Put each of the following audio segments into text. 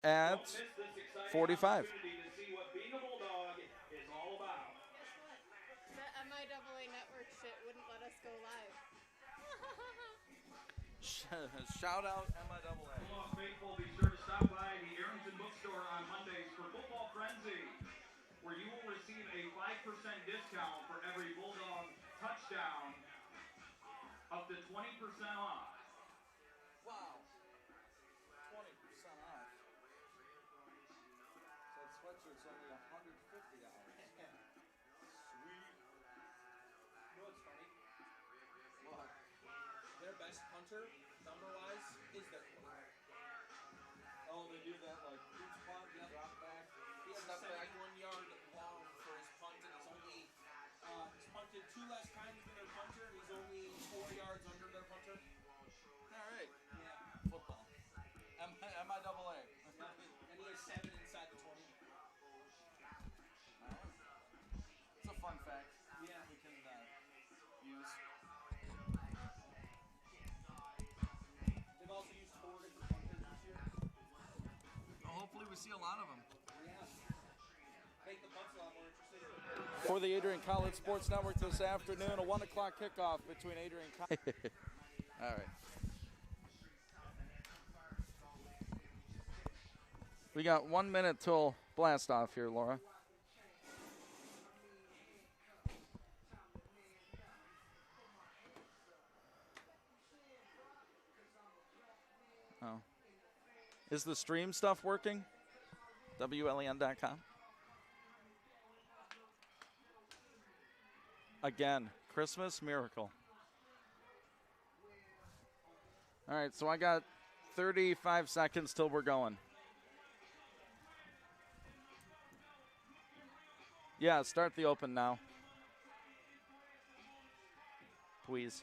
at 45. That MIAA network shit wouldn't let us go live. Shout out MIAA. Bulldogs faithful, be sure to stop by the Arrington Bookstore on Mondays for Football Frenzy, where you will receive a 5% discount for every Bulldog touchdown, up to 20% off. Wow. 20% off. So that sweatshirt's only $150. Sweet. You know what's funny? What? Their best punter, number-wise, is their quarterback. Oh, they do that like boots punt, drop back. He has 71 yard long for his punt, and he's punted 2 less times than their punter, and he's only 4 yards under their punter. All right. Yeah. Football. MIAA. And he has 7 inside the 20. It's a fun fact. Yeah. We can use. They've also used 4 different punters this year. Well, hopefully we see a lot of them. Yeah. Make the punts a lot more interesting. For the Adrian College Sports Network this afternoon, a 1 o'clock kickoff between Adrian College. All right. We got 1 minute till blast off here, Laura. Oh. Is the stream stuff working? WLEN.com. Again, Christmas miracle. All right, so I got 35 seconds till we're going. Yeah, start the open now. Please.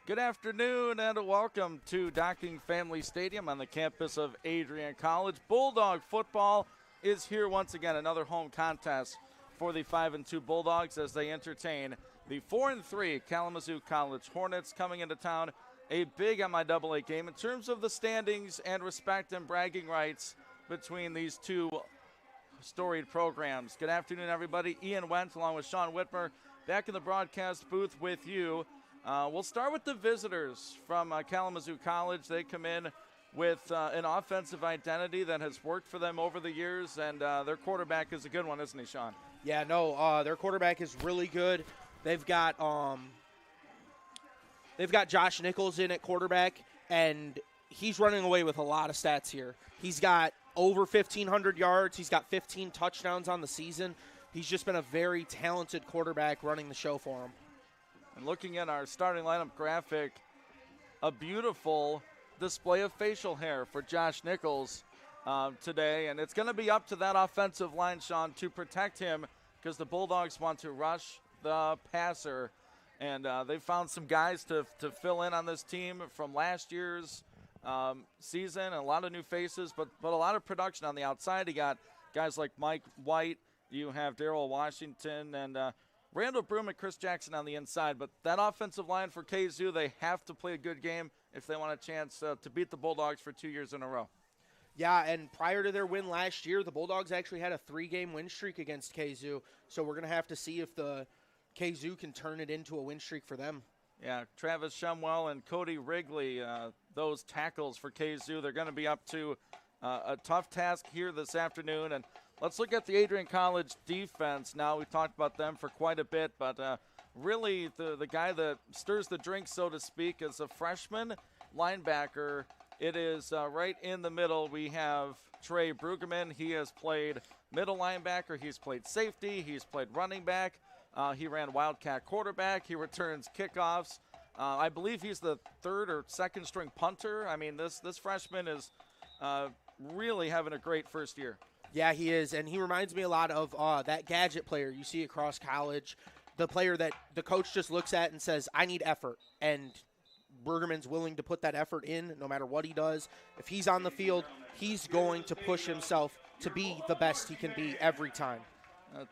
Good afternoon and welcome to Docking Family Stadium on the campus of Adrian College. Bulldog football is here once again, another home contest for the 5-2 Bulldogs as they entertain the 4-3 Kalamazoo College Hornets coming into town. A big MIAA game in terms of the standings and respect and bragging rights between these two storied programs. Good afternoon, everybody. Ian Wentz along with Sean Whitmer back in the broadcast booth with you. We'll start with the visitors from Kalamazoo College. They come in with an offensive identity that has worked for them over the years, and their quarterback is a good one, isn't he, Sean? Yeah, no, their quarterback is really good. They've got Josh Nichols in at quarterback, and he's running away with a lot of stats here. He's got over 1,500 yards. He's got 15 touchdowns on the season. He's just been a very talented quarterback running the show for him. And looking at our starting lineup graphic, a beautiful display of facial hair for Josh Nichols today. And it's going to be up to that offensive line, Sean, to protect him because the Bulldogs want to rush the passer. And they found some guys to fill in on this team from last year's season, and a lot of new faces, but a lot of production on the outside. You got guys like Mike White. You have Darrell Washington and Randall Broom and Chris Jackson on the inside. But that offensive line for KZoo, they have to play a good game if they want a chance to beat the Bulldogs for 2 years in a row. Yeah, and prior to their win last year, the Bulldogs actually had a 3-game win streak against KZoo. So we're going to have to see if the KZoo can turn it into a win streak for them. Yeah, Travis Shumwell and Cody Wrigley, those tackles for KZoo, they're going to be up to a tough task here this afternoon. And let's look at the Adrian College defense now. We've talked about them for quite a bit, but really the guy that stirs the drink, so to speak, is a freshman linebacker. It is right in the middle. We have Trey Brueggemann. He has played middle linebacker. He's played safety. He's played running back. He ran Wildcat quarterback. He returns kickoffs. I believe he's the third or second string punter. I mean, this freshman is really having a great first year. Yeah, he is, and he reminds me a lot of that gadget player you see across college, the player that the coach just looks at and says, I need effort, and Brueggemann's willing to put that effort in no matter what he does. If he's on the field, he's going to push himself to be the best he can be every time.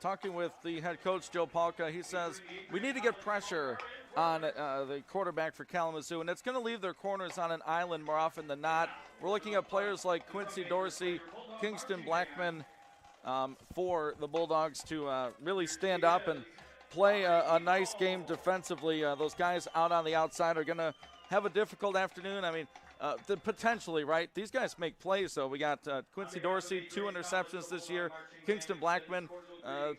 Talking with the head coach, Joe Palka, he says, we need to get pressure on the quarterback for Kalamazoo, and it's going to leave their corners on an island more often than not. We're looking at players like Quincy Dorsey, Kingston Blackman for the Bulldogs to really stand up and play a nice game defensively. Those guys out on the outside are going to have a difficult afternoon. I mean, potentially, right? These guys make plays, though. We got Quincy Dorsey, 2 interceptions this year. Kingston Blackman,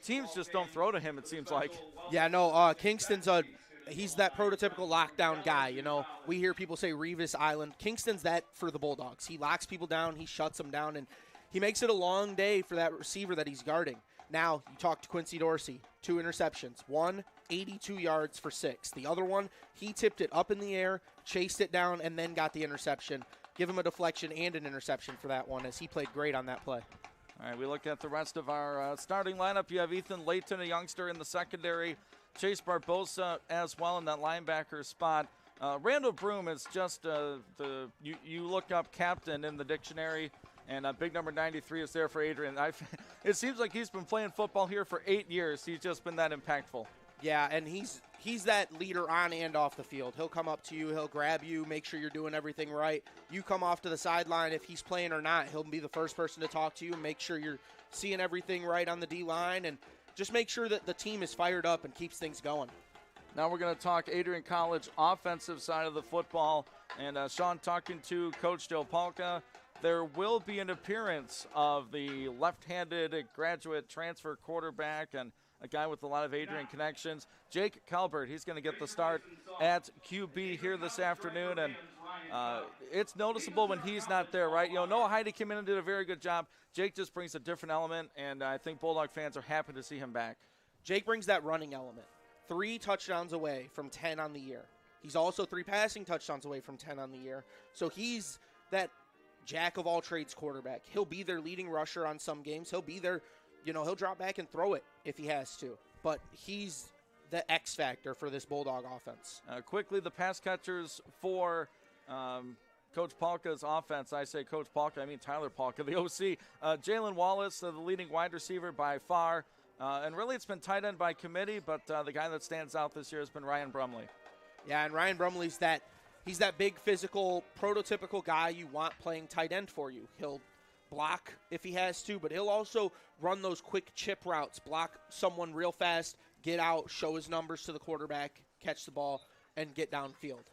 teams just don't throw to him, it seems like. Yeah, no, Kingston's he's that prototypical lockdown guy. You know, we hear people say Revis Island. Kingston's that for the Bulldogs. He locks people down, he shuts them down, and he makes it a long day for that receiver that he's guarding. Now, you talk to Quincy Dorsey, 2 interceptions. One, 82 yards for 6. The other one, he tipped it up in the air, chased it down, and then got the interception. Give him a deflection and an interception for that one, as he played great on that play. All right, we look at the rest of our starting lineup. You have Ethan Layton, a youngster in the secondary. Chase Barbosa as well in that linebacker spot. Randall Broom is just you look up captain in the dictionary, and big number 93 is there for Adrian. It seems like he's been playing football here for 8 years. He's just been that impactful. Yeah, and he's that leader on and off the field. He'll come up to you, he'll grab you, make sure you're doing everything right. You come off to the sideline, if he's playing or not, he'll be the first person to talk to you and make sure you're seeing everything right on the D-line, and just make sure that the team is fired up and keeps things going. Now we're going to talk Adrian College offensive side of the football, and Sean, talking to Coach Joe Palka, there will be an appearance of the left-handed graduate transfer quarterback and a guy with a lot of Adrian connections, Jake Calbert. He's going to get the start at QB here this afternoon, and it's noticeable when he's not there, right? You know, Noah Heide came in and did a very good job. Jake just brings a different element, and I think Bulldog fans are happy to see him back. Jake brings that running element. 3 touchdowns away from 10 on the year. He's also 3 passing touchdowns away from 10 on the year. So he's that jack-of-all-trades quarterback. He'll be their leading rusher on some games. He'll be their, he'll drop back and throw it if he has to. But he's the X factor for this Bulldog offense. Quickly, the pass catchers for Coach Palka's offense. I say Coach Palka, I mean Tyler Palka, the OC. Jalen Wallace, the leading wide receiver by far. And really it's been tight end by committee, but the guy that stands out this year has been Ryan Brumley. Yeah, and Ryan Brumley's he's that big physical, prototypical guy you want playing tight end for you. He'll block if he has to, but he'll also run those quick chip routes, block someone real fast, get out, show his numbers to the quarterback, catch the ball, and get downfield.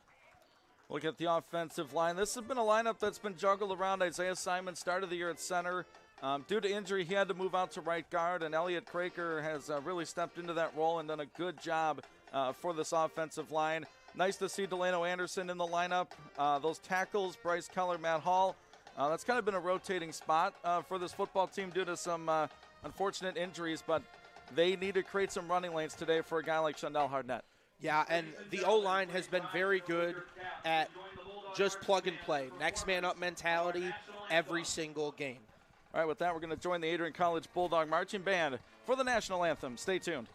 Look at the offensive line. This has been a lineup that's been juggled around. Isaiah Simon started the year at center. Due to injury, he had to move out to right guard, and Elliot Craker has really stepped into that role and done a good job for this offensive line. Nice to see Delano Anderson in the lineup. Those tackles, Bryce Keller, Matt Hall, that's kind of been a rotating spot for this football team due to some unfortunate injuries, but they need to create some running lanes today for a guy like Shandell Hardnett. Yeah, and the O-line has been very good at just plug and play. Next man up mentality every single game. All right, with that, we're going to join the Adrian College Bulldog Marching Band for the national anthem. Stay tuned.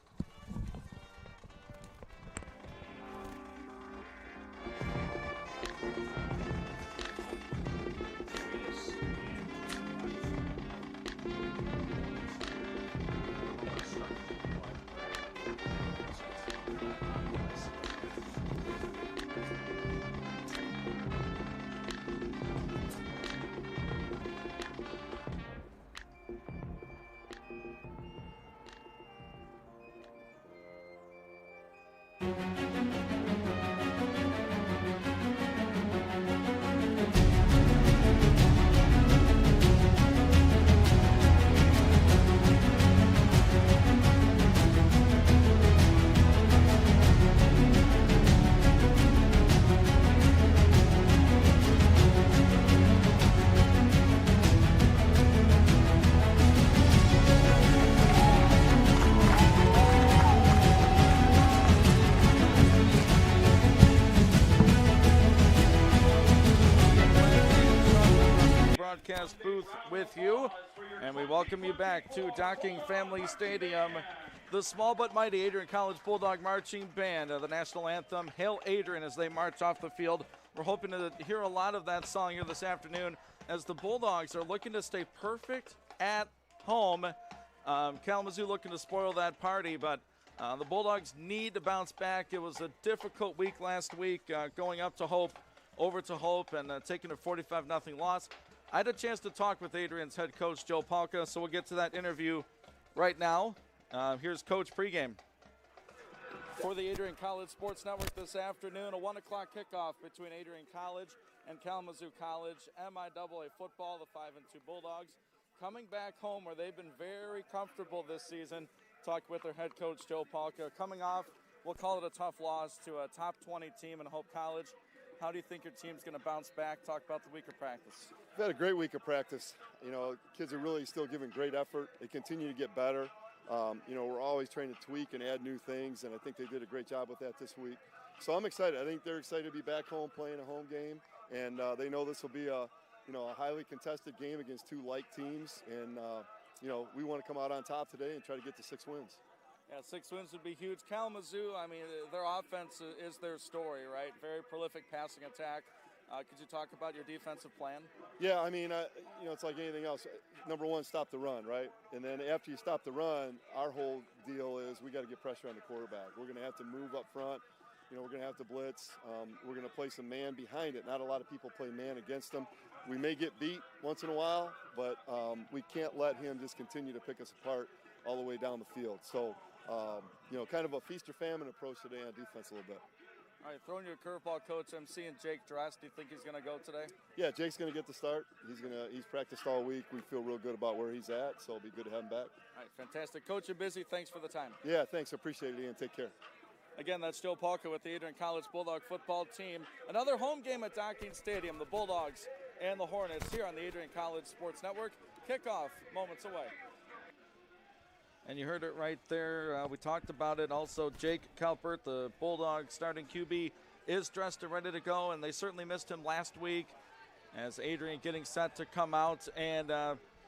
broadcast booth with you, and we welcome you back to Docking Family Stadium. The small but mighty Adrian College Bulldog Marching Band, the national anthem, Hail Adrian, as they march off the field. We're hoping to hear a lot of that song here this afternoon as the Bulldogs are looking to stay perfect at home. Kalamazoo looking to spoil that party, but the Bulldogs need to bounce back. It was a difficult week last week, going up to Hope, over to Hope, and taking a 45-0 loss. I had a chance to talk with Adrian's head coach, Joe Palka, so we'll get to that interview right now. Here's Coach Pregame. For the Adrian College Sports Network this afternoon, a 1 o'clock kickoff between Adrian College and Kalamazoo College. MIAA football, the 5-2 Bulldogs, coming back home where they've been very comfortable this season. Talked with their head coach, Joe Palka, coming off, we'll call it a tough loss to a top 20 team in Hope College. How do you think your team's going to bounce back? Talk about the week of practice. We've had a great week of practice. You know, kids are really still giving great effort. They continue to get better. You know, we're always trying to tweak and add new things, and I think they did a great job with that this week. So I'm excited. I think they're excited to be back home playing a home game, and they know this will be a highly contested game against two like teams, and we want to come out on top today and try to get to 6 wins. Yeah, 6 wins would be huge. Kalamazoo, I mean, their offense is their story, right? Very prolific passing attack. Could you talk about your defensive plan? Yeah, I mean, it's like anything else. Number one, stop the run, right? And then after you stop the run, our whole deal is we got to get pressure on the quarterback. We're going to have to move up front. We're going to have to blitz. We're going to play some man behind it. Not a lot of people play man against them. We may get beat once in a while, but we can't let him just continue to pick us apart all the way down the field. So, kind of a feast or famine approach today on defense a little bit. All right, throwing you a curveball, Coach. I'm seeing Jake Dress. Do you think he's going to go today? Yeah, Jake's going to get the start. He's practiced all week. We feel real good about where he's at, so it'll be good to have him back. All right, fantastic. Coach, you're busy. Thanks for the time. Yeah, thanks. I appreciate it, Ian. Take care. Again, that's Joe Palka with the Adrian College Bulldog football team. Another home game at Docking Stadium. The Bulldogs and the Hornets here on the Adrian College Sports Network. Kickoff moments away. And you heard it right there. We talked about it. Also, Jake Kalpert, the Bulldog starting QB, is dressed and ready to go, and they certainly missed him last week as Adrian getting set to come out and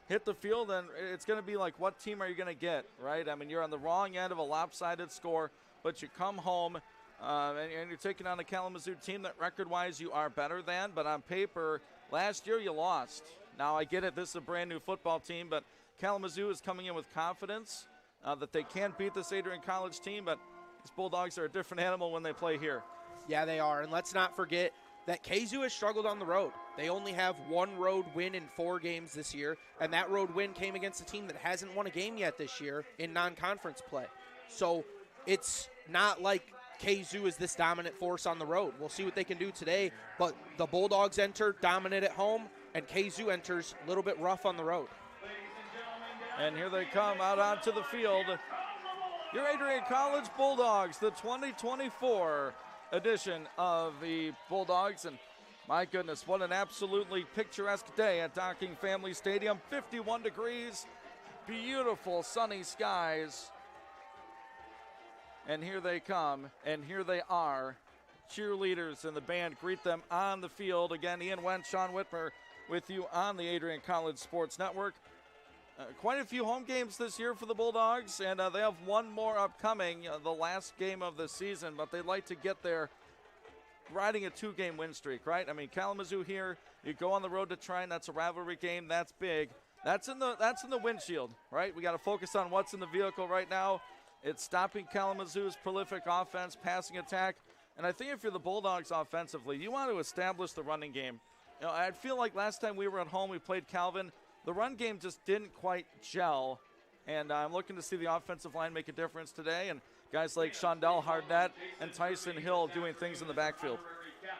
hit the field. And it's going to be like, what team are you going to get, right? I mean, you're on the wrong end of a lopsided score, but you come home and you're taking on a Kalamazoo team that record-wise you are better than, but on paper, last year you lost. Now, I get it. This is a brand-new football team, but Kalamazoo is coming in with confidence that they can beat this Adrian College team, but these Bulldogs are a different animal when they play here. Yeah, they are. And let's not forget that KZoo has struggled on the road. They only have one road win in 4 games this year, and that road win came against a team that hasn't won a game yet this year in non-conference play. So it's not like KZoo is this dominant force on the road. We'll see what they can do today, but the Bulldogs enter dominant at home, and KZoo enters a little bit rough on the road. And here they come out onto the field. Your Adrian College Bulldogs, the 2024 edition of the Bulldogs. And my goodness, what an absolutely picturesque day at Docking Family Stadium. 51 degrees, beautiful sunny skies. And here they come, and here they are. Cheerleaders and the band greet them on the field. Again, Ian Wentz, Sean Whitmer with you on the Adrian College Sports Network. Quite a few home games this year for the Bulldogs, and they have one more upcoming, the last game of the season, but they'd like to get there riding a 2-game win streak, right? I mean, Kalamazoo here, you go on the road to Trine, that's a rivalry game, that's big. That's in the windshield, right? We got to focus on what's in the vehicle right now. It's stopping Kalamazoo's prolific offense, passing attack, and I think if you're the Bulldogs offensively, you want to establish the running game. You know, I feel like last time we were at home, we played Calvin. The run game just didn't quite gel, and I'm looking to see the offensive line make a difference today, and guys like Shondell Hardnett and Tyson Hill doing things in the backfield.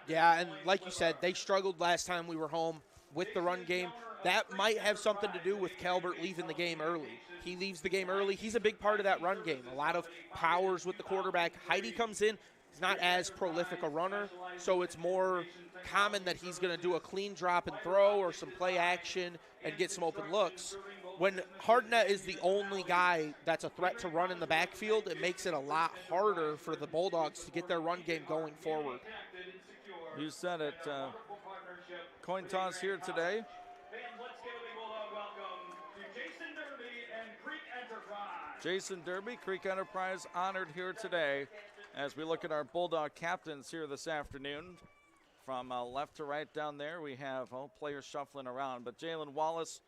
Yeah, and like you said, they struggled last time we were home with the run game. That might have something to do with Calvert leaving the game early. He leaves the game early. He's a big part of that run game. A lot of powers with the quarterback. Heidi comes in. He's not as prolific a runner, so it's more common that he's going to do a clean drop and throw or some play action and get some open looks. When Hardnett is the only guy that's a threat to run in the backfield, it makes it a lot harder for the Bulldogs to get their run game going forward. You said it. Coin toss here today. Jason Derby, Creek Enterprise, honored here today as we look at our Bulldog captains here this afternoon. From left to right down there, we have players shuffling around. But Jalen Wallace,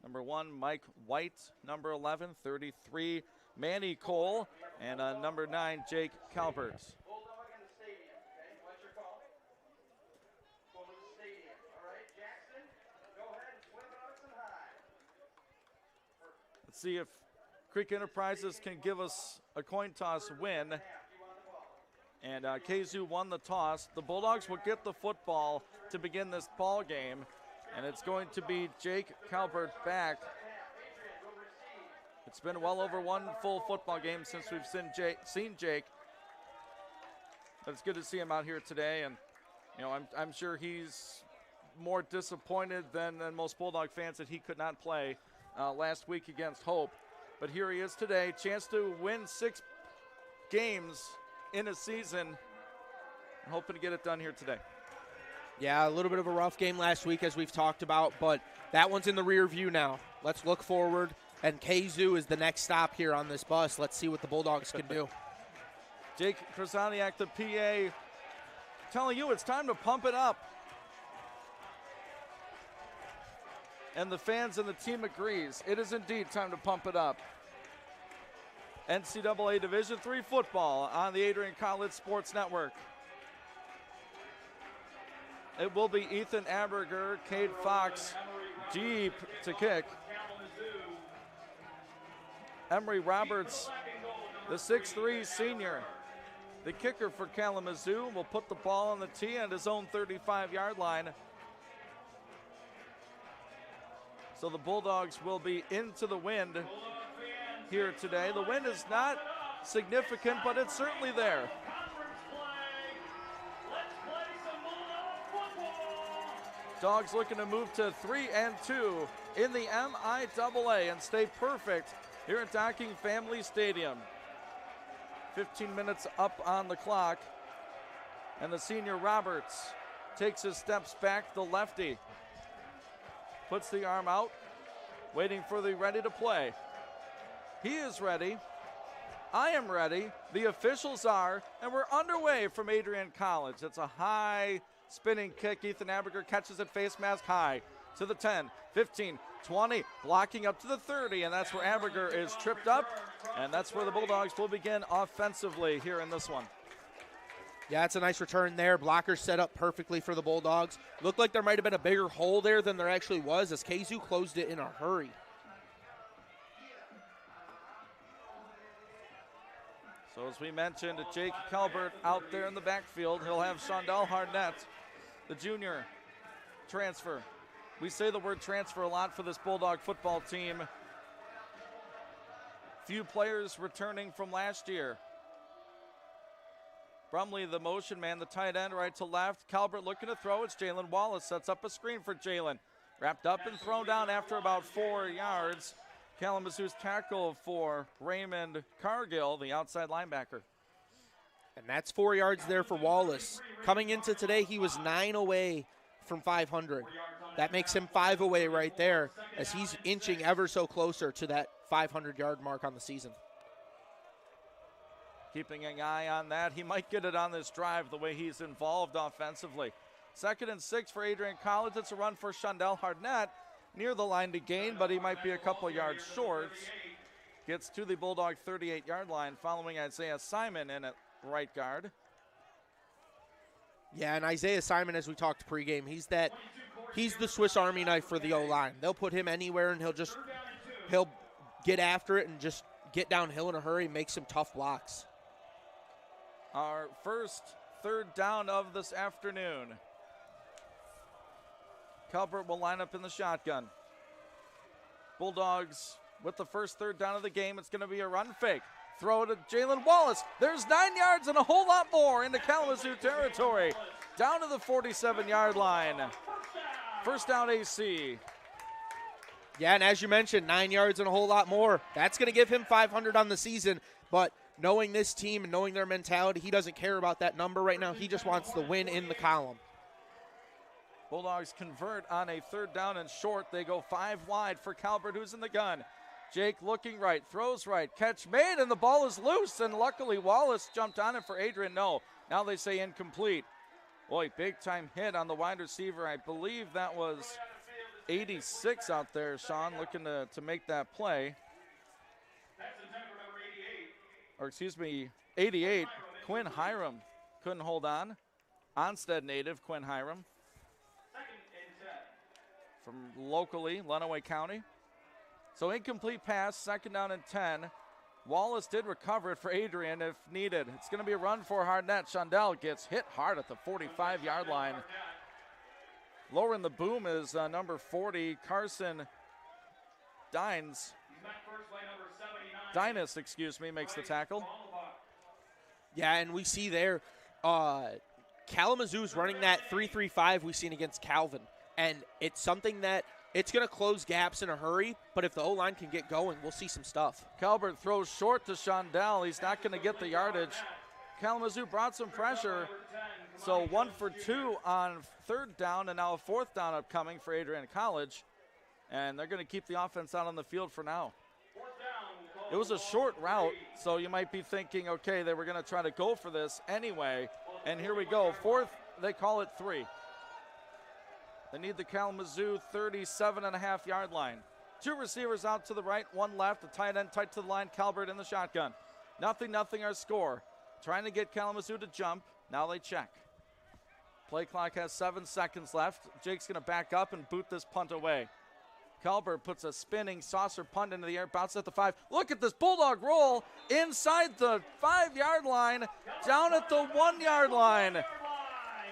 number 1, Mike White, number 11, 33, Manny Cole, and number 9, Jake Calvert. Let's see if Creek Enterprises can give us a coin toss win. And KZoo won the toss. The Bulldogs will get the football to begin this ball game. And it's going to be Jake Calvert back. It's been well over one full football game since we've seen Jake. But it's good to see him out here today. And, you know, I'm sure he's more disappointed than most Bulldog fans that he could not play last week against Hope. But here he is today. Chance to win 6 games in a season. I'm hoping to get it done here today. Yeah, a little bit of a rough game last week, as we've talked about, but that one's in the rear view now. Let's look forward, and KZoo is the next stop here on this bus. Let's see what the Bulldogs can do. Jake Krasaniak, the PA, telling you it's time to pump it up. And the fans and the team agrees. It is indeed time to pump it up. NCAA Division III football on the Adrian College Sports Network. It will be Ethan Aberger, Cade Fox, deep to kick. Emery Roberts, the 6'3 senior, the kicker for Kalamazoo, will put the ball on the tee at his own 35-yard line. So the Bulldogs will be into the wind here today. The wind is not significant, but it's certainly there. Dogs looking to move to 3-2 in the MIAA and stay perfect here at Docking Family Stadium. 15 minutes up on the clock, and the senior Roberts takes his steps back, the lefty. Puts the arm out, waiting for the ready to play. He is ready. I am ready. The officials are, and we're underway from Adrian College. It's a high spinning kick. Ethan Aberger catches it face mask high to the 10, 15, 20, blocking up to the 30, and that's where Aberger is tripped up, and that's where the Bulldogs will begin offensively here in this one. Yeah, it's a nice return there. Blockers set up perfectly for the Bulldogs. Looked like there might have been a bigger hole there than there actually was, as KZoo closed it in a hurry. So as we mentioned, Jake Calvert out there in the backfield. He'll have Shondell Harnett, the junior transfer. We say the word transfer a lot for this Bulldog football team. Few players returning from last year. Brumley, the motion man, the tight end, right to left. Calvert looking to throw. It's Jalen Wallace. Sets up a screen for Jalen. Wrapped up and thrown down after about 4 yards. Kalamazoo's tackle for Raymond Cargill, the outside linebacker. And that's 4 yards there for Wallace. Coming into today, he was 9 away from 500. That makes him 5 away right there, as he's inching ever so closer to that 500-yard mark on the season. Keeping an eye on that. He might get it on this drive the way he's involved offensively. 2nd and 6 for Adrian College. It's a run for Shondell Harnett near the line to gain, but he might be a couple yards short. Gets to the Bulldog 38-yard line following Isaiah Simon in at right guard. Yeah, and Isaiah Simon, as we talked pregame, he's the Swiss Army knife for the O-line. They'll put him anywhere, and he'll get after it and just get downhill in a hurry and make some tough blocks. Our first 3rd down of this afternoon. Calvert will line up in the shotgun. Bulldogs with the first 3rd down of the game. It's going to be a run fake. Throw to Jalen Wallace. There's 9 yards and a whole lot more into Kalamazoo territory. Down to the 47-yard line. First down AC. Yeah, and as you mentioned, 9 yards and a whole lot more. That's going to give him 500 on the season, but knowing this team and knowing their mentality, he doesn't care about that number right now. He just wants the win in the column. Bulldogs convert on a 3rd down and short. They go 5 wide for Calvert, who's in the gun. Jake looking right, throws right, catch made, and the ball is loose, and luckily Wallace jumped on it for Adrian. No, now they say incomplete. Boy, big-time hit on the wide receiver. I believe that was 86 out there, Sean, looking to make that play. Or excuse me, 88, Quinn Hiram couldn't hold on. Onstead native, Quinn Hiram. From locally, Lenawee County. So incomplete pass, 2nd down and 10. Wallace did recover it for Adrian if needed. It's going to be a run for Harnett. Shondell gets hit hard at the 45-yard line. Lowering the boom is number 40, Carson Dines. Dinas, makes the tackle. Yeah, and we see there, Kalamazoo's running that 3-3-5 we've seen against Calvin. And it's something that it's going to close gaps in a hurry, but if the O-line can get going, we'll see some stuff. Calvert throws short to Shondell. He's not going to get the yardage. Kalamazoo brought some pressure. So 1 for 2 on 3rd down, and now a 4th down upcoming for Adrian College. And they're going to keep the offense out on the field for now. It was a short route, so you might be thinking, okay, they were going to try to go for this anyway. And here we go. 4th, they call it 3. They need the Kalamazoo 37.5-yard line. 2 receivers out to the right, 1 left. The tight end tight to the line. Calvert in the shotgun. 0-0 our score. Trying to get Kalamazoo to jump. Now they check. Play clock has 7 seconds left. Jake's going to back up and boot this punt away. Calvert puts a spinning saucer punt into the air, bounces at the 5. Look at this Bulldog roll inside the 5-yard line, down at the 1-yard line.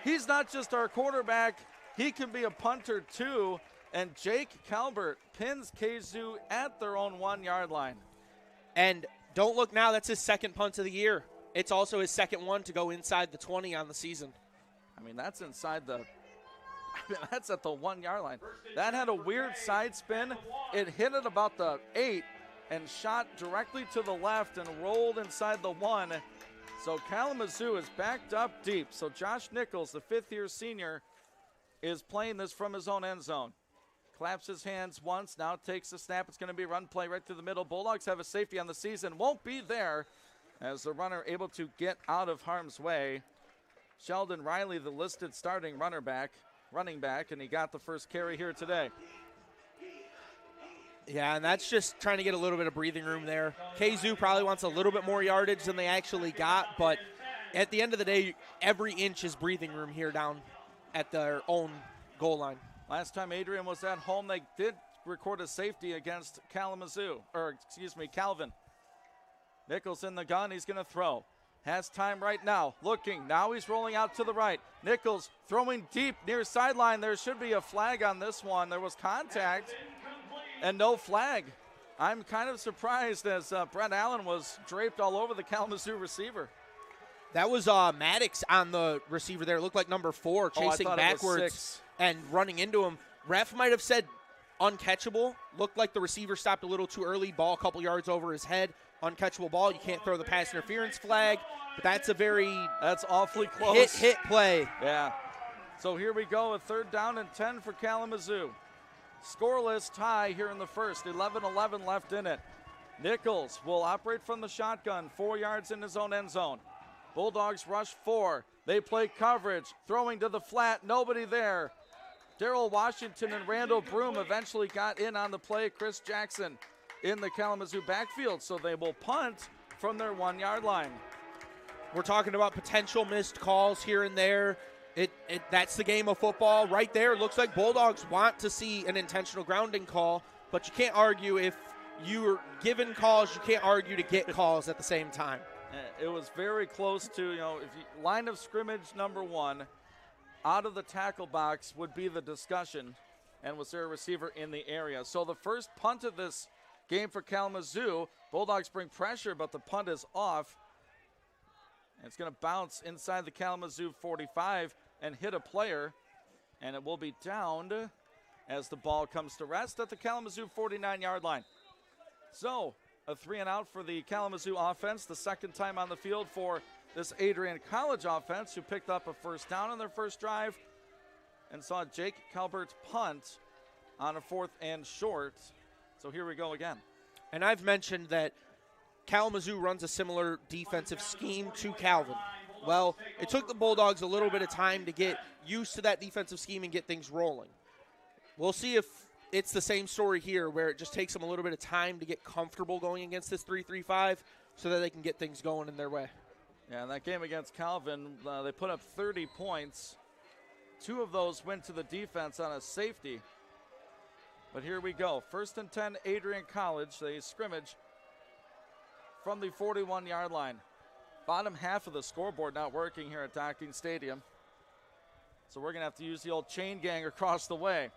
He's not just our quarterback. He can be a punter, too, and Jake Calvert pins Kazoo at their own 1-yard line. And don't look now, that's his 2nd punt of the year. It's also his 2nd one to go inside the 20 on the season. I mean, that's inside the – that's at the 1-yard line. That had a weird side spin. It hit at about the 8 and shot directly to the left and rolled inside the 1. So Kalamazoo is backed up deep. So Josh Nichols, the 5th-year senior, is playing this from his own end zone. Claps his hands once, now takes the snap. It's going to be a run play right through the middle. Bulldogs have a safety on the season. Won't be there as the runner able to get out of harm's way. Sheldon Riley, the listed starting running back, and he got the first carry here today. Yeah, and that's just trying to get a little bit of breathing room there. Kazoo probably wants a little bit more yardage than they actually got, but at the end of the day, every inch is breathing room here down at their own goal line. Last time Adrian was at home, they did record a safety against Calvin. Nichols in the gun, he's going to throw. Has time right now, looking. Now he's rolling out to the right. Nichols throwing deep near sideline. There should be a flag on this one. There was contact and no flag. I'm kind of surprised as Brett Allen was draped all over the Kalamazoo receiver. That was Maddox on the receiver there. It looked like number 4 chasing backwards and running into him. Ref might have said uncatchable. Looked like the receiver stopped a little too early. Ball a couple yards over his head. Uncatchable ball. You can't throw the pass interference flag, but that's awfully close. Hit play. Yeah. So here we go, a 3rd down and 10 for Kalamazoo. Scoreless tie here in the first. 11-11 left in it. Nichols will operate from the shotgun, 4 yards in his own end zone. Bulldogs rush 4. They play coverage, throwing to the flat, nobody there. Darrell Washington and Randall Broom eventually got in on the play. Chris Jackson in the Kalamazoo backfield, so they will punt from their 1-yard line. We're talking about potential missed calls here and there. That's the game of football right there. Looks like Bulldogs want to see an intentional grounding call, but you can't argue if you're given calls, you can't argue to get calls at the same time. It was very close to, line of scrimmage number 1, out of the tackle box would be the discussion, and was there a receiver in the area. So the first punt of this game for Kalamazoo, Bulldogs bring pressure, but the punt is off. And it's going to bounce inside the Kalamazoo 45 and hit a player, and it will be downed as the ball comes to rest at the Kalamazoo 49-yard line. So a 3-and-out for the Kalamazoo offense, the 2nd time on the field for this Adrian College offense, who picked up a 1st down on their first drive and saw Jake Calvert's punt on a 4th and short. So here we go again. And I've mentioned that Kalamazoo runs a similar defensive scheme to Calvin. Well, it took the Bulldogs a little bit of time to get used to that defensive scheme and get things rolling. We'll see if it's the same story here, where it just takes them a little bit of time to get comfortable going against this 3-3-5 so that they can get things going in their way. Yeah, in that game against Calvin, they put up 30 points. 2 of those went to the defense on a safety. But here we go. 1st and 10, Adrian College. They scrimmage from the 41-yard line. Bottom half of the scoreboard not working here at Docking Stadium. So we're going to have to use the old chain gang across the way.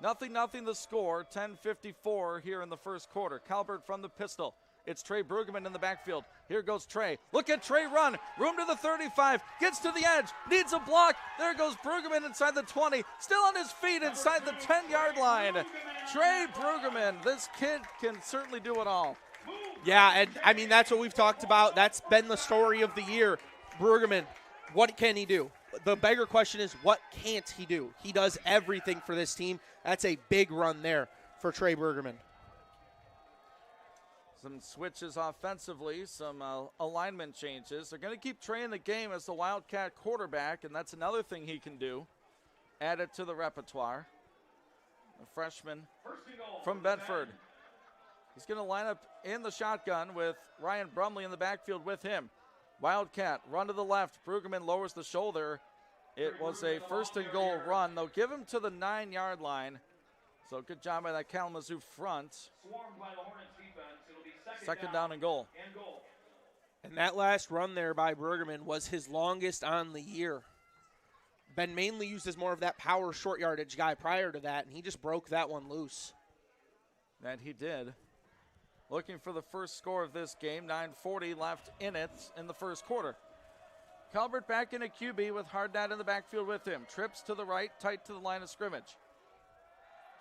0-0 the score, 10:54 here in the first quarter. Calvert from the pistol. It's Trey Brueggemann in the backfield. Here goes Trey. Look at Trey run. Room to the 35. Gets to the edge. Needs a block. There goes Brueggemann inside the 20. Still on his feet inside the 10-yard line. Trey Brueggemann. This kid can certainly do it all. Yeah, and I mean, that's what we've talked about. That's been the story of the year. Brueggemann, what can he do? The bigger question is, what can't he do? He does everything for this team. That's a big run there for Trey Brueggemann. Some switches offensively, some alignment changes. They're going to keep Trey in the game as the Wildcat quarterback, and that's another thing he can do. Add it to the repertoire. A freshman from Bedford. He's going to line up in the shotgun with Ryan Brumley in the backfield with him. Wildcat, run to the left. Brueggemann lowers the shoulder. It was a 1st and goal run. They'll give him to the 9-yard line. So good job by that Kalamazoo front. Second down and goal. And that last run there by Brueggemann was his longest on the year. Been mainly used as more of that power short yardage guy prior to that, and he just broke that one loose. That he did. Looking for the first score of this game. 9:40 left in it in the first quarter. Calvert back in a QB with Hardnett in the backfield with him. Trips to the right, tight to the line of scrimmage.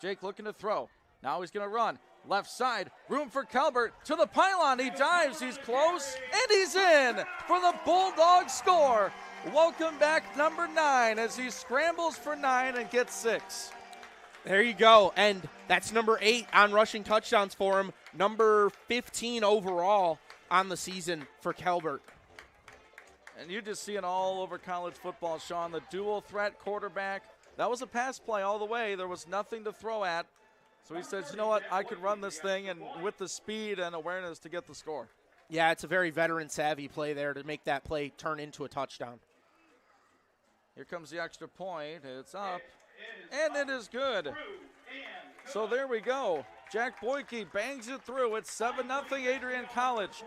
Jake looking to throw. Now he's going to run. Left side, room for Calvert to the pylon. He dives, he's close, and he's in for the Bulldogs score. Welcome back, number 9, as he scrambles for 9 and gets 6. There you go, and that's number 8 on rushing touchdowns for him. Number 15 overall on the season for Calvert. And you just see it all over college football, Sean. The dual threat quarterback. That was a pass play all the way. There was nothing to throw at. So he says, you know what, I could run this thing, and with the speed and awareness to get the score. Yeah, it's a very veteran-savvy play there to make that play turn into a touchdown. Here comes the extra point. It's up, and it is good. So there we go. Jack Boyke bangs it through. It's 7-0 Adrian College.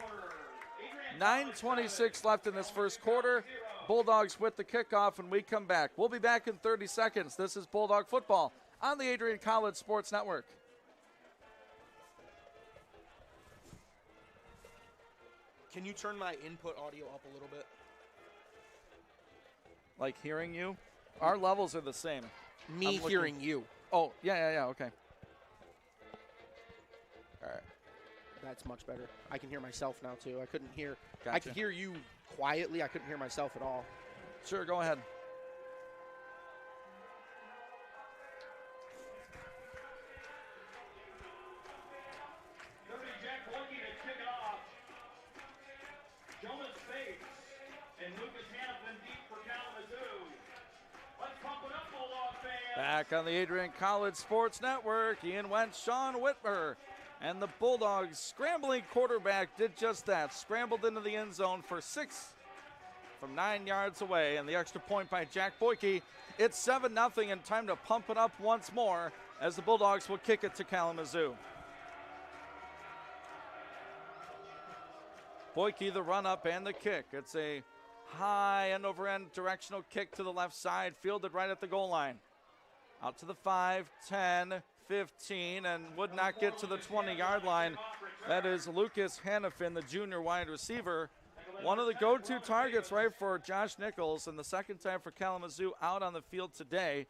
9:26 left in this first quarter. Bulldogs with the kickoff, and we come back. We'll be back in 30 seconds. This is Bulldog Football on the Adrian College Sports Network. Can you turn my input audio up a little bit? Like hearing you? Our levels are the same. Me hearing you. Oh, yeah, okay. All right. That's much better. I can hear myself now, too. I couldn't hear. Gotcha. I could hear you quietly. I couldn't hear myself at all. Sure, go ahead. Jack Boyke to kick it off. Jonas Bates and Lucas Hannafin deep for Kalamazoo. Let's pump it up, Bulldog fans. Back on the Adrian College Sports Network, Ian Wentz, Sean Whitmer. And the Bulldogs scrambling quarterback did just that. Scrambled into the end zone for 6 from 9 yards away. And the extra point by Jack Boyke. It's 7-0 and time to pump it up once more as the Bulldogs will kick it to Kalamazoo. Boyke the run up and the kick. It's a high end over end directional kick to the left side, fielded right at the goal line. Out to the 5, 10, 15, and would not get to the 20-yard line. That is Lucas Hannafin, the junior wide receiver. One of the go-to targets, right, for Josh Nichols, and the second time for Kalamazoo out on the field today.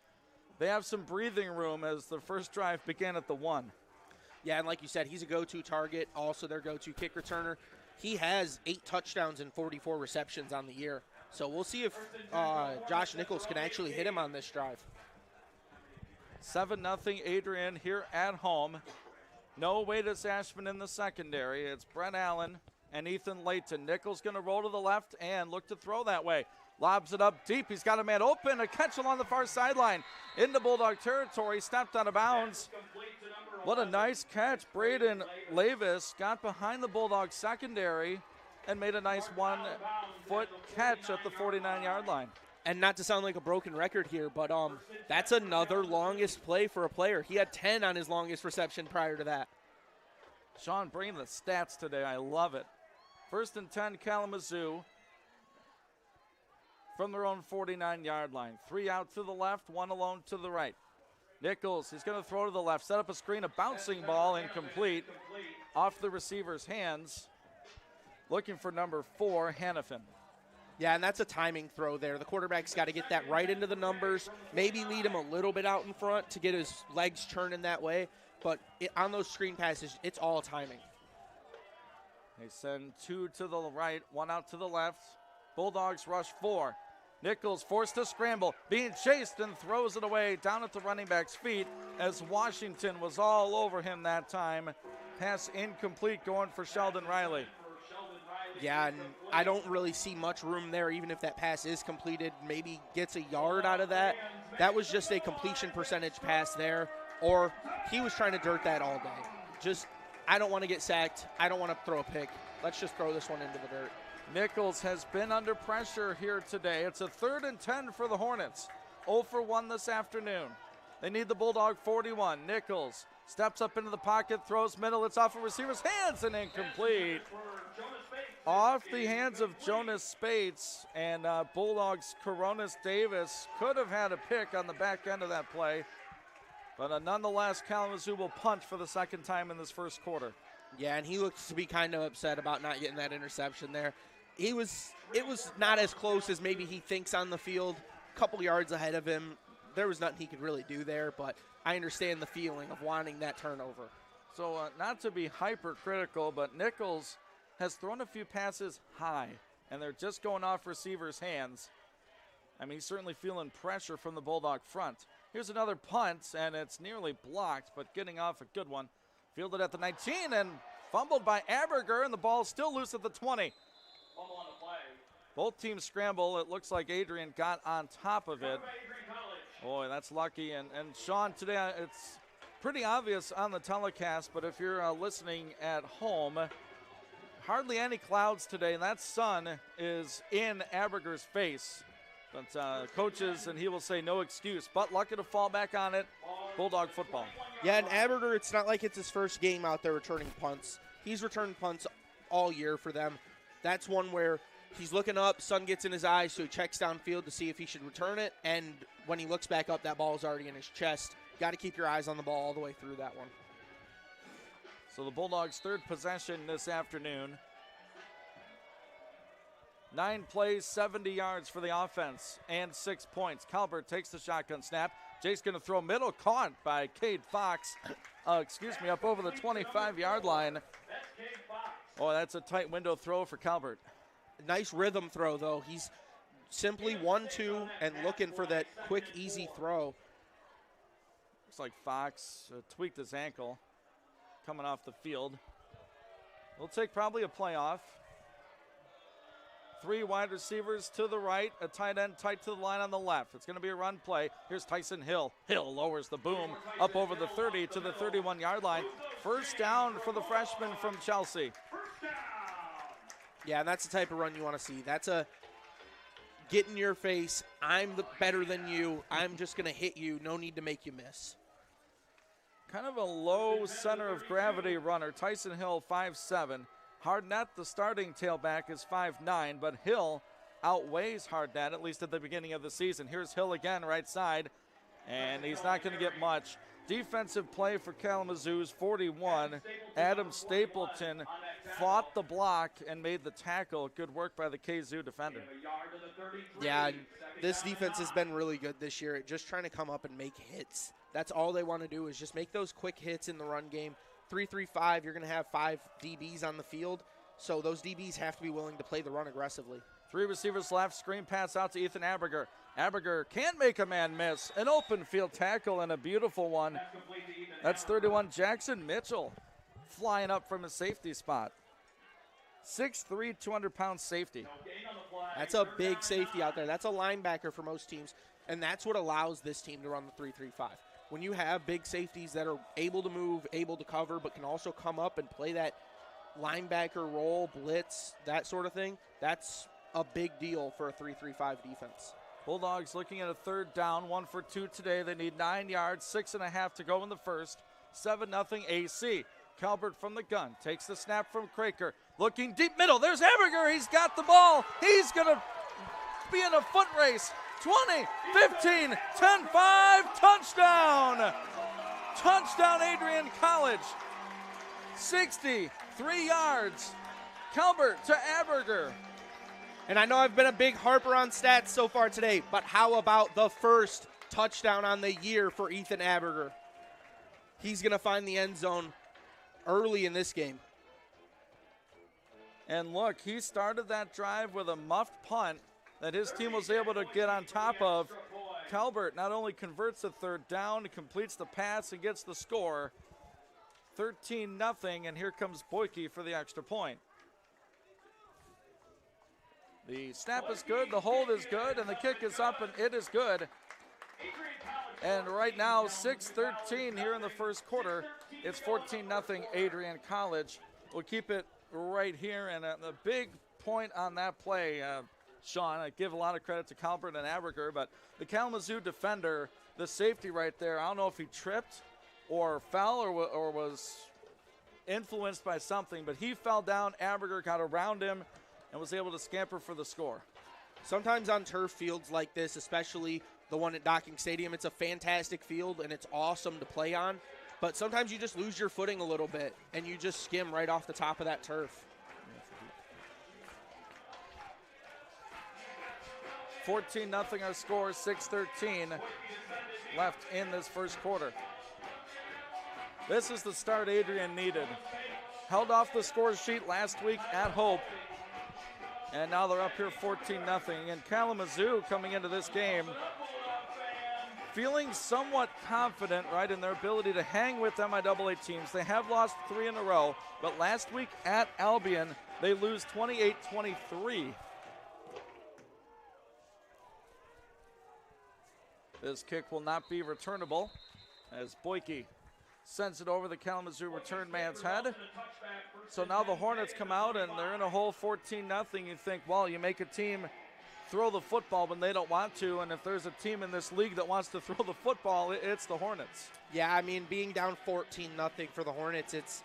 They have some breathing room as the first drive began at the 1. Yeah, and like you said, he's a go-to target, also their go-to kick returner. He has 8 touchdowns and 44 receptions on the year. So we'll see if Josh Nichols can actually hit him on this drive. 7-0 Adrian here at home. No Wadeus Ashman in the secondary. It's Brett Allen and Ethan Layton. Nichols going to roll to the left and look to throw that way. Lobs it up deep. He's got a man open. A catch along the far sideline. Into Bulldog territory. Stepped out of bounds. What a nice catch. Braden Lavis got behind the Bulldog secondary and made a nice 1-foot catch at the 49-yard line. And not to sound like a broken record here, but that's another longest play for a player. He had 10 on his longest reception prior to that. Sean bringing the stats today. I love it. 1st and 10, Kalamazoo from their own 49-yard line. 3 out to the left, 1 alone to the right. Nichols, he's going to throw to the left, set up a screen, a bouncing ball, incomplete, off the receiver's hands. Looking for number 4, Hannafin. Yeah, and that's a timing throw there. The quarterback's got to get that right into the numbers, maybe lead him a little bit out in front to get his legs churning that way. But on those screen passes, it's all timing. They send 2 to the right, 1 out to the left. Bulldogs rush 4. Nichols forced to scramble, being chased and throws it away down at the running back's feet as Washington was all over him that time. Pass incomplete going for Sheldon Riley. Yeah, and I don't really see much room there, even if that pass is completed, maybe gets a yard out of that. That was just a completion percentage pass there, or he was trying to dirt that all day. Just, I don't want to get sacked. I don't want to throw a pick. Let's just throw this one into the dirt. Nichols has been under pressure here today. It's a 3rd and 10 for the Hornets. 0 for 1 this afternoon. They need the Bulldog 41. Nichols steps up into the pocket, throws middle. It's off a receiver's hands and incomplete. Off the hands of Jonas Spates, and Bulldogs' Coronas Davis could have had a pick on the back end of that play. But nonetheless, Kalamazoo will punt for the 2nd time in this 1st quarter. Yeah, and he looks to be kind of upset about not getting that interception there. It was not as close as maybe he thinks on the field. A couple yards ahead of him. There was nothing he could really do there, but I understand the feeling of wanting that turnover. So not to be hypercritical, but Nichols has thrown a few passes high, and they're just going off receivers' hands. I mean, he's certainly feeling pressure from the Bulldog front. Here's another punt, and it's nearly blocked, but getting off a good one. Fielded at the 19 and fumbled by Aberger, and the ball still loose at the 20. Both teams scramble. It looks like Adrian got on top of it. Boy, that's lucky. And Sean, today it's pretty obvious on the telecast, but if you're listening at home, hardly any clouds today, and that sun is in Aberger's face. But coaches, and he will say no excuse, but lucky to fall back on it. Bulldog football. Yeah, and Aberger, it's not like it's his first game out there returning punts. He's returned punts all year for them. That's one where he's looking up, sun gets in his eyes, so he checks downfield to see if he should return it, and when he looks back up, that ball is already in his chest. Got to keep your eyes on the ball all the way through that one. So the Bulldogs' 3rd possession this afternoon. 9 plays, 70 yards for the offense, and 6 points. Calvert takes the shotgun snap. Jake's going to throw middle, caught by Cade Fox. Up over the 25-yard line. Oh, that's a tight window throw for Calvert. Nice rhythm throw, though. He's simply 1-2 and looking for that quick, easy throw. Looks like Fox tweaked his ankle coming off the field. We'll take probably a play off. 3 wide receivers to the right, a tight end tight to the line on the left. It's going to be a run play. Here's Tyson Hill. Hill lowers the boom up over the 30 to the 31-yard line. 1st down for the freshman from Chelsea. Yeah, and that's the type of run you want to see. That's a get in your face. I'm better than you. I'm just going to hit you. No need to make you miss. Kind of a low center of gravity runner. Tyson Hill, 5'7". Hardnett, the starting tailback, is 5'9", but Hill outweighs Hardnett, at least at the beginning of the season. Here's Hill again, right side, and he's not going to get much. Defensive play for Kalamazoo's 41. Adam Stapleton fought the block and made the tackle. Good work by the KZoo defender. Yeah, this defense has been really good this year at just trying to come up and make hits. That's all they want to do is just make those quick hits in the run game. 3-3-5, you're going to have 5 DBs on the field, so those DBs have to be willing to play the run aggressively. 3 receivers left, screen pass out to Ethan Aberger. Aberger can't make a man miss. An open field tackle and a beautiful one. That's 31 Jackson Mitchell flying up from his safety spot. 6'3", 200-pound safety. That's a big safety out there. That's a linebacker for most teams, and that's what allows this team to run the 3-3-5. When you have big safeties that are able to move, able to cover, but can also come up and play that linebacker role, blitz, that sort of thing, that's a big deal for a 3-3-5 defense. Bulldogs looking at a third down, 1 for 2 today. They need 9 yards, 6.5 to go in the first. 7-0 AC. Calvert from the gun, takes the snap from Kraker. Looking deep middle, there's Aberger, he's got the ball. He's gonna be in a foot race. 20, 15, 10, 5, touchdown. Touchdown Adrian College. 63 yards. Calvert to Aberger. And I know I've been a big harper on stats so far today, but how about the first touchdown on the year for Ethan Aberger? He's going to find the end zone early in this game. And look, he started that drive with a muffed punt that his team was able to get on top of. Calvert not only converts the third down, completes the pass and gets the score. 13-0, and here comes Boyke for the extra point. The snap is good, the hold is good, and the kick is up, and it is good. And right now, 6:13 here in the first quarter. It's 14-0 Adrian College. We'll keep it right here, and the big point on that play, Sean, I give a lot of credit to Calvert and Aberger, but the Kalamazoo defender, the safety right there, I don't know if he tripped or fell or was influenced by something, but he fell down. Aberger got around him and was able to scamper for the score. Sometimes on turf fields like this, especially the one at Docking Stadium, it's a fantastic field and it's awesome to play on, but sometimes you just lose your footing a little bit and you just skim right off the top of that turf. 14-0 our score, 6:13 left in this first quarter. This is the start Adrian needed. Held off the score sheet last week at Hope, and now they're up here 14-0. And Kalamazoo coming into this game feeling somewhat confident, right, in their ability to hang with MIAA teams. They have lost 3 in a row, but last week at Albion, they lose 28-23. This kick will not be returnable as Boyke sends it over the Kalamazoo return man's head. So now the Hornets come out and they're in a hole 14-0. You think, well, you make a team throw the football when they don't want to, and if there's a team in this league that wants to throw the football, it's the Hornets. Yeah, I mean, being down 14-0 for the Hornets, it's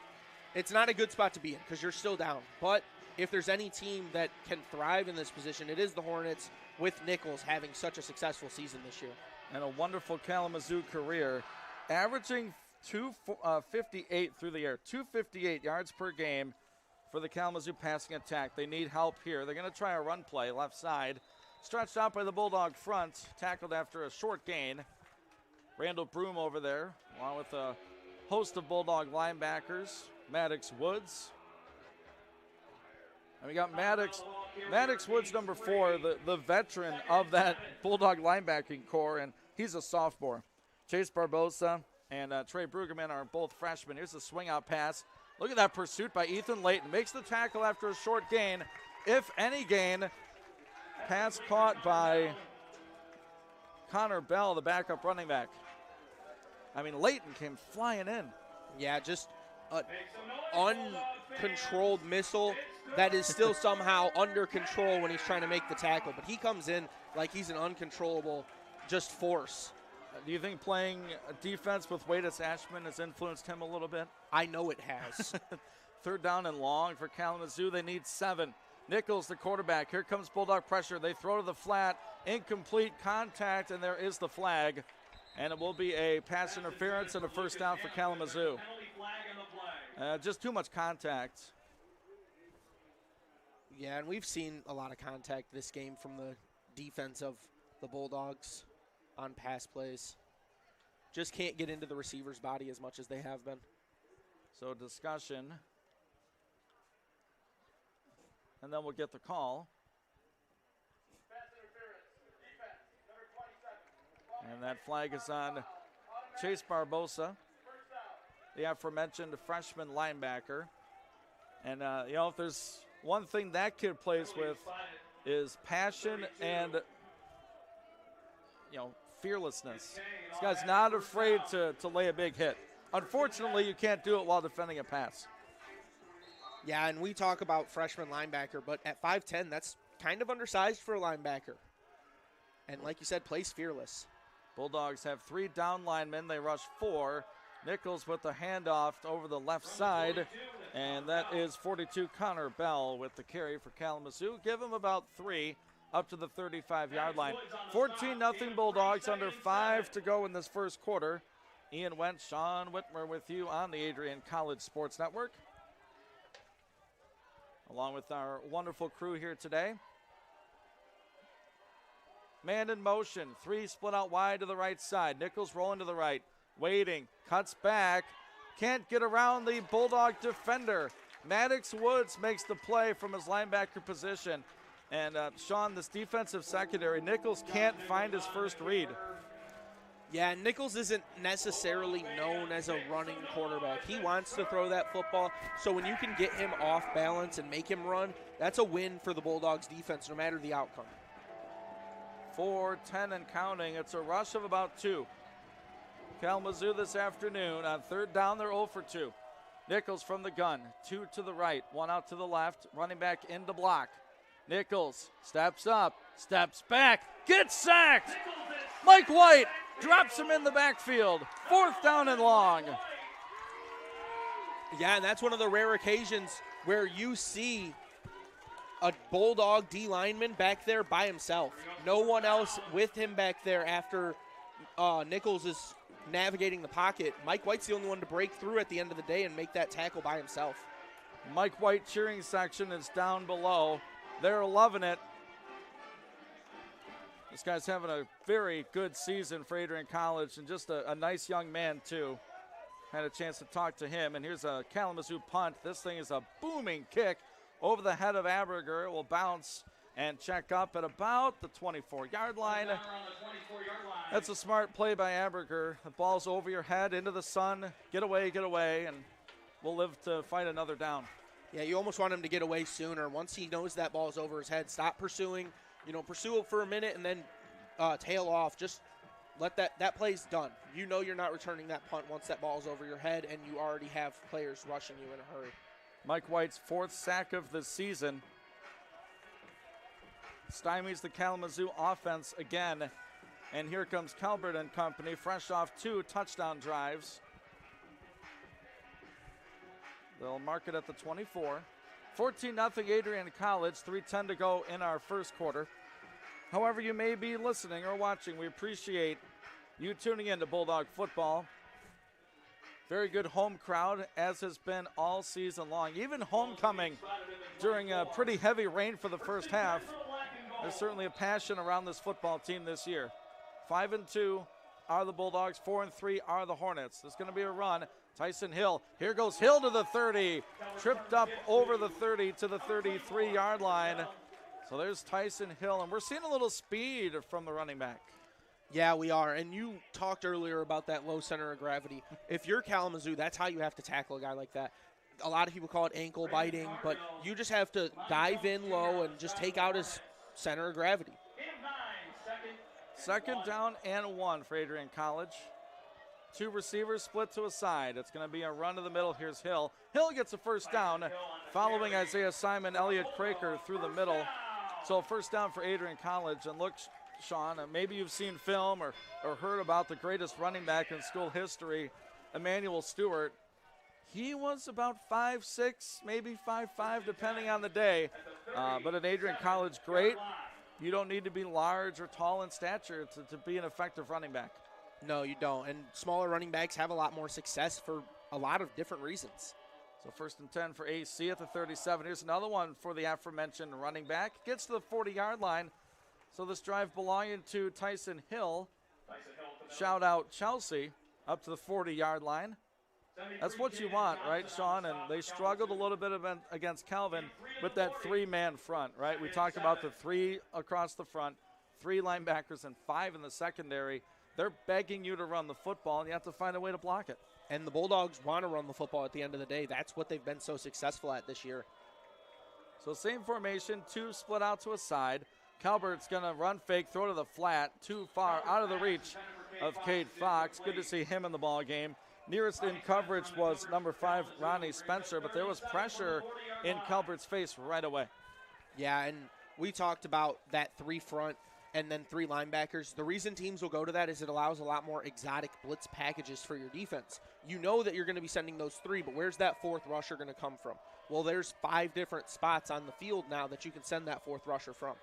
not a good spot to be in because you're still down. But if there's any team that can thrive in this position, it is the Hornets, with Nichols having such a successful season this year. And a wonderful Kalamazoo career, averaging 258 through the air, 258 yards per game for the Kalamazoo passing attack. They need help here. They're going to try a run play left side. Stretched out by the Bulldog front, tackled after a short gain. Randall Broom over there, along with a host of Bulldog linebackers. Maddox Woods. And we got Maddox Woods, number 4, the veteran of that Bulldog linebacking core, and he's a sophomore. Chase Barbosa and Trey Brueggemann are both freshmen. Here's the swing out pass. Look at that pursuit by Ethan Layton. Makes the tackle after a short gain, if any gain. Pass caught by Connor Bell, the backup running back. I mean, Layton came flying in. Yeah, just an uncontrolled missile that is still somehow under control when he's trying to make the tackle. But he comes in like he's an uncontrollable just force. Do you think playing defense with Wadis Ashman has influenced him a little bit? I know it has. Third down and long for Kalamazoo. They need 7. Nichols, the quarterback. Here comes Bulldog pressure. They throw to the flat. Incomplete contact, and there is the flag. And it will be a pass interference and a first down for Kalamazoo. Just too much contact. Yeah, and we've seen a lot of contact this game from the defense of the Bulldogs on pass plays. Just can't get into the receiver's body as much as they have been. So discussion. And then we'll get the call. Pass interference. Defense. Number And that flag is on Chase Barbosa, the aforementioned freshman linebacker. And, if there's one thing that kid plays with is passion and, fearlessness. This guy's not afraid to lay a big hit. Unfortunately, you can't do it while defending a pass. Yeah, and we talk about freshman linebacker, but at 5'10", that's kind of undersized for a linebacker. And like you said, plays fearless. Bulldogs have 3 down linemen. They rush 4. Nichols with the handoff over the left side. And that is 42 Connor Bell with the carry for Kalamazoo. Give him about 3 up to the 35-yard line. 14-0 Bulldogs, under 5 to go in this first quarter. Ian Wentz, Sean Whitmer with you on the Adrian College Sports Network, along with our wonderful crew here today. Man in motion, 3 split out wide to the right side. Nichols rolling to the right, waiting, cuts back, can't get around the Bulldog defender. Maddox Woods makes the play from his linebacker position. And Sean, this defensive secondary, Nichols can't find his first read. Yeah, Nichols isn't necessarily known as a running quarterback. He wants to throw that football, so when you can get him off balance and make him run, that's a win for the Bulldogs defense, no matter the outcome. 4-10 and counting. It's a rush of about 2. Kalamazoo this afternoon on 3rd down, they're 0 for 2. Nichols from the gun, 2 to the right, 1 out to the left, running back into block. Nichols steps up, steps back, gets sacked. Mike White drops him in the backfield. 4th down and long. Yeah, and that's one of the rare occasions where you see a Bulldog D lineman back there by himself. No one else with him back there after Nichols is navigating the pocket. Mike White's the only one to break through at the end of the day and make that tackle by himself. Mike White cheering section is down below. They're loving it. This guy's having a very good season for Adrian College, and just a nice young man, too. Had a chance to talk to him, and here's a Kalamazoo punt. This thing is a booming kick over the head of Aberger. It will bounce and check up at about the 24-yard line. That's a smart play by Aberger. The ball's over your head, into the sun. Get away, and we'll live to fight another down. Yeah, you almost want him to get away sooner. Once he knows that ball's over his head, stop pursuing. Pursue it for a minute and then tail off. Just let that play's done. You know you're not returning that punt once that ball's over your head and you already have players rushing you in a hurry. Mike White's 4th sack of the season stymies the Kalamazoo offense again. And here comes Calvert and company, fresh off 2 touchdown drives. They'll mark it at the 24. 14-0 Adrian College, 3:10 to go in our first quarter. However you may be listening or watching, we appreciate you tuning in to Bulldog football. Very good home crowd, as has been all season long. Even homecoming during a pretty heavy rain for the first half. There's certainly a passion around this football team this year. 5-2 are the Bulldogs, 4-3 are the Hornets. There's going to be a run. Tyson Hill, here goes Hill to the 30, tripped up over the 30 to the 33-yard line. So there's Tyson Hill, and we're seeing a little speed from the running back. Yeah, we are, and you talked earlier about that low center of gravity. If you're Kalamazoo, that's how you have to tackle a guy like that. A lot of people call it ankle biting, but you just have to dive in low and just take out his center of gravity. 2nd down and 1 for Adrian College. 2 receivers split to a side. It's going to be a run to the middle. Here's Hill. Hill gets a first down, following Isaiah Simon, Elliott Craker through the middle. So first down for Adrian College. And look, Sean, maybe you've seen film or heard about the greatest running back in school history, Emmanuel Stewart. He was about 5'6", maybe 5'5", depending on the day. But at Adrian College, great. You don't need to be large or tall in stature to be an effective running back. No, you don't. And smaller running backs have a lot more success for a lot of different reasons. So 1st and 10 for AC at the 37. Here's another one for the aforementioned running back. Gets to the 40-yard line. So this drive belonging to Tyson Hill. Shout out Chelsea up to the 40-yard line. That's what you want, right, Sean? And they struggled a little bit against Calvin with that 3-man front, right? We talked about the 3 across the front, 3 linebackers and 5 in the secondary. they're begging you to run the football, and you have to find a way to block it. And the Bulldogs want to run the football at the end of the day. That's what they've been so successful at this year. So same formation, 2 split out to a side. Calbert's going to run fake, throw to the flat, too far out of the reach of Cade Fox. Good to see him in the ball game. Nearest in coverage was number 5, Ronnie Spencer, but there was pressure in Calbert's face right away. Yeah, and we talked about that 3 front and then 3 linebackers. The reason teams will go to that is it allows a lot more exotic blitz packages for your defense. You know that you're going to be sending those 3, but where's that 4th rusher going to come from? Well, there's 5 different spots on the field now that you can send that 4th rusher from.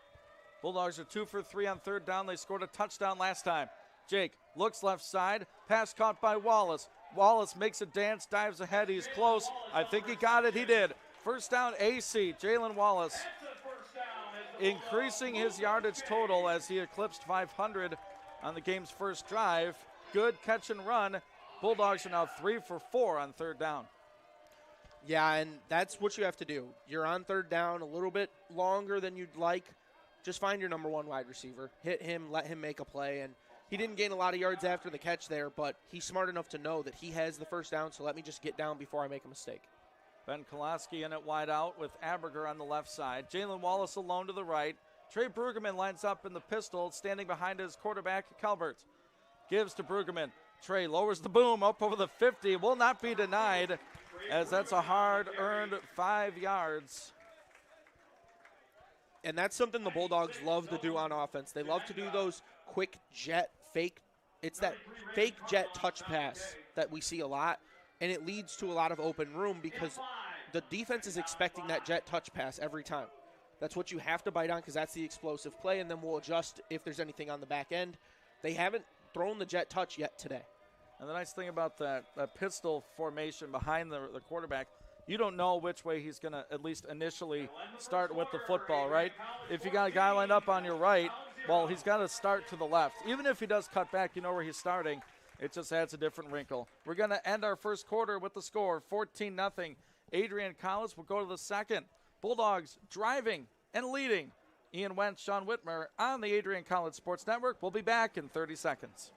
Bulldogs are 2 for 3 on 3rd down. They scored a touchdown last time. Jake looks left side. Pass caught by Wallace. Wallace makes a dance, dives ahead. He's close. I think he got it. He did. First down, AC. Jalen Wallace increasing his yardage total as he eclipsed 500 on the game's first drive. Good catch and run. Bulldogs are now 3 for 4 on 3rd down. Yeah, and that's what you have to do. You're on 3rd down a little bit longer than you'd like. Just find your number 1 wide receiver. Hit him, let him make a play. And he didn't gain a lot of yards after the catch there, but he's smart enough to know that he has the first down, so let me just get down before I make a mistake. Ben Kolaski in it wide out with Aberger on the left side. Jalen Wallace alone to the right. Trey Brueggemann lines up in the pistol, standing behind his quarterback, Calvert. Gives to Brueggemann. Trey lowers the boom up over the 50. Will not be denied, as that's a hard-earned 5 yards. And that's something the Bulldogs love to do on offense. They love to do those quick jet fake. It's that fake jet touch pass that we see a lot, and it leads to a lot of open room because the defense is expecting that jet touch pass every time. That's what you have to bite on because that's the explosive play, and then we'll adjust if there's anything on the back end. They haven't thrown the jet touch yet today. And the nice thing about that pistol formation behind the quarterback, you don't know which way he's going to at least initially start with the football, right? If you got a guy lined up on your right, well, he's got to start to the left. Even if he does cut back, you know where he's starting. It just adds a different wrinkle. We're going to end our first quarter with the score, 14-0. Adrian College will go to the second. Bulldogs driving and leading. Ian Wentz, Sean Whitmer on the Adrian College Sports Network. We'll be back in 30 seconds.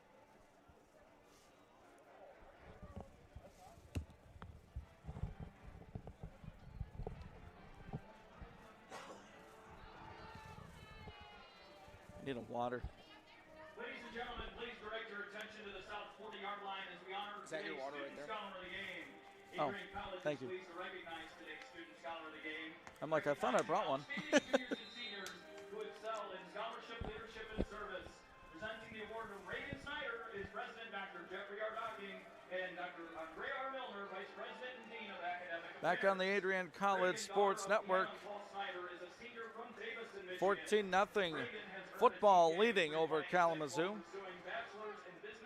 Need a water. Ladies and gentlemen, please direct your attention to the south 40-yard line as we honor Is that your today's water right Student there? Scholar of the Game. Oh, Adrian College thank is you. pleased to recognize today's Student Scholar of the Game. I'm like, I thought I brought one. Outstanding juniors and seniors who excel in scholarship, leadership, and service. Presenting the award to Reagan Snyder is President Dr. Jeffrey R. Docking and Dr. Andre R. Milner, Vice President and Dean of Academic Affairs. Back on the Adrian College Sports Network. 14-0. Football leading over Kalamazoo.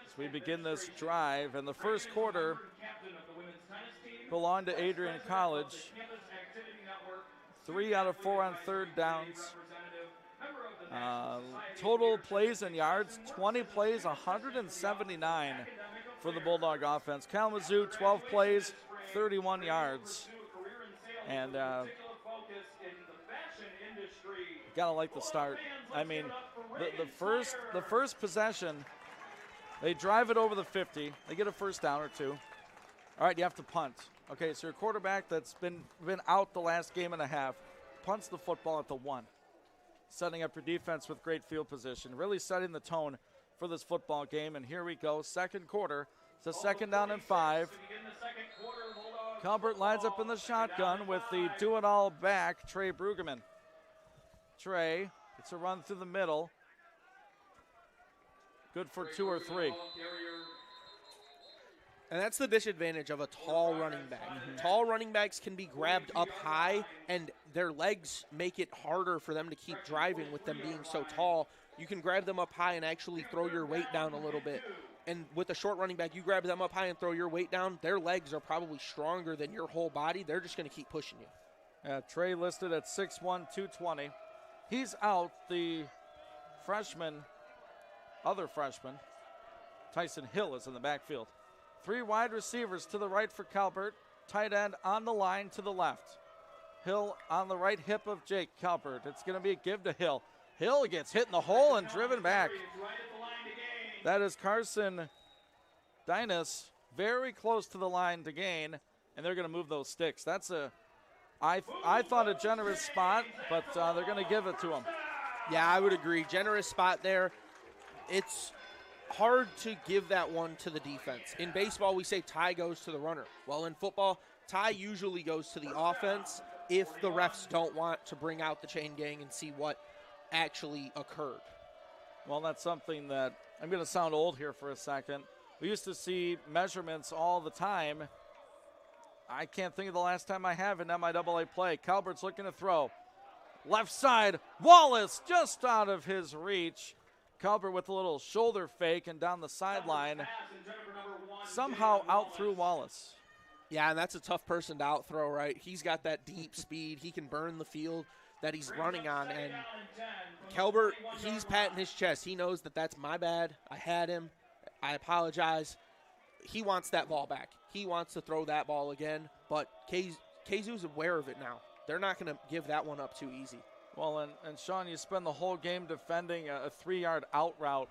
As we begin this drive, and the first quarter belonged to Adrian College. 3 out of 4 on 3rd downs. Total plays and yards, 20 plays, 179 for the Bulldog offense. Kalamazoo, 12 plays, 31 yards. And gotta like the start. I mean, the first possession, they drive it over the 50. They get a first down or 2. All right, you have to punt. Okay, so your quarterback that's been out the last game and a half punts the football at the 1. Setting up your defense with great field position, really setting the tone for this football game. And here we go, second quarter. It's a 2nd down and 5. Calvert lines up in the shotgun with the do-it-all back, Trey Brueggemann. Trey, it's a run through the middle. Good for 2 or 3. And that's the disadvantage of a tall running back. Tall running backs can be grabbed up high, and their legs make it harder for them to keep driving with them being so tall. You can grab them up high and actually throw your weight down a little bit. And with a short running back, you grab them up high and throw your weight down, their legs are probably stronger than your whole body. They're just going to keep pushing you. Yeah, Trey listed at 6'1", 220. He's out. The other freshman, Tyson Hill, is in the backfield. 3 wide receivers to the right for Calvert. Tight end on the line to the left. Hill on the right hip of Jake Calvert. It's going to be a give to Hill. Hill gets hit in the hole and driven back. That is Carson Dinas, very close to the line to gain, and they're going to move those sticks. That's I thought a generous spot, but they're going to give it to him. Yeah, I would agree. Generous spot there. It's hard to give that one to the defense. In baseball, we say tie goes to the runner. Well, in football, tie usually goes to the offense if the refs don't want to bring out the chain gang and see what actually occurred. Well, that's something that I'm going to sound old here for a second. We used to see measurements all the time. I can't think of the last time I have an MIAA play. Calbert's looking to throw. Left side, Wallace just out of his reach. Calbert with a little shoulder fake and down the sideline. Somehow out through Wallace. Yeah, and that's a tough person to out throw, right? He's got that deep speed. He can burn the field that he's running on. And Calbert, he's patting his chest. He knows that that's my bad. I had him. I apologize. He wants that ball back. He wants to throw that ball again, but Kazu's aware of it now. They're not going to give that one up too easy. Well, and Sean, you spend the whole game defending a 3-yard out route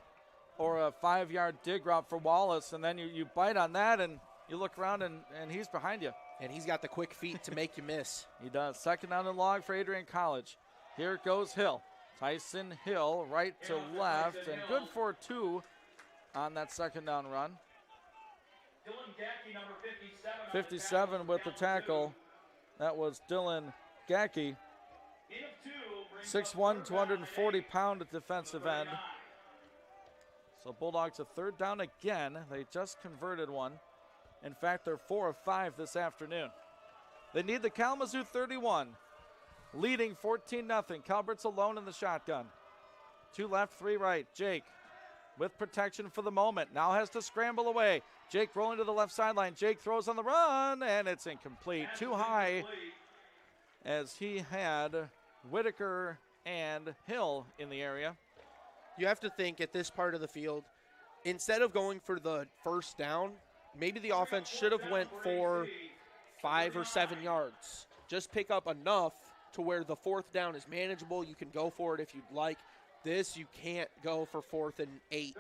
or a 5-yard dig route for Wallace, and then you bite on that, and you look around, and he's behind you. And he's got the quick feet to make you miss. He does. Second down and long for Adrian College. Here goes Hill. Tyson Hill right to left, and good for 2 on that second down run. 57 with the tackle. That was Dylan Gackey. 6'1", 240-pound defensive end. So Bulldogs a third down again. They just converted one. In fact, they're 4 of 5 this afternoon. They need the Kalamazoo 31, leading 14-0. Calbert's alone in the shotgun. 2 left, 3 right. Jake with protection for the moment. Now has to scramble away. Jake rolling to the left sideline. Jake throws on the run, and it's incomplete. Too high as he had Whitaker and Hill in the area. You have to think at this part of the field, instead of going for the first down, maybe the offense should have went for 5 or 7 yards. Just pick up enough to where the 4th down is manageable. You can go for it if you'd like. This, you can't go for 4th and 8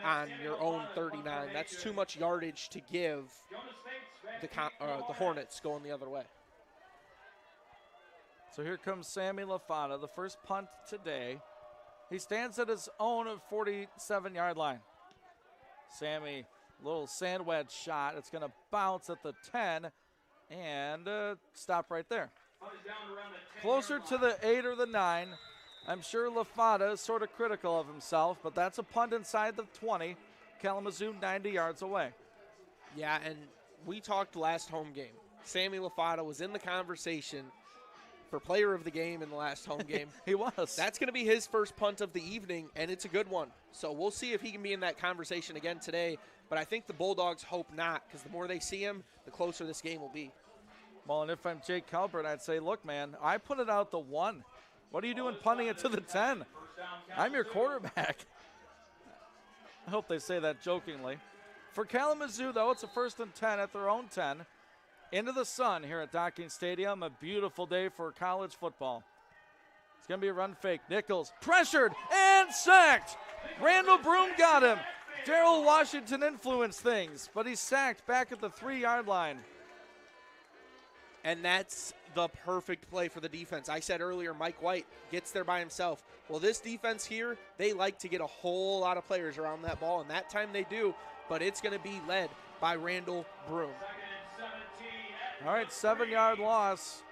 on your own 39. That's too much yardage to give the Hornets going the other way. So here comes Sammy Lafata, the first punt today. He stands at his own 47-yard line. Sammy, little sand wedge shot. It's going to bounce at the 10 and stop right there. Closer to the 8 or the 9. I'm sure Lafata is sort of critical of himself, but that's a punt inside the 20. Kalamazoo 90 yards away. Yeah, and we talked last home game. Sammy Lafata was in the conversation for player of the game in the last home game. He was. That's going to be his first punt of the evening, and it's a good one. So we'll see if he can be in that conversation again today. But I think the Bulldogs hope not, because the more they see him, the closer this game will be. Well, and if I'm Jake Calbert, I'd say, look, man, I put it out the 1. What are you doing punting it to the 10? I'm your quarterback. I hope they say that jokingly. For Kalamazoo, though, it's a 1st and 10 at their own 10. Into the sun here at Docking Stadium. A beautiful day for college football. It's going to be a run fake. Nichols pressured and sacked. Randall Broom got him. Darrell Washington influenced things, but he's sacked back at the 3-yard line. And that's the perfect play for the defense. I said earlier, Mike White gets there by himself. Well, this defense here, they like to get a whole lot of players around that ball, and that time they do, but it's going to be led by Randall Broom. All right, 7-yard loss,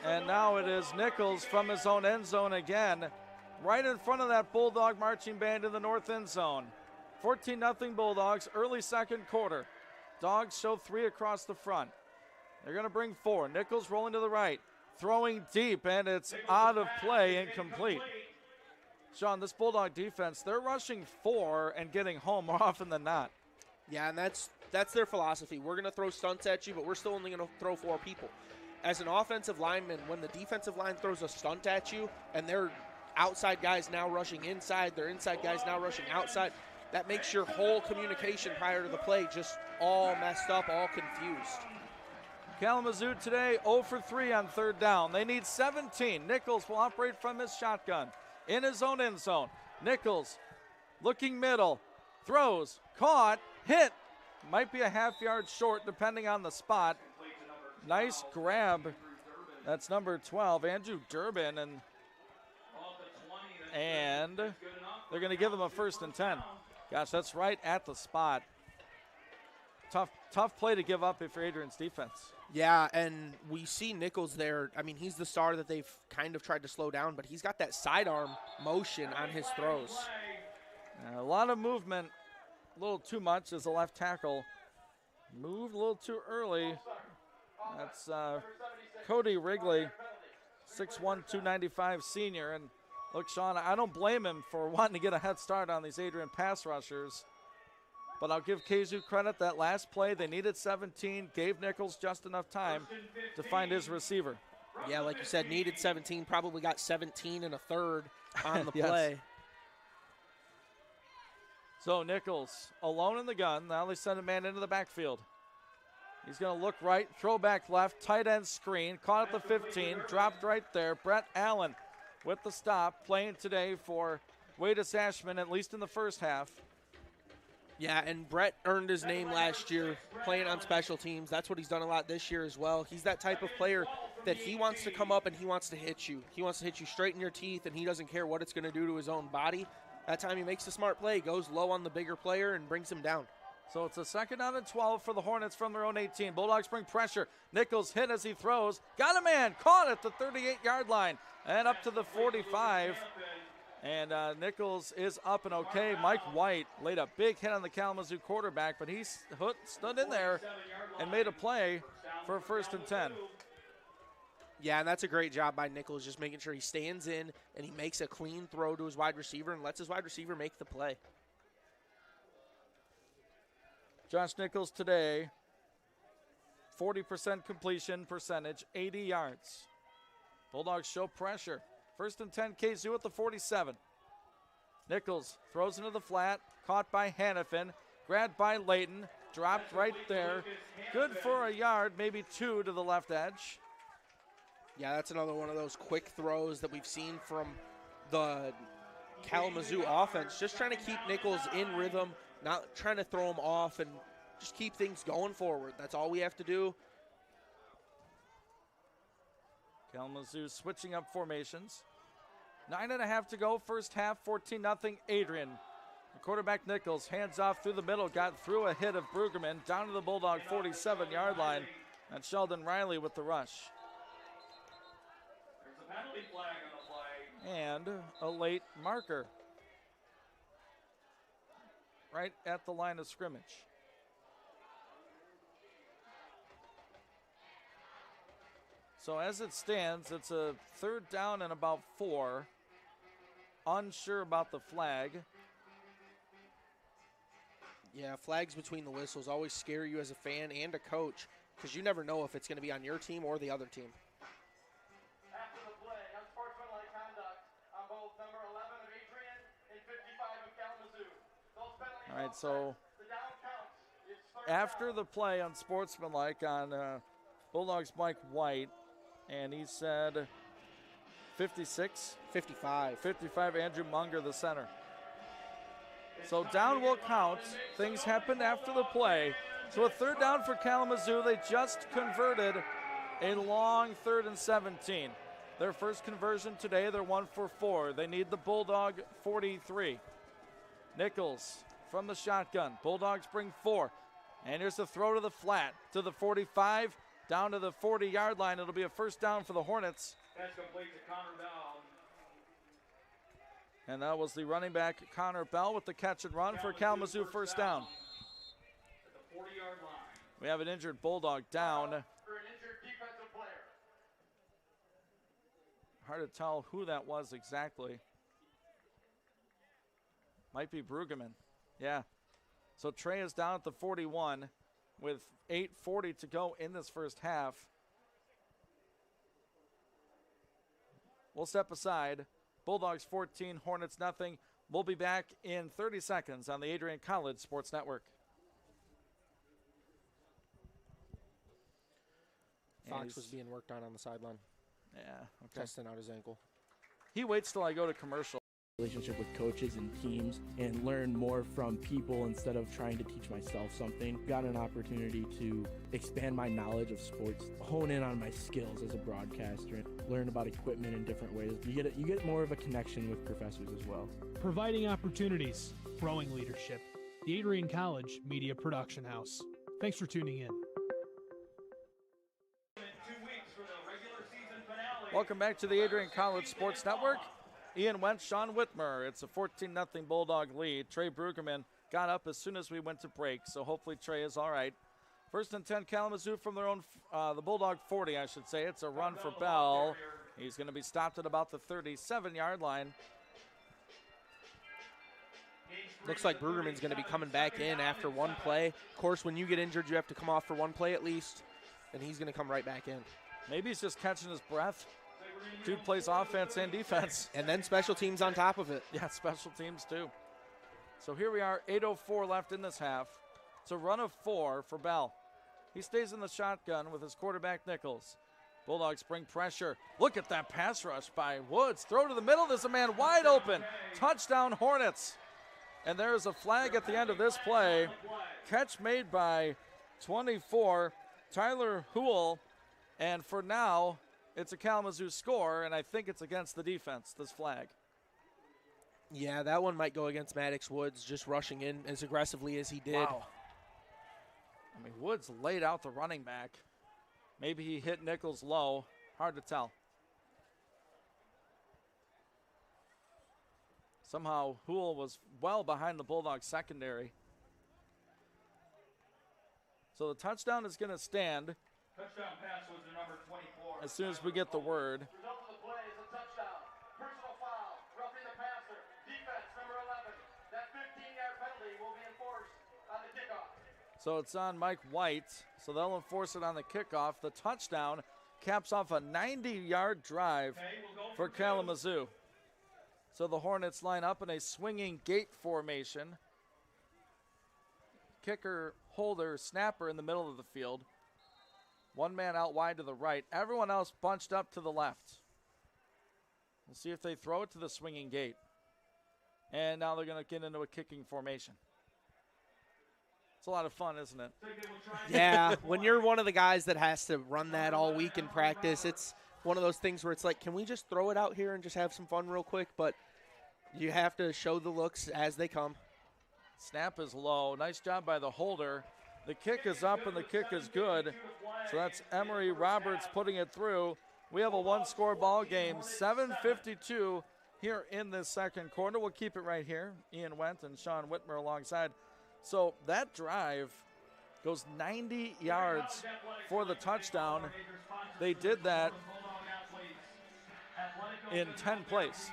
and now it is Nichols from his own end zone again, right in front of that Bulldog marching band in the north end zone. 14-0 Bulldogs, early second quarter. Dogs show 3 across the front. They're going to bring 4. Nichols rolling to the right, throwing deep, and it's out of play, incomplete. Sean, this Bulldog defense, they're rushing 4 and getting home more often than not. Yeah, and that's their philosophy. We're going to throw stunts at you, but we're still only going to throw 4 people. As an offensive lineman, when the defensive line throws a stunt at you and their outside guys now rushing inside, their inside guys now rushing outside, that makes your whole communication prior to the play just all messed up, all confused. Kalamazoo today 0 for 3 on 3rd down. They need 17. Nichols will operate from his shotgun in his own end zone. Nichols looking middle. throws, caught, hit. Might be a half yard short depending on the spot. Nice grab. That's number 12, Andrew Durbin, and they're going to give him a 1st and 10. Gosh, that's right at the spot. Tough play to give up for Adrian's defense. Yeah, and we see Nichols there. I mean, he's the star that they've kind of tried to slow down, but he's got that sidearm motion on his throws. A lot of movement, a little too much as a left tackle. Moved a little too early. That's Cody Wrigley, 6'1", 295 senior. And look, Sean, I don't blame him for wanting to get a head start on these Adrian pass rushers. But I'll give KZU credit. That last play, they needed 17, gave Nichols just enough time to find his receiver. Yeah, like you said, needed 17, probably got 17 and a third on the Yes. play. So Nichols alone in the gun. Now they send a man into the backfield. He's going to look right, throw back left, tight end screen, caught at the 15, dropped right there. Brett Allen with the stop, playing today for Wadis Ashman, at least in the first half. Yeah, and Brett earned his name last year playing on special teams. That's what he's done a lot this year as well. He's that type of player that he wants to come up and he wants to hit you. He wants to hit you straight in your teeth, and he doesn't care what it's going to do to his own body. That time he makes the smart play, goes low on the bigger player and brings him down. So it's a 2nd down and 12 for the Hornets from their own 18. Bulldogs bring pressure. Nichols hit as he throws. Got a man, caught at the 38-yard line and up to the 45. And Nichols is up and okay. Mike White laid a big hit on the Kalamazoo quarterback, but he stood in there and made a play for a 1st and 10. Yeah, and that's a great job by Nichols, just making sure he stands in and he makes a clean throw to his wide receiver and lets his wide receiver make the play. Josh Nichols today, 40% completion percentage, 80 yards. Bulldogs show pressure. 1st and 10, KZU at the 47. Nichols throws into the flat, caught by Hannafin, grabbed by Layton, dropped right there. Good for a yard, maybe 2 to the left edge. Yeah, that's another one of those quick throws that we've seen from the Kalamazoo offense. Just trying to keep Nichols in rhythm, not trying to throw him off, and just keep things going forward. That's all we have to do. Kalamazoo switching up formations. 9.5 to go, first half, 14-0 Adrian. The quarterback Nichols, hands off through the middle, got through a hit of Brueggemann, down to the Bulldog 47-yard line, and Sheldon Riley with the rush. There's a penalty flag on the play. And a late marker right at the line of scrimmage. So as it stands, it's a 3rd down and about 4. Unsure about the flag. Yeah, flags between the whistles always scare you as a fan and a coach because you never know if it's going to be on your team or the other team. After the play, unsportsmanlike conduct on both number 11 of Adrian and 55 of Kalamazoo. Those penalties. All right, so the down counts. It's third after down. the play, unsportsmanlike on Bulldogs Mike White, and he said 56, 55 Andrew Munger, the center. So down will count. Things happened after the play. So a 3rd down for Kalamazoo. They just converted a long 3rd and 17. Their first conversion today, they're 1 for 4. They need the Bulldog 43. Nichols from the shotgun. Bulldogs bring 4. And here's the throw to the flat, to the 45, down to the 40-yard line. It'll be a 1st down for the Hornets. That's complete to Connor Bell. And that was the running back, Connor Bell, with the catch and run for Kalamazoo, 1st down. At the 40-yard line. We have an injured Bulldog down. For an injured defensive player. Hard to tell who that was exactly. Might be Brueggemann. Yeah. So Trey is down at the 41 with 8:40 to go in this first half. We'll step aside. Bulldogs 14, Hornets nothing. We'll be back in 30 seconds on the Adrian College Sports Network. Fox was being worked on the sideline, Yeah, okay. testing out his ankle. He waits till I go to commercial. relationship with coaches and teams and learn more from people instead of trying to teach myself something. Got an opportunity to expand my knowledge of sports, hone in on my skills as a broadcaster, and learn about equipment in different ways. You get more of a connection with professors as well. Providing opportunities, growing leadership. The Adrian College Media Production House. Thanks for tuning in. Welcome back to the Adrian College Sports Network. Ian Wentz, Sean Whitmer. It's a 14-0 Bulldog lead. Trey Brueggemann got up as soon as we went to break, so hopefully Trey is all right. First and 10, Kalamazoo from their own, the Bulldog 40, I should say. It's a run for Bell. He's going to be stopped at about the 37-yard line. Looks like Brueggemann's going to be coming back in after one play. Of course, when you get injured, you have to come off for one play at least, and he's going to come right back in. Maybe he's just catching his breath. Dude plays offense and defense. And then special teams on top of it. Yeah, special teams too. So here we are, 8:04 left in this half. It's a run of 4 for Bell. He stays in the shotgun with his quarterback, Nichols. Bulldogs bring pressure. Look at that pass rush by Woods. Throw to the middle. There's a man wide open. Touchdown, Hornets. And there's a flag at the end of this play. Catch made by 24, Tyler Houle. And for now, it's a Kalamazoo score, and I think it's against the defense, this flag. Yeah, that one might go against Maddox Woods, just rushing in as aggressively as he did. Wow. I mean, Woods laid out the running back. Maybe he hit Nichols low. Hard to tell. Somehow, Houle was well behind the Bulldogs secondary. So the touchdown is going to stand. Touchdown pass was to number 24. As soon as we get the word. Result of the play is a touchdown. Personal foul, roughing the passer. Defense, number 11. That 15-yard penalty will be enforced on the kickoff. So it's on Mike White. So they'll enforce it on the kickoff. The touchdown caps off a 90-yard drive for Kalamazoo. So the Hornets line up in a swinging gate formation. Kicker, holder, snapper in the middle of the field. One man out wide to the right. Everyone else bunched up to the left. We'll see if they throw it to the swinging gate. And now they're going to get into a kicking formation. It's a lot of fun, isn't it? Yeah, when you're one of the guys that has to run that all week in practice, it's one of those things where it's like, can we just throw it out here and just have some fun real quick? But you have to show the looks as they come. Snap is low. Nice job by the holder. The kick is up and the kick is good. So that's Emery Roberts putting it through. We have a one-score ball game, 7:52 here in this second quarter. We'll keep it right here. Ian Wendt and Sean Whitmer alongside. So that drive goes 90 yards for the touchdown. They did that in 10 plays.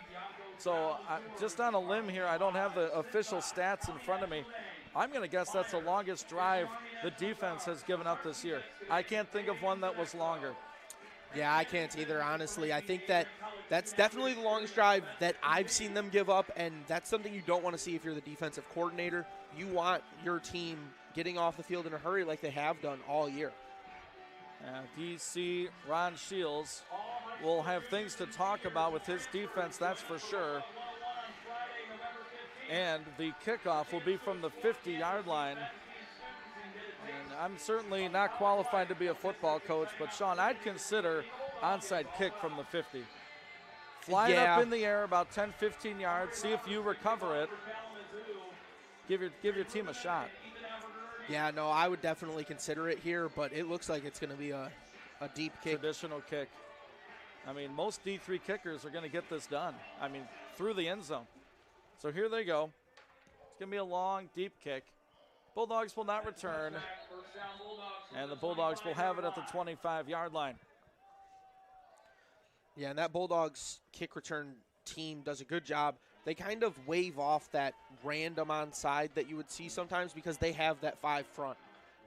So just on a limb here, I don't have the official stats in front of me. I'm going to guess that's the longest drive the defense has given up this year. I can't think of one that was longer. Yeah, I can't either, honestly. I think that's definitely the longest drive that I've seen them give up, and that's something you don't want to see if you're the defensive coordinator. You want your team getting off the field in a hurry like they have done all year. DC Ron Shields will have things to talk about with his defense, that's for sure. And the kickoff will be from the 50-yard line. And I'm certainly not qualified to be a football coach, but Sean, I'd consider onside kick from the 50. Fly it up in the air about 10, 15 yards, see if you recover it. Give your team a shot. Yeah, no, I would definitely consider it here, but it looks like it's going to be a deep kick. Traditional kick. I mean, most D3 kickers are going to get this done. I mean, through the end zone. So here they go. It's going to be a long, deep kick. Bulldogs will not return. And the Bulldogs will have it at the 25-yard line. Yeah, and that Bulldogs kick return team does a good job. They kind of wave off that random onside that you would see sometimes because they have that 5 front.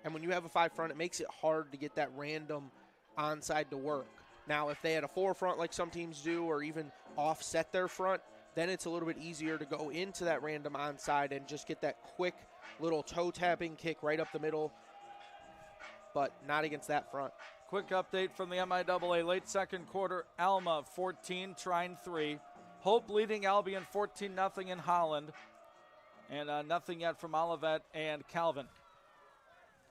And when you have a 5 front, it makes it hard to get that random onside to work. Now, if they had a 4 front like some teams do or even offset their front, then it's a little bit easier to go into that random onside and just get that quick little toe-tapping kick right up the middle, but not against that front. Quick update from the MIAA late second quarter. Alma 14, Trine 3. Hope leading Albion 14-0 in Holland. And nothing yet from Olivet and Calvin.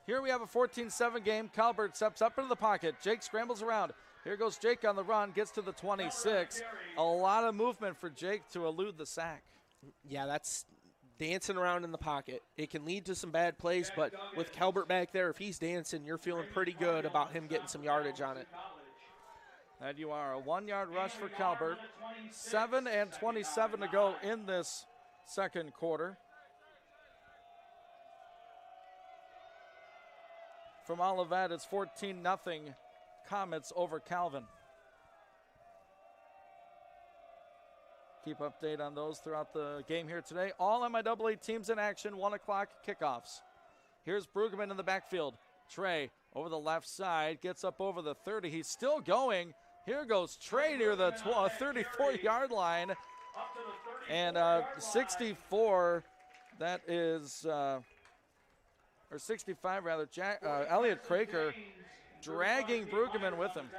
Here we have a 14-7 game. Calvert steps up into the pocket. Jake scrambles around. Here goes Jake on the run, gets to the 26. A lot of movement for Jake to elude the sack. Yeah, that's dancing around in the pocket. It can lead to some bad plays, but with Calvert back there, if he's dancing, you're feeling pretty good about him getting some yardage on it. And you are. A 1 yard rush for Calvert. 7:27 to go in this second quarter. From Olivet, it's 14-0 Comets over Calvin. Keep update on those throughout the game here today. All MIAA teams in action, 1 o'clock kickoffs. Here's Bruggeman in the backfield. Trey over the left side, gets up over the 30. He's still going. Here goes Trey near the 34-yard line. And 64, that is, or 65 rather, Elliot Craker dragging Bruggeman with him.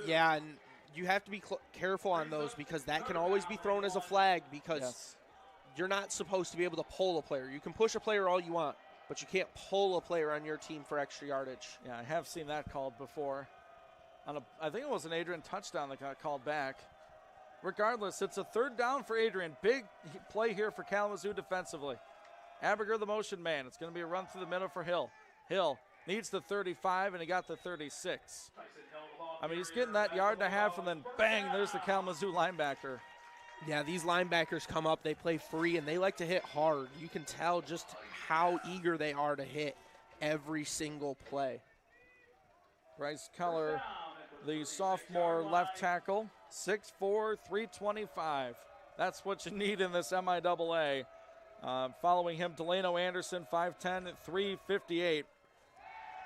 Yeah, and you have to be careful on those because that can always be thrown as a flag because you're not supposed to be able to pull a player. You can push a player all you want, but you can't pull a player on your team for extra yardage. Yeah, I have seen that called before. I think it was an Adrian touchdown that got called back. Regardless, it's a third down for Adrian. Big play here for Kalamazoo defensively. Aberger, the motion man. It's going to be a run through the middle for Hill. Hill needs the 35, and he got the 36. I mean, he's getting that yard and a half, and then bang, there's the Kalamazoo linebacker. Yeah, these linebackers come up, they play free, and they like to hit hard. You can tell just how eager they are to hit every single play. Bryce Keller, the sophomore left tackle, 6'4", 325. That's what you need in this MIAA. Following him, Delano Anderson, 5'10", 358.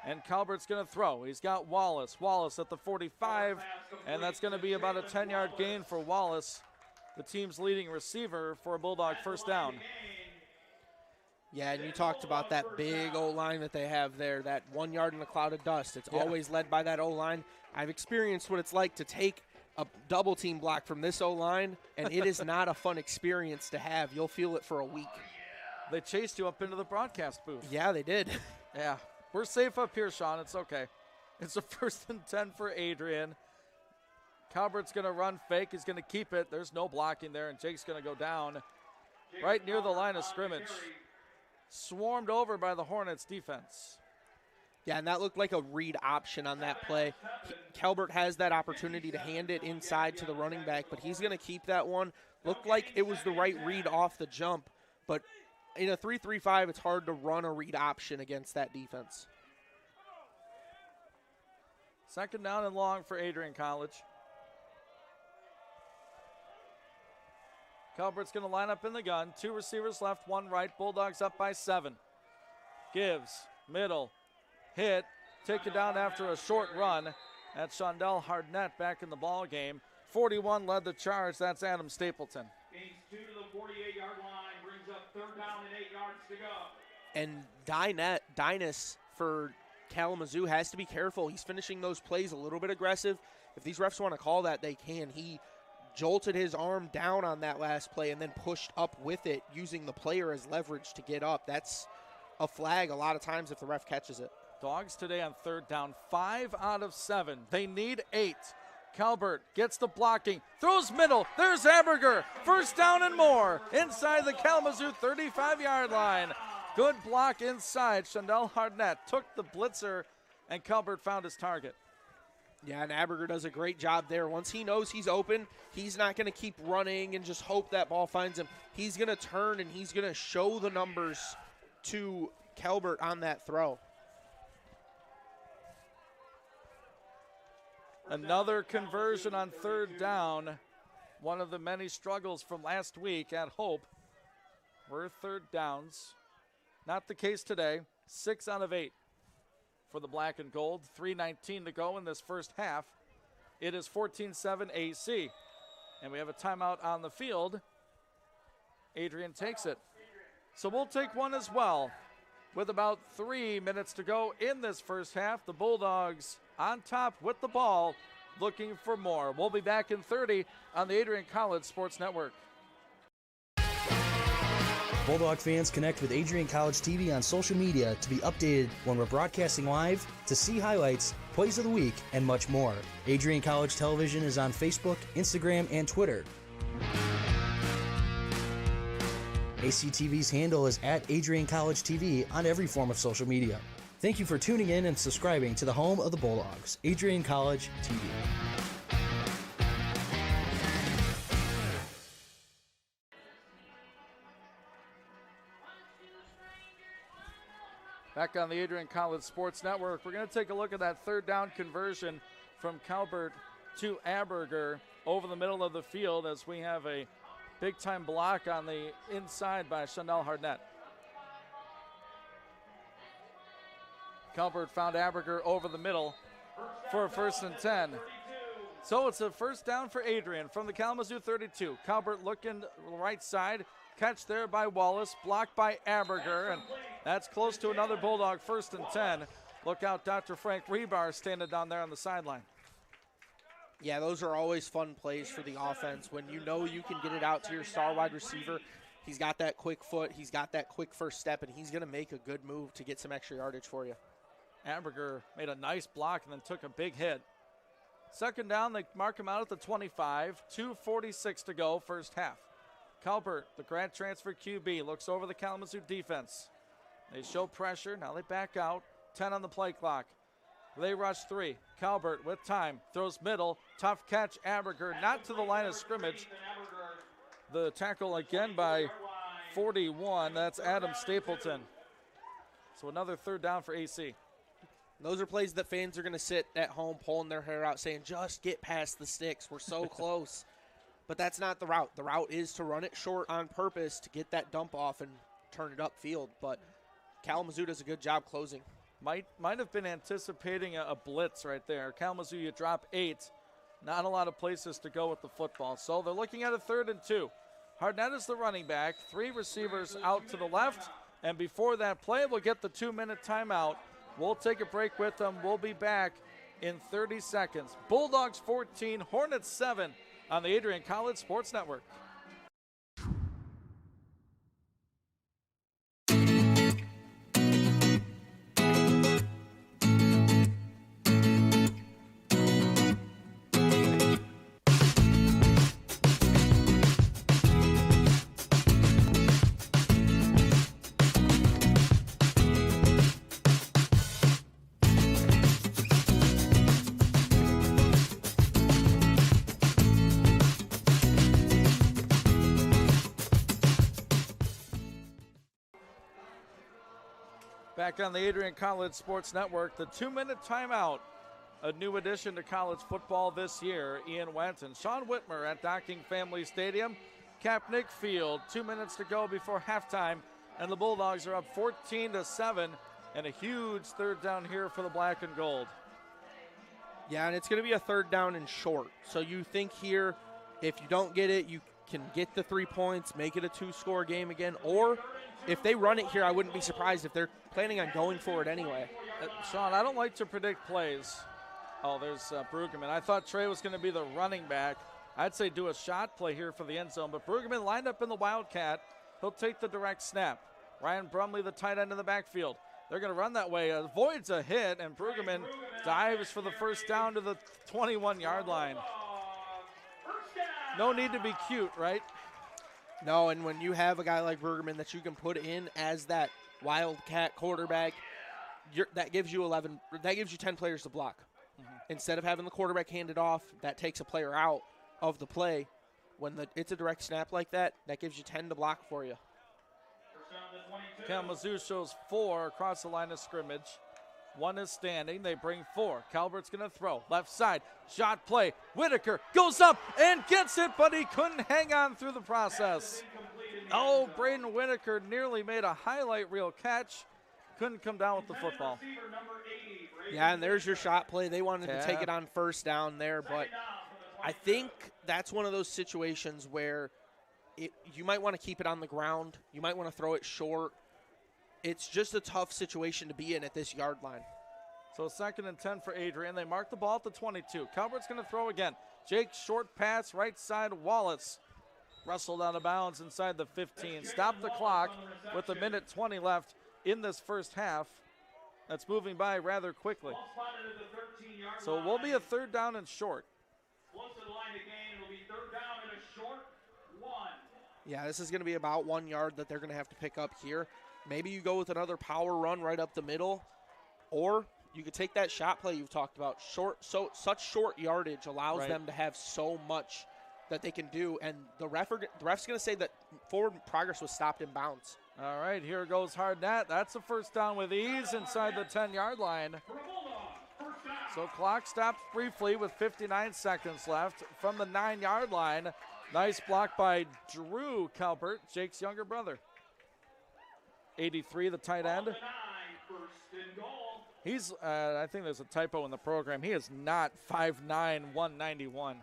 And Calvert's going to throw. He's got Wallace. Wallace at the 45, and that's going to be about a 10-yard gain for Wallace, the team's leading receiver, for a Bulldog first down. Yeah, and you talked about that big O-line that they have there, that 1 yard in a cloud of dust. It's always led by that O-line. I've experienced what it's like to take a double team block from this O-line, and it is not a fun experience to have. You'll feel it for a week. They chased you up into the broadcast booth. Yeah, they did. Yeah. We're safe up here, Sean. It's okay. It's a 1st and 10 for Adrian. Calvert's going to run fake. He's going to keep it. There's no blocking there, and Jake's going to go down right near the line of scrimmage. Swarmed over by the Hornets defense. Yeah, and that looked like a read option on that play. Calvert has that opportunity to hand it inside to the running back, but he's going to keep that one. Looked like it was the right read off the jump, but in a 3-3-5, it's hard to run a read option against that defense. Second down and long for Adrian College. Calvert's going to line up in the gun. 2 receivers left, 1 right. Bulldogs up by 7. Gives, middle, hit, taken down after a short run. That's Shondell Hardnett back in the ball game. 41 led the charge. That's Adam Stapleton. Gains 2 to the 48-yard line, brings up third down and 8 yards to go. And Dynas for Kalamazoo has to be careful. He's finishing those plays a little bit aggressive. If these refs want to call that, they can. He jolted his arm down on that last play and then pushed up with it, using the player as leverage to get up. That's a flag a lot of times if the ref catches it. Dogs today on third down, 5 out of 7. They need 8. Calvert gets the blocking, throws middle. There's Aberger. First down and more inside the Kalamazoo 35-yard line. Good block inside. Shondell Hardnett took the blitzer, and Calvert found his target. Yeah, and Aberger does a great job there. Once he knows he's open, he's not going to keep running and just hope that ball finds him. He's going to turn, and he's going to show the numbers to Calvert on that throw. Another conversion on third down. One of the many struggles from last week at Hope were third downs. Not the case today. 6 out of 8 for the black and gold. 3:19 to go in this first half. It is 14-7 AC. And we have a timeout on the field. Adrian takes it. So we'll take one as well. With about 3 minutes to go in this first half, the Bulldogs on top with the ball, looking for more. We'll be back in 30 on the Adrian College Sports Network. Bulldog fans, connect with Adrian College TV on social media to be updated when we're broadcasting live, to see highlights, plays of the week, and much more. Adrian College Television is on Facebook, Instagram, and Twitter. ACTV's handle is at Adrian College TV on every form of social media. Thank you for tuning in and subscribing to the home of the Bulldogs, Adrian College TV. Back on the Adrian College Sports Network, we're going to take a look at that third down conversion from Calbert to Aberger over the middle of the field as we have a big-time block on the inside by Chanel Hardnett. Calbert found Aberger over the middle for a 1st and 10. So it's a first down for Adrian from the Kalamazoo 32. Calbert looking right side. Catch there by Wallace, blocked by Aberger, and that's close to another Bulldog 1st and 10. Look out, Dr. Frank Rebar standing down there on the sideline. Yeah, those are always fun plays for the offense when you know you can get it out to your star wide receiver. He's got that quick foot, he's got that quick first step, and he's going to make a good move to get some extra yardage for you. Aberger made a nice block and then took a big hit. Second down, they mark him out at the 25, 2:46 to go, first half. Calbert, the grad transfer QB, looks over the Kalamazoo defense. They show pressure. Now they back out. 10 on the play clock. They rush 3. Calbert with time. Throws middle. Tough catch. Aberger not to the line of scrimmage. The tackle again by 41. That's Adam Stapleton. So another third down for AC. Those are plays that fans are going to sit at home pulling their hair out saying, just get past the sticks. We're so close. But that's not the route. The route is to run it short on purpose to get that dump off and turn it upfield. But Kalamazoo does a good job closing. Might have been anticipating a blitz right there. Kalamazoo, you drop 8. Not a lot of places to go with the football. So they're looking at a 3rd and 2. Hardnett is the running back. 3 receivers out to the left. And before that play, we'll get the 2-minute timeout. We'll take a break with them. We'll be back in 30 seconds. Bulldogs 14, Hornets 7 on the Adrian College Sports Network. Back on the Adrian College Sports Network, the 2-minute timeout. A new addition to college football this year. Ian Went and Sean Whitmer at Docking Family Stadium. Kapnick Field, 2 minutes to go before halftime. And the Bulldogs are up 14-7. And a huge third down here for the black and gold. Yeah, and it's going to be a third down and short. So you think here, if you don't get it, you can get the 3 points, make it a 2-score game again. Or if they run it here, I wouldn't be surprised if they're planning on going for it anyway. Sean, I don't like to predict plays. Oh, there's Brueggemann. I thought Trey was going to be the running back. I'd say do a shot play here for the end zone, but Brueggemann lined up in the Wildcat. He'll take the direct snap. Ryan Brumley, the tight end in the backfield. They're going to run that way. Avoids a hit, and Brueggemann dives for the first down to the 21-yard line. No need to be cute, right? No, and when you have a guy like Brueggemann that you can put in as that Wildcat quarterback, that gives you 10 players to block. Mm-hmm. Instead of having the quarterback hand it off, that takes a player out of the play. When it's a direct snap like that, that gives you 10 to block for you. Kalamazoo shows 4 across the line of scrimmage. 1 is standing. They bring 4. Calbert's going to throw. Left side. Shot play. Whitaker goes up and gets it, but he couldn't hang on through the process. Oh, Braden Whitaker nearly made a highlight reel catch. Couldn't come down with the football. Yeah, and there's your shot play. They wanted to take it on first down there, but I think that's one of those situations where you might want to keep it on the ground. You might want to throw it short. It's just a tough situation to be in at this yard line. So 2nd and 10 for Adrian. They mark the ball at the 22. Calvert's going to throw again. Jake, short pass, right side, Wallace. Wrestled out of bounds inside the 15. Stop the clock with a minute 20 left in this first half. That's moving by rather quickly. So it will be a 3rd down and short. Close to the line again. It'll be 3rd down and a short 1. Yeah, this is going to be about 1 yard that they're going to have to pick up here. Maybe you go with another power run right up the middle, or you could take that shot play you've talked about. Such short yardage allows them to have so much that they can do, and the ref's going to say that forward progress was stopped in bounds. All right, here goes Hardnett. That's a 1st down with ease inside the 10-yard line. So clock stops briefly with 59 seconds left from the 9-yard line. Nice block by Drew Calvert, Jake's younger brother. 83, the tight end. He's, I think there's a typo in the program. He is not 5'9", 191.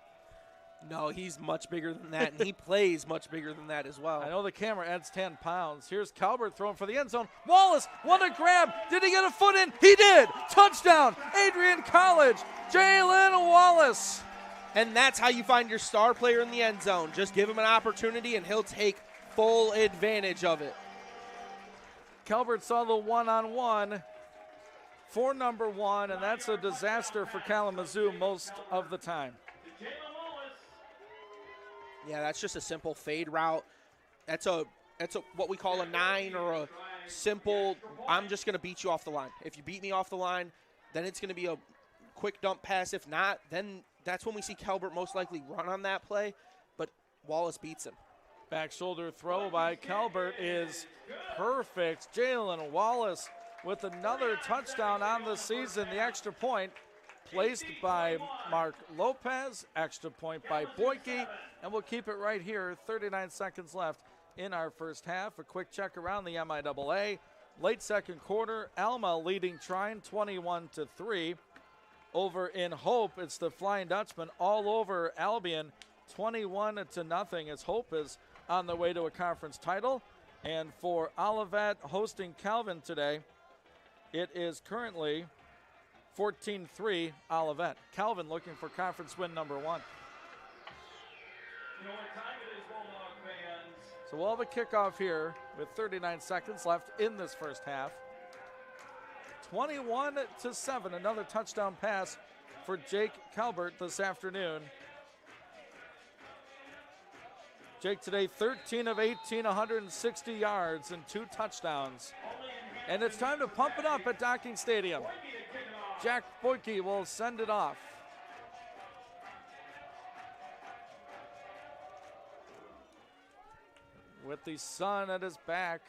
No, he's much bigger than that, and he plays much bigger than that as well. I know the camera adds 10 pounds. Here's Calvert throwing for the end zone. Wallace, what a grab. Did he get a foot in? He did. Touchdown, Adrian College, Jalen Wallace. And that's how you find your star player in the end zone. Just give him an opportunity, and he'll take full advantage of it. Calvert saw the one-on-one for number 1, and that's a disaster for Kalamazoo most of the time. Yeah, that's just a simple fade route. That's a what we call a 9 or a simple, I'm just going to beat you off the line. If you beat me off the line, then it's going to be a quick dump pass. If not, then that's when we see Calvert most likely run on that play, but Wallace beats him. Back shoulder throw by Calvert is perfect. Jalen Wallace with another touchdown on the season. The extra point placed by Mark Lopez. Extra point by Boyke. And we'll keep it right here. 39 seconds left in our first half. A quick check around the MIAA. Late second quarter, Alma leading Trine 21-3. Over in Hope, it's the Flying Dutchman all over Albion 21-0 as Hope is on the way to a conference title. And for Olivet hosting Calvin today, it is currently 14-3 Olivet. Calvin looking for conference win number 1. You know what time it is, Bulldog fans? So we'll have a kickoff here with 39 seconds left in this first half. 21-7, another touchdown pass for Jake Calvert this afternoon. Jake today 13 of 18, 160 yards and 2 touchdowns. And it's time to pump it up at Docking Stadium. Jack Boyke will send it off. With the sun at his back,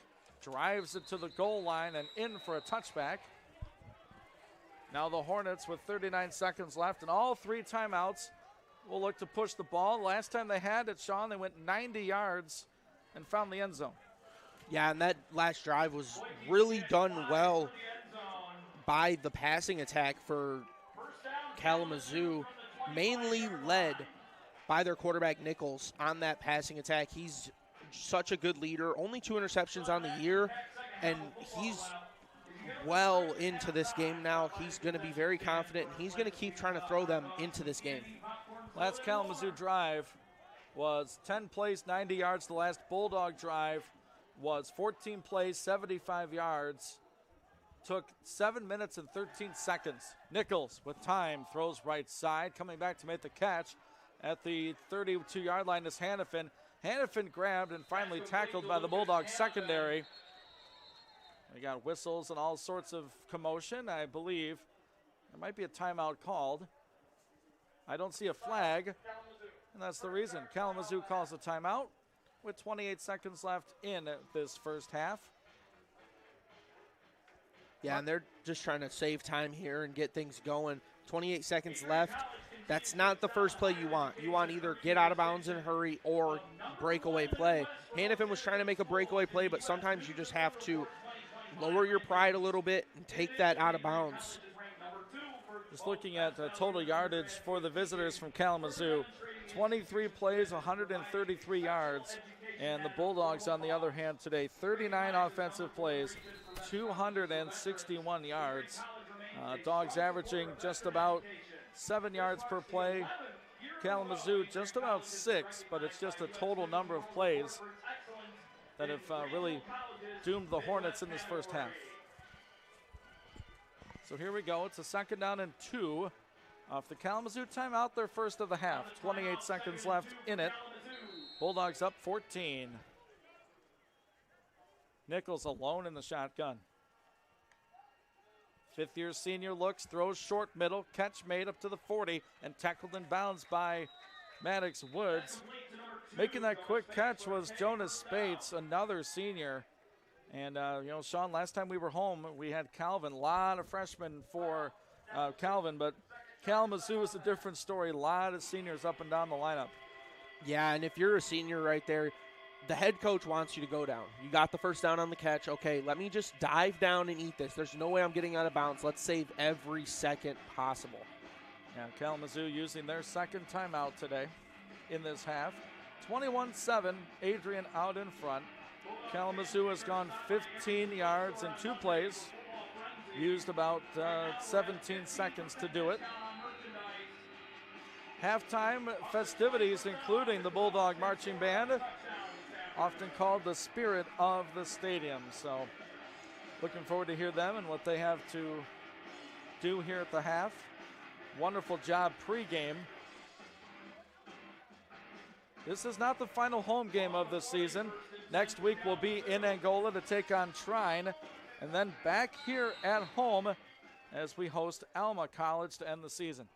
drives it to the goal line and in for a touchback. Now the Hornets with 39 seconds left and all 3 timeouts will look to push the ball. Last time they had it, Sean, they went 90 yards and found the end zone. Yeah, and that last drive was really done well by the passing attack for Kalamazoo, mainly led by their quarterback Nichols on that passing attack. He's such a good leader, only 2 interceptions on the year, and he's well into this game now. He's going to be very confident, and he's going to keep trying to throw them into this game. Last Kalamazoo drive was 10 plays, 90 yards. The last Bulldog drive was 14 plays, 75 yards. Took 7 minutes and 13 seconds. Nichols with time, throws right side. Coming back to make the catch at the 32-yard line is Hannafin. Hannafin grabbed and finally tackled by the Bulldogs secondary. We got whistles and all sorts of commotion. I believe there might be a timeout called. I don't see a flag, and that's the reason. Kalamazoo calls a timeout with 28 seconds left in this first half. Yeah, and they're just trying to save time here and get things going. 28 seconds left. That's not the first play you want. You want either get out of bounds in a hurry or breakaway play. Hannafin was trying to make a breakaway play, but sometimes you just have to lower your pride a little bit and take that out of bounds. Just looking at total yardage for the visitors from Kalamazoo, 23 plays, 133 yards. And the Bulldogs, on the other hand, today, 39 offensive plays, 261 yards. Dogs averaging just about 7 yards per play. Kalamazoo just about 6, but it's just a total number of plays that have really doomed the Hornets in this first half. So here we go. It's a 2nd down and 2 off the Kalamazoo timeout, their first of the half. 28 seconds left in it. Bulldogs up 14. Nichols alone in the shotgun. 5th-year senior looks, throws short middle, catch made up to the 40, and tackled in bounds by Maddox Woods. Making that quick catch was Jonas Spates, another senior. And, Sean, last time we were home, we had Calvin. A lot of freshmen for Calvin, but Kalamazoo is a different story. A lot of seniors up and down the lineup. Yeah, and if you're a senior right there, the head coach wants you to go down. You got the first down on the catch. Okay, let me just dive down and eat this. There's no way I'm getting out of bounds. Let's save every second possible. Yeah, Kalamazoo using their 2nd timeout today in this half. 21-7, Adrian out in front. Kalamazoo has gone 15 yards in 2 plays. Used about 17 seconds to do it. Halftime festivities, including the Bulldog Marching Band, often called the spirit of the stadium. So looking forward to hear them and what they have to do here at the half. Wonderful job pregame. This is not the final home game of the season. Next week we'll be in Angola to take on Trine, and then back here at home as we host Alma College to end the season.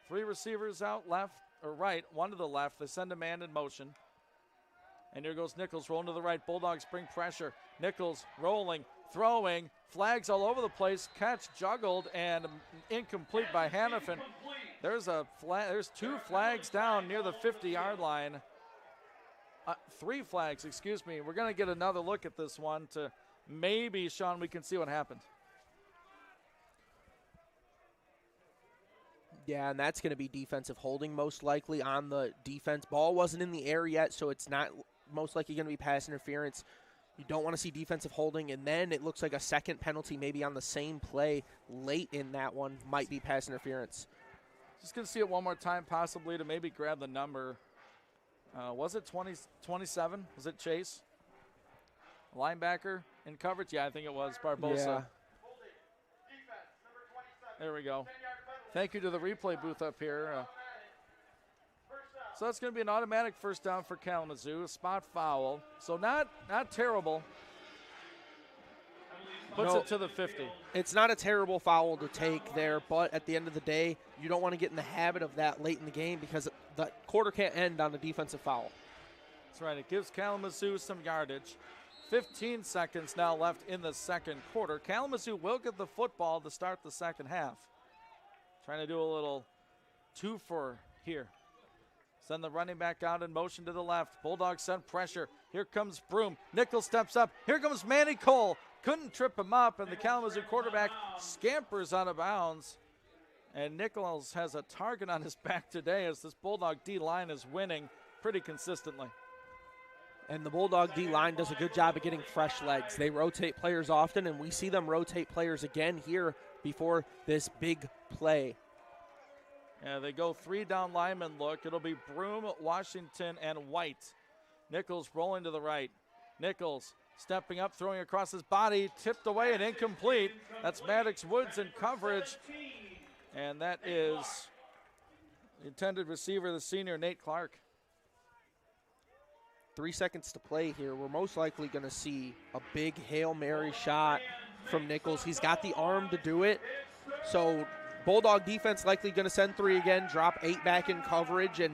3 receivers out left or right, 1 to the left. They send a man in motion. And here goes Nichols rolling to the right. Bulldogs bring pressure. Nichols rolling, throwing, flags all over the place. Catch juggled and incomplete by Hannafin. There's 2 flags down near the 50-yard line. 3 flags, excuse me. We're going to get another look at this one to maybe, Sean, we can see what happened. Yeah, and that's going to be defensive holding most likely on the defense. Ball wasn't in the air yet, so it's not most likely going to be pass interference. You don't want to see defensive holding, and then it looks like a second penalty maybe on the same play late in that one might be pass interference. Just going to see it one more time possibly to maybe grab the number. Was it 27? Was it Chase? Linebacker in coverage? Yeah, I think it was Barbosa. Yeah. There we go. Thank you to the replay booth up here. So that's going to be an automatic first down for Kalamazoo, a spot foul. So not terrible. Puts it to the 50. It's not a terrible foul to take there, but at the end of the day, you don't want to get in the habit of that late in the game because the quarter can't end on a defensive foul. That's right. It gives Kalamazoo some yardage. 15 seconds now left in the second quarter. Kalamazoo will get the football to start the second half. Trying to do a little 2-for here. Send the running back out in motion to the left. Bulldogs send pressure. Here comes Broom. Nichols steps up. Here comes Manny Cole. Couldn't trip him up, and the Kalamazoo quarterback scampers out of bounds. And Nichols has a target on his back today as this Bulldog D-line is winning pretty consistently. And the Bulldog D-line does a good job of getting fresh legs. They rotate players often, and we see them rotate players again here before this big play. Yeah, they go 3 down linemen look. It'll be Broom, Washington, and White. Nichols rolling to the right. Nichols stepping up, throwing across his body, tipped away and incomplete. That's Maddox Woods in coverage. And that is the intended receiver, the senior, Nate Clark. 3 seconds to play here. We're most likely going to see a big Hail Mary shot from Nichols. He's got the arm to do it. So Bulldog defense likely going to send 3 again, drop 8 back in coverage, and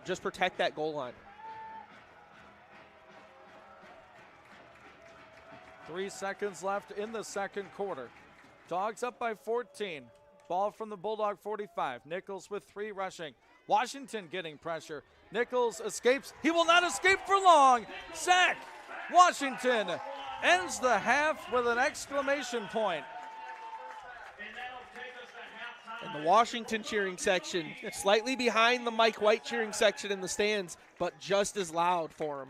just protect that goal line. 3 seconds left in the second quarter. Dogs up by 14. Ball from the Bulldog 45. Nichols with 3 rushing. Washington getting pressure. Nichols escapes. He will not escape for long. Sack. Washington ends the half with an exclamation point. And the Washington cheering section, slightly behind the Mike White cheering section in the stands, but just as loud for him.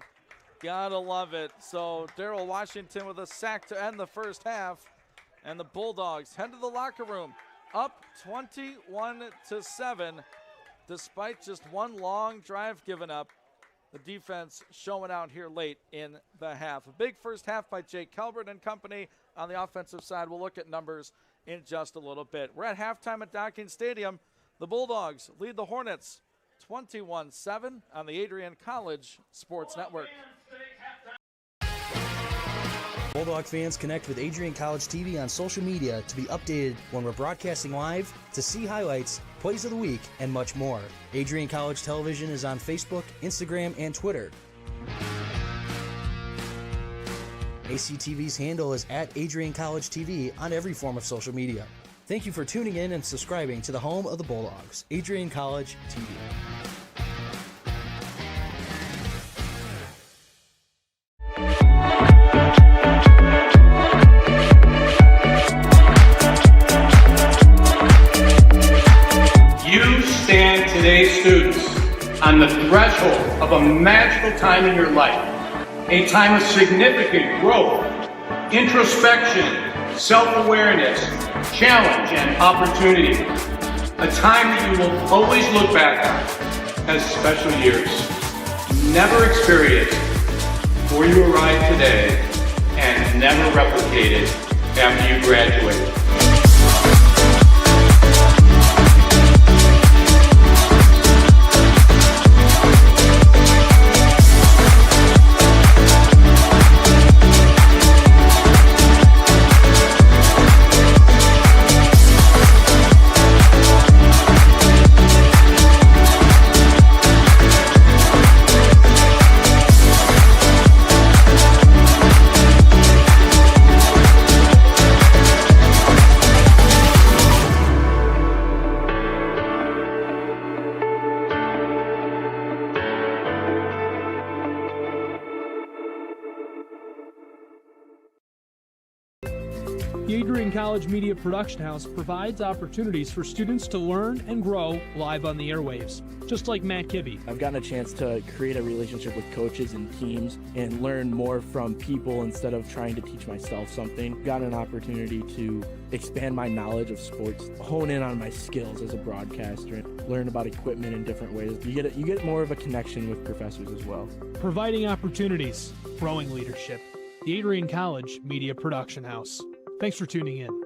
Gotta love it. So Daryl Washington with a sack to end the first half. And the Bulldogs head to the locker room, up 21-7, despite just one long drive given up. The defense showing out here late in the half. A big first half by Jake Kelbert and company on the offensive side. We'll look at numbers in just a little bit. We're at halftime at Docking Stadium. The Bulldogs lead the Hornets 21-7 on the Adrian College Sports Network. Bulldog fans, connect with Adrian College TV on social media to be updated when we're broadcasting live, to see highlights, plays of the week, and much more. Adrian College Television is on Facebook, Instagram, and Twitter. ACTV's handle is at Adrian College TV on every form of social media. Thank you for tuning in and subscribing to the home of the Bulldogs, Adrian College TV. Today's students on the threshold of a magical time in your life, a time of significant growth, introspection, self-awareness, challenge, and opportunity, a time that you will always look back on as special years, never experienced before you arrive today and never replicated after you graduate. The Adrian College Media Production House provides opportunities for students to learn and grow live on the airwaves, just like Matt Kibbe. I've gotten a chance to create a relationship with coaches and teams and learn more from people instead of trying to teach myself something. Got an opportunity to expand my knowledge of sports, hone in on my skills as a broadcaster, and learn about equipment in different ways. You get more of a connection with professors as well. Providing opportunities, growing leadership. The Adrian College Media Production House. Thanks for tuning in.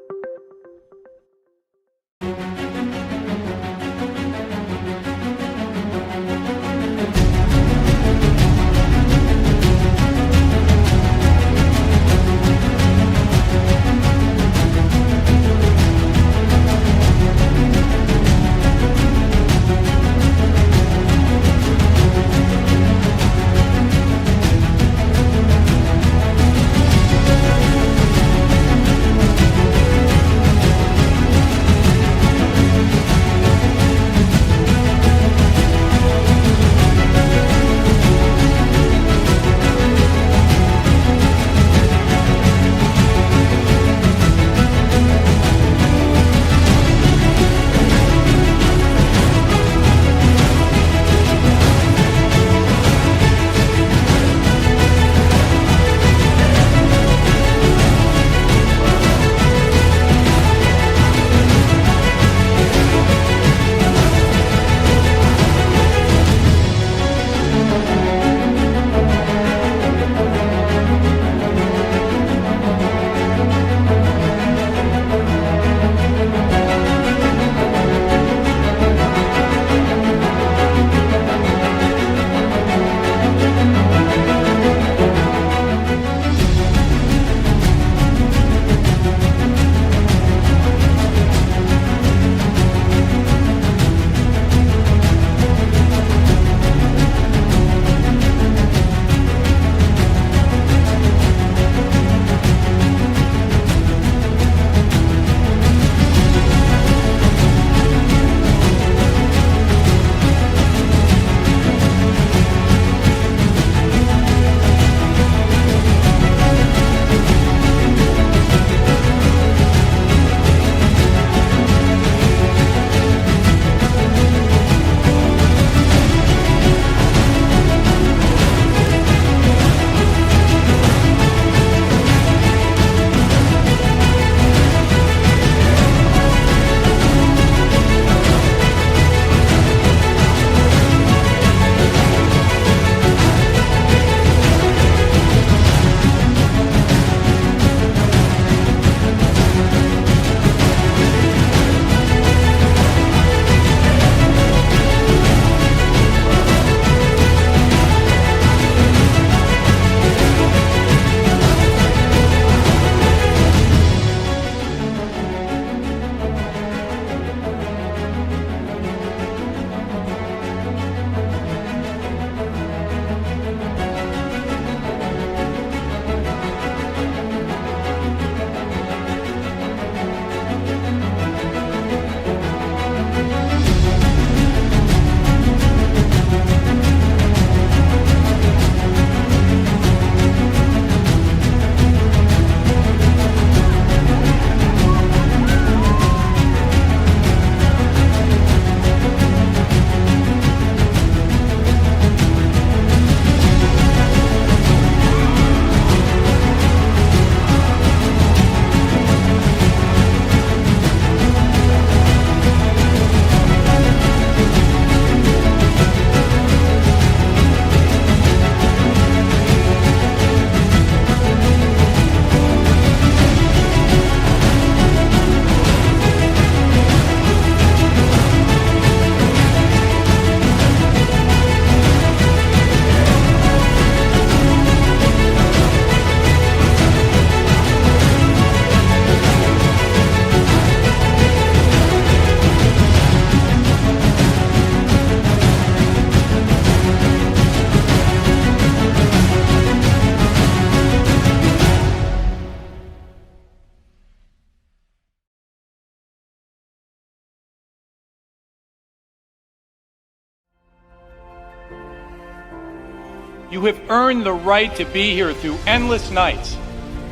You have earned the right to be here through endless nights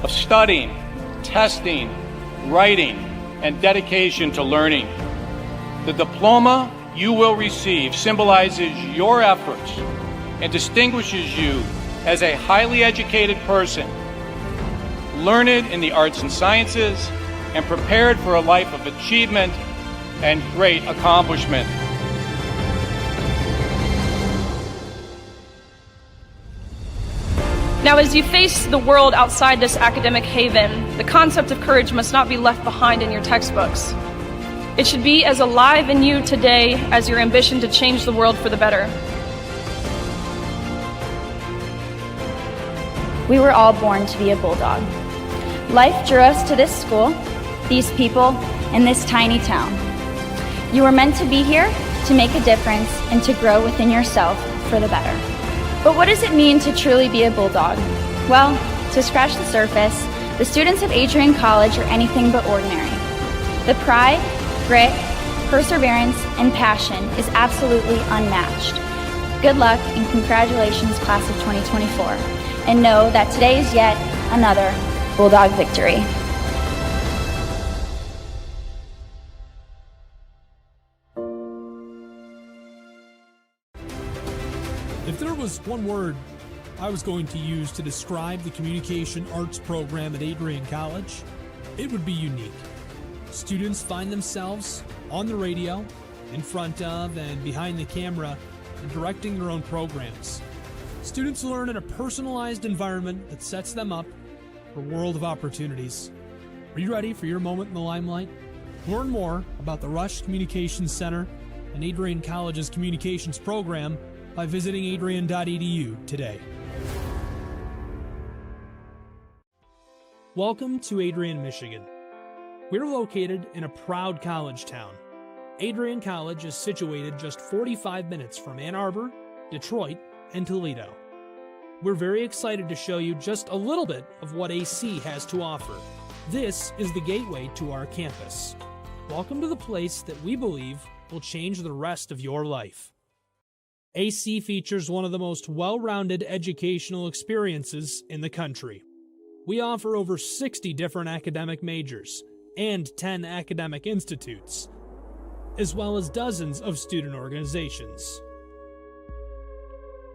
of studying, testing, writing, and dedication to learning. The diploma you will receive symbolizes your efforts and distinguishes you as a highly educated person, learned in the arts and sciences, and prepared for a life of achievement and great accomplishment. Now, as you face the world outside this academic haven, the concept of courage must not be left behind in your textbooks. It should be as alive in you today as your ambition to change the world for the better. We were all born to be a Bulldog. Life drew us to this school, these people, and this tiny town. You were meant to be here to make a difference and to grow within yourself for the better. But what does it mean to truly be a Bulldog? Well, to scratch the surface, the students of Adrian College are anything but ordinary. The pride, grit, perseverance, and passion is absolutely unmatched. Good luck and congratulations, class of 2024. And know that today is yet another Bulldog victory. If there was one word I was going to use to describe the communication arts program at Adrian College, it would be unique. Students find themselves on the radio, in front of and behind the camera, and directing their own programs. Students learn in a personalized environment that sets them up for a world of opportunities. Are you ready for your moment in the limelight? Learn more about the Rush Communications Center and Adrian College's communications program by visiting adrian.edu today. Welcome to Adrian, Michigan. We're located in a proud college town. Adrian College is situated just 45 minutes from Ann Arbor, Detroit, and Toledo. We're very excited to show you just a little bit of what AC has to offer. This is the gateway to our campus. Welcome to the place that we believe will change the rest of your life. AC features one of the most well-rounded educational experiences in the country. We offer over 60 different academic majors and 10 academic institutes, as well as dozens of student organizations.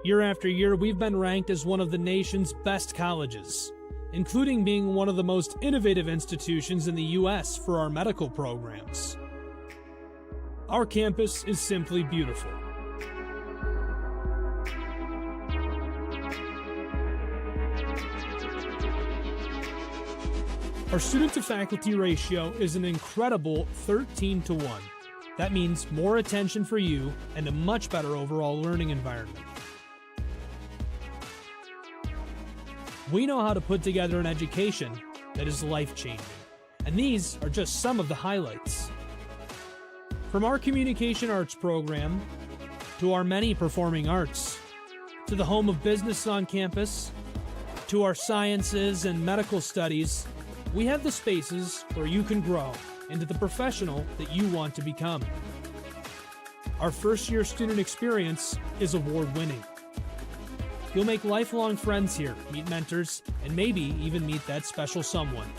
Year after year, we've been ranked as one of the nation's best colleges, including being one of the most innovative institutions in the U.S. for our medical programs. Our campus is simply beautiful. Our student-to-faculty ratio is an incredible 13-to-1. That means more attention for you and a much better overall learning environment. We know how to put together an education that is life-changing, and these are just some of the highlights. From our communication arts program, to our many performing arts, to the home of business on campus, to our sciences and medical studies, we have the spaces where you can grow into the professional that you want to become. Our first-year student experience is award-winning. You'll make lifelong friends here, meet mentors, and maybe even meet that special someone.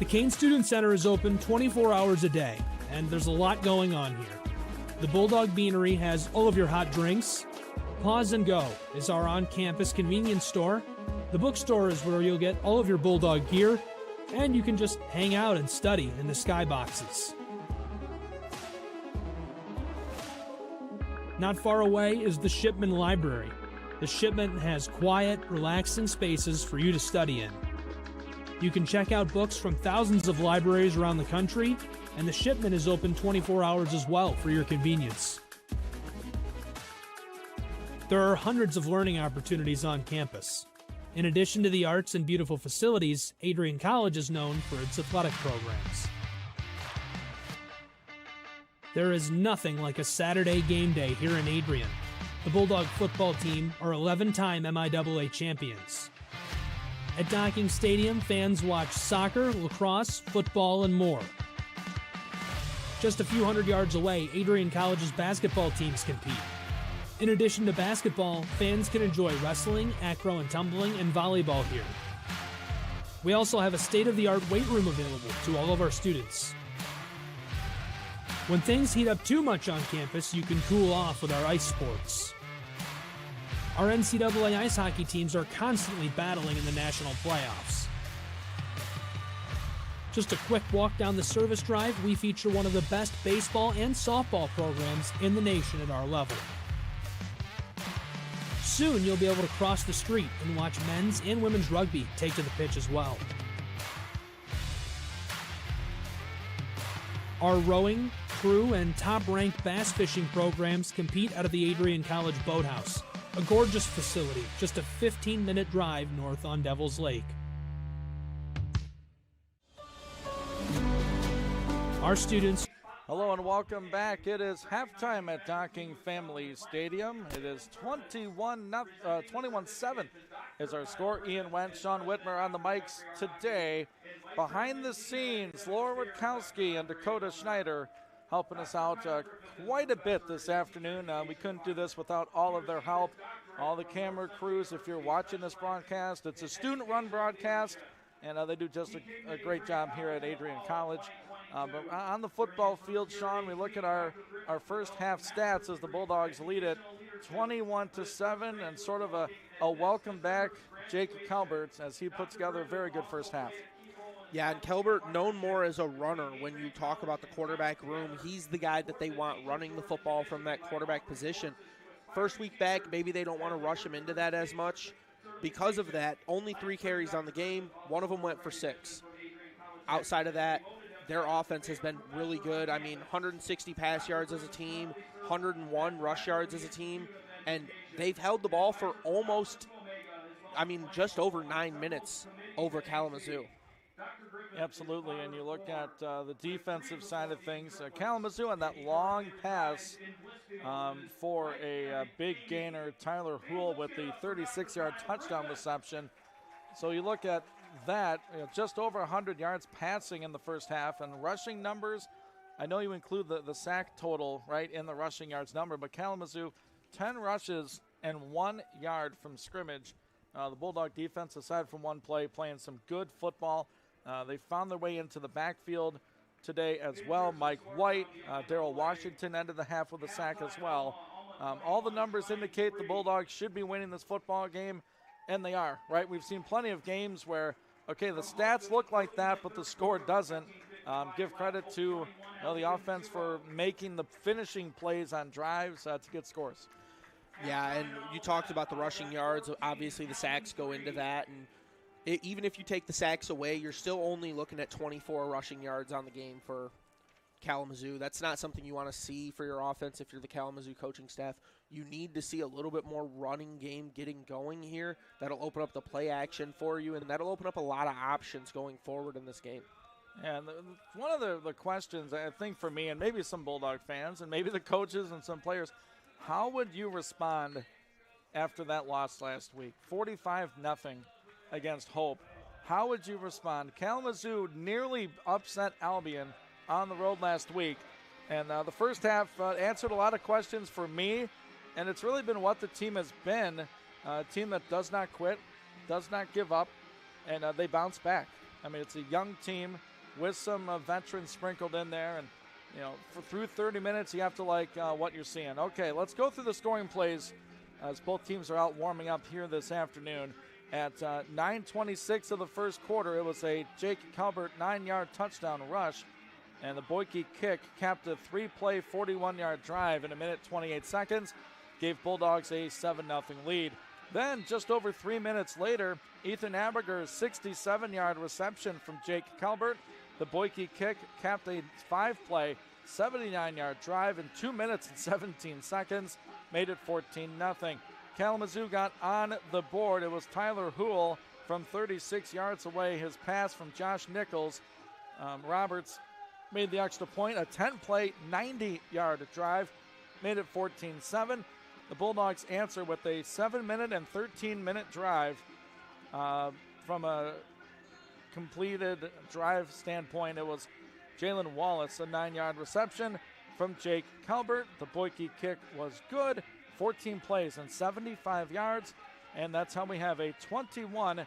The Kane Student Center is open 24 hours a day, and there's a lot going on here. The Bulldog Beanery has all of your hot drinks. Pause and Go is our on-campus convenience store. The bookstore is where you'll get all of your Bulldog gear, and you can just hang out and study in the skyboxes. Not far away is the Shipman Library. The Shipman has quiet, relaxing spaces for you to study in. You can check out books from thousands of libraries around the country, and the Shipman is open 24 hours as well for your convenience. There are hundreds of learning opportunities on campus. In addition to the arts and beautiful facilities, Adrian College is known for its athletic programs. There is nothing like a Saturday game day here in Adrian. The Bulldog football team are 11-time MIAA champions. At Docking Stadium, fans watch soccer, lacrosse, football, and more. Just a few hundred yards away, Adrian College's basketball teams compete. In addition to basketball, fans can enjoy wrestling, acro and tumbling, and volleyball here. We also have a state-of-the-art weight room available to all of our students. When things heat up too much on campus, you can cool off with our ice sports. Our NCAA ice hockey teams are constantly battling in the national playoffs. Just a quick walk down the service drive, we feature one of the best baseball and softball programs in the nation at our level. Soon you'll be able to cross the street and watch men's and women's rugby take to the pitch as well. Our rowing, crew, and top-ranked bass fishing programs compete out of the Adrian College Boathouse, a gorgeous facility just a 15-minute drive north on Devil's Lake. Our students. Hello and welcome back. It is halftime at Docking Family Stadium. It is 21-7 is our score. Ian Wentz, Sean Whitmer on the mics today. Behind the scenes, Laura Witkowski and Dakota Schneider helping us out quite a bit this afternoon. We couldn't do this without all of their help. All the camera crews, if you're watching this broadcast, it's a student-run broadcast, and they do just a great job here at Adrian College. But on the football field, Sean, we look at our first half stats as the Bulldogs lead it 21-7, and sort of a welcome back Jake Calbert as he put together a very good first half. Yeah, and Calbert known more as a runner when you talk about the quarterback room. He's the guy that they want running the football from that quarterback position. First week back, maybe they don't want to rush him into that as much. Because of that, only 3 carries on the game. One of them went for 6. Outside of that, their offense has been really good. I mean, 160 pass yards as a team, 101 rush yards as a team, and they've held the ball for just over 9 minutes over Kalamazoo. Absolutely, and you look at the defensive side of things. Kalamazoo on that long pass for a big gainer, Tyler Houle with the 36-yard touchdown reception. So you look at that, just over 100 yards passing in the first half, and rushing numbers, I know you include the sack total, right, in the rushing yards number, but Kalamazoo, 10 rushes and 1 yard from scrimmage. The Bulldog defense, aside from one play, playing some good football. They found their way into the backfield today as well. Mike White, Darrell Washington ended the half with a sack as well. All the numbers indicate the Bulldogs should be winning this football game, and they are, right? We've seen plenty of games where, okay, the stats look like that, but the score doesn't. Give credit to the offense for making the finishing plays on drives to get scores. Yeah, and you talked about the rushing yards. Obviously, the sacks go into that, and even if you take the sacks away, you're still only looking at 24 rushing yards on the game for Kalamazoo. That's not something you want to see for your offense if you're the Kalamazoo coaching staff. You need to see a little bit more running game getting going here. That'll open up the play action for you, and that'll open up a lot of options going forward in this game. And one of the questions, I think, for me, and maybe some Bulldog fans, and maybe the coaches and some players, how would you respond after that loss last week? 45-0 against Hope. How would you respond? Kalamazoo nearly upset Albion on the road last week. And the first half answered a lot of questions for me, and it's really been what the team has been, a team that does not quit, does not give up, and they bounce back. I mean, it's a young team with some veterans sprinkled in there, and through 30 minutes, you have to like what you're seeing. Okay, let's go through the scoring plays as both teams are out warming up here this afternoon. At 9:26 of the first quarter, it was a Jake Calbert 9-yard touchdown rush, and the Boyke kick capped a 3-play, 41-yard drive in 1:28, gave Bulldogs a 7-0 lead. Then, just over 3 minutes later, Ethan Aberger's 67-yard reception from Jake Calbert. The Boyke kick capped a 5-play, 79-yard drive in 2 minutes and 17 seconds, made it 14-0. Kalamazoo got on the board. It was Tyler Houle from 36 yards away. His pass from Josh Nichols. Roberts made the extra point. A 10-play, 90-yard drive made it 14-7. The Bulldogs answer with a 7-minute and 13-minute drive. From a completed drive standpoint, it was Jalen Wallace, a 9-yard reception from Jake Calbert. The Boyke kick was good. 14 plays and 75 yards, and that's how we have a 21-7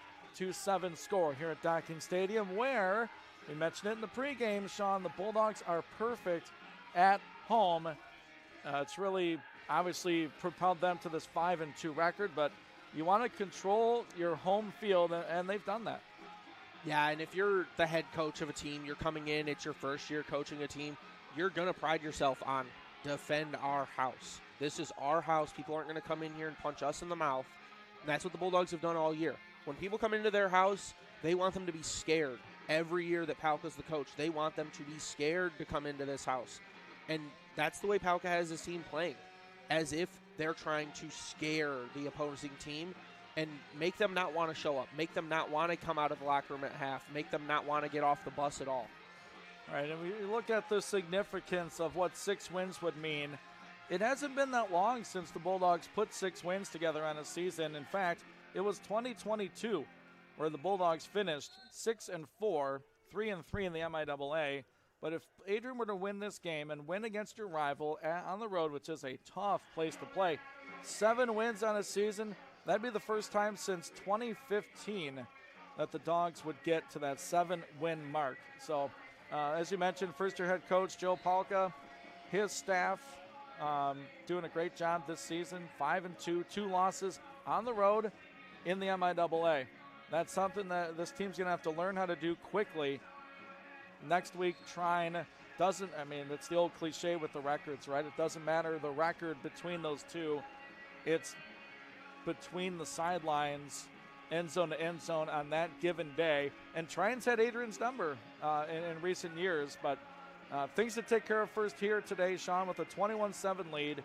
score here at Docking Stadium, where we mentioned it in the pregame, Sean, the Bulldogs are perfect at home. It's really obviously propelled them to this 5-2 record, but you want to control your home field, and they've done that. Yeah, and if you're the head coach of a team, you're coming in, it's your first year coaching a team, you're going to pride yourself on defend our house. This is our house. People aren't going to come in here and punch us in the mouth. And that's what the Bulldogs have done all year. When people come into their house, they want them to be scared. Every year that Palka's the coach, they want them to be scared to come into this house. And that's the way Palka has his team playing, as if they're trying to scare the opposing team and make them not want to show up, make them not want to come out of the locker room at half, make them not want to get off the bus at all. All right, and we look at the significance of what 6 wins would mean. It hasn't been that long since the Bulldogs put 6 wins together on a season. In fact, it was 2022 where the Bulldogs finished 6-4, 3-3 in the MIAA. But if Adrian were to win this game and win against your rival on the road, which is a tough place to play, 7 wins on a season, that'd be the first time since 2015 that the Dogs would get to that 7-win mark. So, as you mentioned, first-year head coach Joe Palka, his staff doing a great job this season, 5-2, 2 losses on the road in the MIAA. That's something that this team's going to have to learn how to do quickly. Next week, Trine doesn't, I mean, it's the old cliche with the records, right? It doesn't matter the record between those two. It's between the sidelines, end zone to end zone on that given day. And Trine's had Adrian's number in recent years, but things to take care of first here today, Sean, with a 21-7 lead.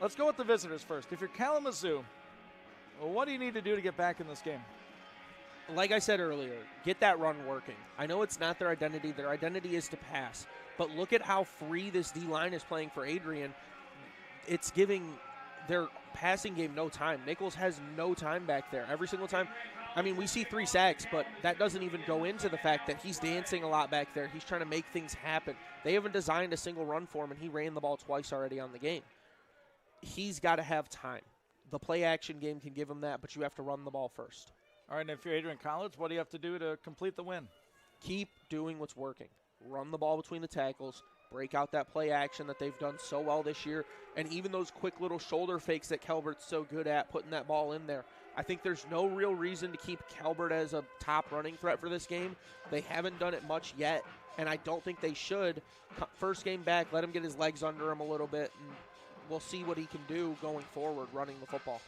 Let's go with the visitors first. If you're Kalamazoo, what do you need to do to get back in this game? Like I said earlier, get that run working. I know it's not their identity. Their identity is to pass. But look at how free this D-line is playing for Adrian. It's giving their passing game no time. Nichols has no time back there. Every single time. I mean, we see 3 sacks, but that doesn't even go into the fact that he's dancing a lot back there. He's trying to make things happen. They haven't designed a single run for him, and he ran the ball twice already on the game. He's got to have time. The play-action game can give him that, but you have to run the ball first. All right, and if you're Adrian College, what do you have to do to complete the win? Keep doing what's working. Run the ball between the tackles. Break out that play action that they've done so well this year. And even those quick little shoulder fakes that Kelbert's so good at, putting that ball in there. I think there's no real reason to keep Kelbert as a top running threat for this game. They haven't done it much yet, and I don't think they should. First game back, let him get his legs under him a little bit, and we'll see what he can do going forward running the football.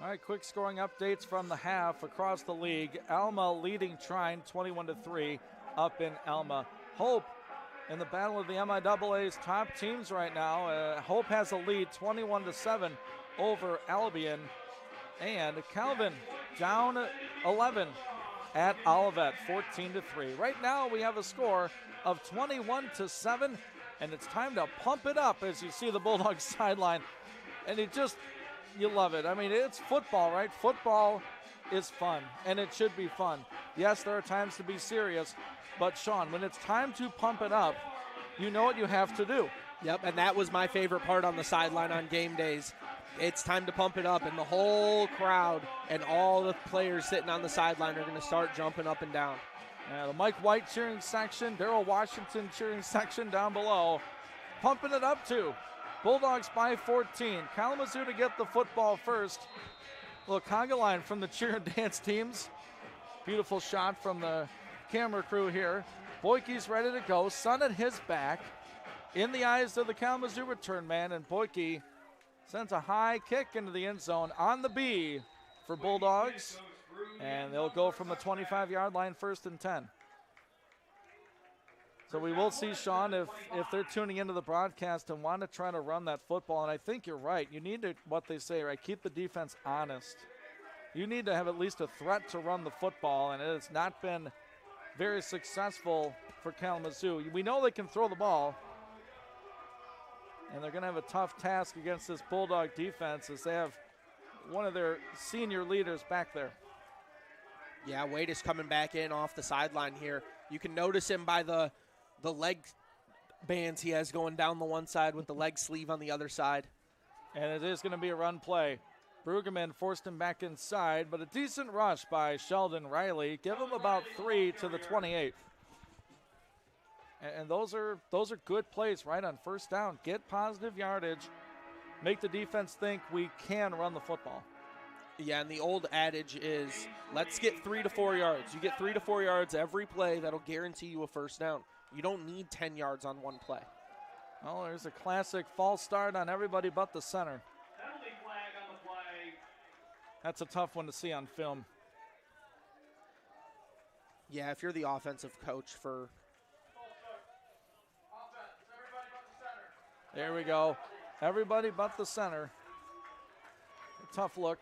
All right, quick scoring updates from the half across the league. Alma leading Trine 21-3 up in Alma. Hope in the battle of the MIAA's top teams right now. Hope has a lead 21-7 over Albion. And Calvin down 11 at Olivet 14-3. Right now we have a score of 21-7, and it's time to pump it up as you see the Bulldogs sideline. And you love it. I mean, it's football, right? Football is fun, and it should be fun. Yes, there are times to be serious, but Sean, when it's time to pump it up, you know what you have to do. Yep, and that was my favorite part on the sideline on game days. It's time to pump it up, and the whole crowd and all the players sitting on the sideline are going to start jumping up and down. The Mike White cheering section, Darrell Washington cheering section down below, pumping it up too. Bulldogs by 14. Kalamazoo to get the football first. Little conga line from the cheer and dance teams. Beautiful shot from the camera crew here. Boyke's ready to go. Sun at his back. In the eyes of the Kalamazoo return man, and Boyke sends a high kick into the end zone on the B for Bulldogs. And they'll go from the 25-yard line, 1st and 10. So we will see, Sean, if they're tuning into the broadcast and want to try to run that football. And I think you're right. You need to, what they say, right, keep the defense honest. You need to have at least a threat to run the football, and it has not been very successful for Kalamazoo. We know they can throw the ball, and they're going to have a tough task against this Bulldog defense as they have one of their senior leaders back there. Yeah, Wade is coming back in off the sideline here. You can notice him by the leg bands he has going down the one side with the leg sleeve on the other side. And it is going to be a run play. Pregame forced him back inside, but a decent rush by Sheldon Riley. Give him about 3 to the 28. And those are good plays, right, on first down. Get positive yardage. Make the defense think we can run the football. Yeah, and the old adage is, let's get 3 to 4 yards. You get 3 to 4 yards every play, that'll guarantee you a first down. You don't need 10 yards on one play. Well, there's a classic false start on everybody but the center. Penalty flag on the play. That's a tough one to see on film. Yeah, if you're the offensive coach for... There we go. Everybody but the center. A tough look.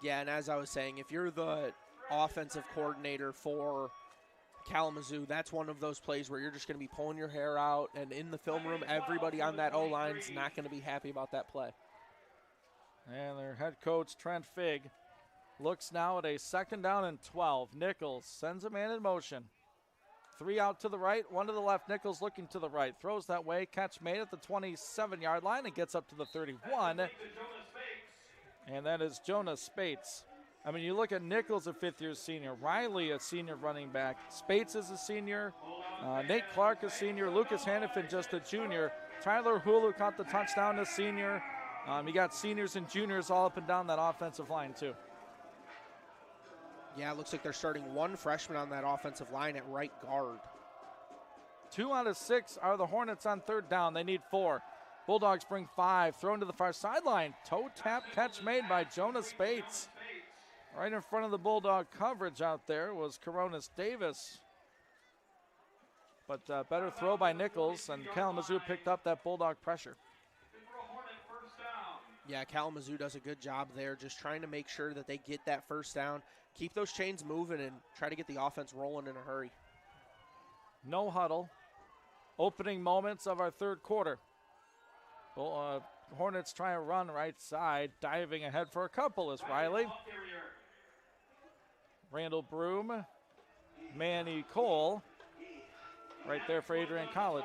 Yeah, and as I was saying, if you're the offensive coordinator for Kalamazoo, that's one of those plays where you're just going to be pulling your hair out, and in the film room, everybody on that O-line is not going to be happy about that play. And their head coach, Trent Figg, looks now at a 2nd down and 12. Nichols sends a man in motion. 3 out to the right, 1 to the left. Nichols looking to the right. Throws that way. Catch made at the 27-yard line and gets up to the 31. And that is Jonas Spates. I mean, you look at Nichols, a 5th-year senior. Riley, a senior running back. Spates is a senior. Nate Clark, a senior. Lucas Hannafin, just a junior. Tyler Hulu caught the touchdown, a senior. You got seniors and juniors all up and down that offensive line, too. Yeah, it looks like they're starting 1 freshman on that offensive line at right guard. 2 out of 6 are the Hornets on 3rd down. They need 4. Bulldogs bring 5. Thrown to the far sideline. Toe tap catch made by Jonas Spates. Right in front of the Bulldog coverage out there was Coronas Davis. But better throw by Nichols, and Kalamazoo picked up that Bulldog pressure. Yeah, Kalamazoo does a good job there, just trying to make sure that they get that first down, keep those chains moving, and try to get the offense rolling in a hurry. No huddle. Opening moments of our 3rd quarter. Hornets try a run right side, diving ahead for a couple is Riley. Randall Broom, Manny Cole, right there for Adrian College.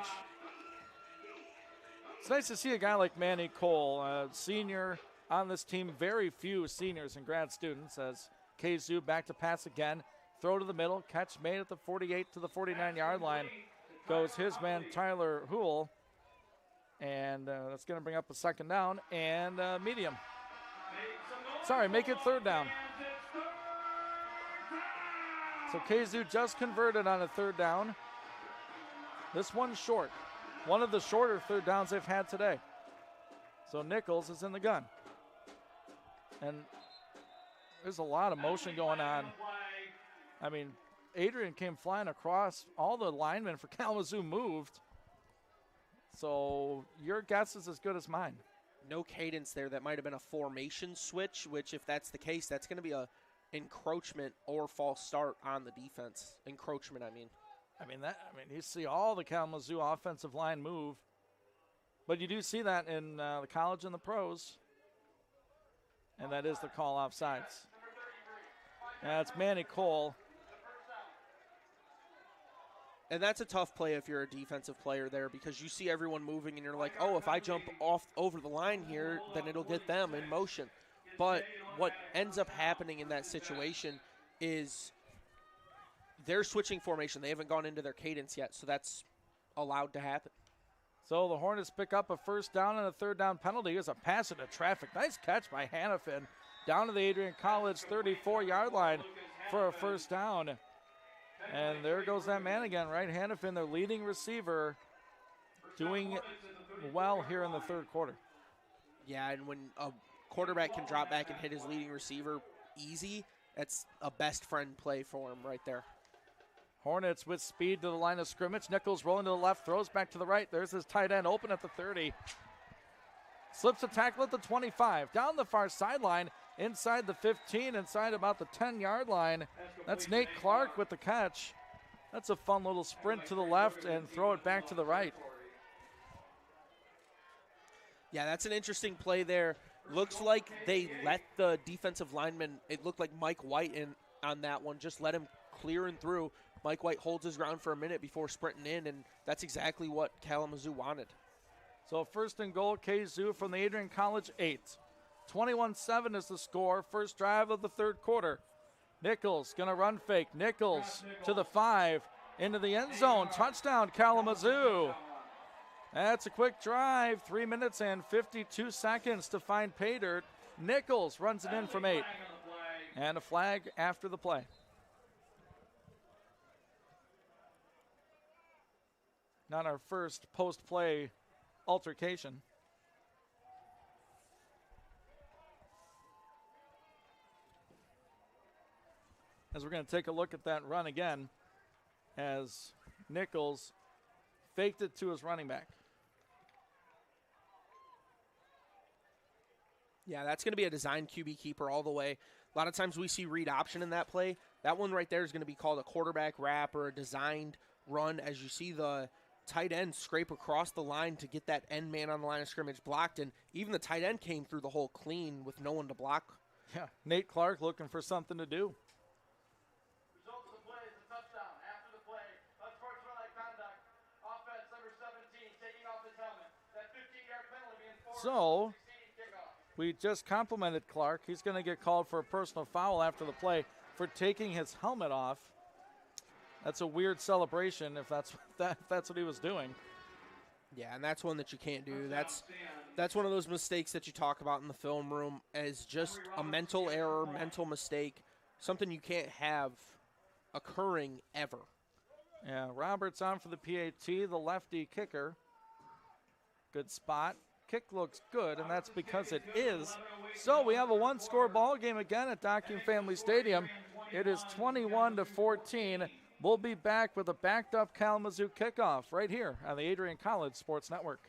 It's nice to see a guy like Manny Cole, a senior on this team. Very few seniors and grad students as Kalamazoo back to pass again. Throw to the middle, catch made at the 48 to the 49-yard line. Goes his man Tyler Hool. And that's going to bring up a 2nd down and medium. Sorry, make it 3rd down. So Kalamazoo just converted on a 3rd down. This one's short. One of the shorter 3rd downs they've had today. So Nichols is in the gun. And there's a lot of motion going on. I mean, Adrian came flying across. All the linemen for Kalamazoo moved. So your guess is as good as mine. No cadence there. That might have been a formation switch, which if that's the case, that's going to be a encroachment or false start on the defense. Encroachment, I mean. You see all the Kalamazoo offensive line move. But you do see that in the college and the pros. And that is the call offsides. That's Manny Cole. And that's a tough play if you're a defensive player there, because you see everyone moving and you're like, oh, if I jump off over the line here, then it'll get them in motion. But what ends up happening in that situation is they're switching formation. They haven't gone into their cadence yet, so that's allowed to happen. So the Hornets pick up a 1st down and a 3rd down penalty. Here's a pass into traffic. Nice catch by Hannafin down to the Adrian College 34-yard line for a 1st down. And there goes that man again, right? Hannafin, their leading receiver, doing well here in the 3rd quarter. Yeah, and when a quarterback can drop back and hit his leading receiver easy, that's a best friend play for him right there. Hornets with speed to the line of scrimmage. Nichols rolling to the left, throws back to the right. There's his tight end open at the 30. Slips a tackle at the 25. Down the far sideline, inside the 15, inside about the 10-yard line. That's Nate Clark with the catch. That's a fun little sprint to the left and throw it back to the right. Yeah, that's an interesting play there. Looks like they let the defensive lineman, it looked like Mike White in on that one, just let him clear and through. Mike White holds his ground for a minute before sprinting in, and that's exactly what Kalamazoo wanted. So first and goal, Kalamazoo from the Adrian College 8. 21-7 is the score. First drive of the third quarter. Nichols going to run fake. Nichols to the 5, into the end zone. Touchdown, Kalamazoo. That's a quick drive. 3 minutes and 52 seconds to find pay dirt. Nichols runs it in from 8. And a flag after the play. Not our first post-play altercation. As we're going to take a look at that run again, as Nichols faked it to his running back. Yeah, that's going to be a design QB keeper all the way. A lot of times we see read option in that play. That one right there is going to be called a quarterback wrap or a designed run, as you see the tight end scrape across the line to get that end man on the line of scrimmage blocked, and even the tight end came through the hole clean with no one to block. Yeah, Nate Clark looking for something to do. Result of the play is a touchdown. After the play, unsportsmanlike conduct. Offense number 17 taking off his helmet. That 15-yard penalty being forced. So we just complimented Clark. He's going to get called for a personal foul after the play for taking his helmet off. That's a weird celebration if that's what he was doing. Yeah, and that's one that you can't do. That's one of those mistakes that you talk about in the film room as just a mental error, mental mistake, something you can't have occurring ever. Yeah, Roberts on for the PAT, the lefty kicker. Good spot. Kick looks good, and that's because it is. So we have a one-score ball game again at Docking Family Stadium. It is 21-14. We'll be back with a backed-up Kalamazoo kickoff right here on the Adrian College Sports Network.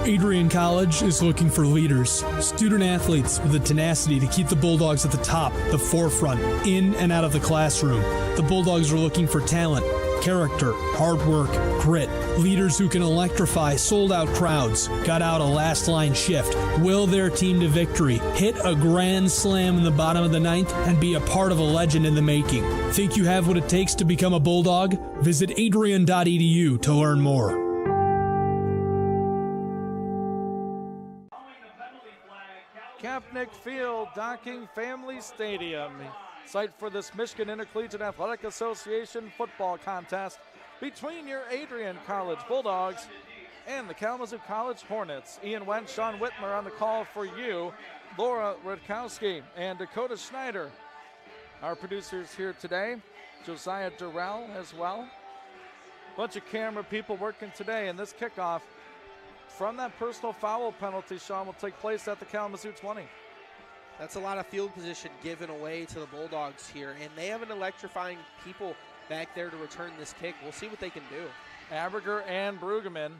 Adrian College is looking for leaders, student athletes with the tenacity to keep the Bulldogs at the top, the forefront, in and out of the classroom. The Bulldogs are looking for talent, character, hard work, grit, leaders who can electrify sold-out crowds, gut out a last-line shift, will their team to victory, hit a grand slam in the bottom of the ninth, and be a part of a legend in the making. Think you have what it takes to become a Bulldog? Visit adrian.edu to learn more. Kaepnick Field, Docking Family Stadium, site for this Michigan Intercollegiate Athletic Association football contest between your Adrian College Bulldogs and the Kalamazoo College Hornets. Ian Wentz, Sean Whitmer on the call for you, Laura Rutkowski and Dakota Schneider. Our producers here today, Josiah Durrell as well. Bunch of camera people working today, and this kickoff from that personal foul penalty, Sean, will take place at the Kalamazoo 20. That's a lot of field position given away to the Bulldogs here, and they have an electrifying people back there to return this kick. We'll see what they can do. Aberger and Brueggemann,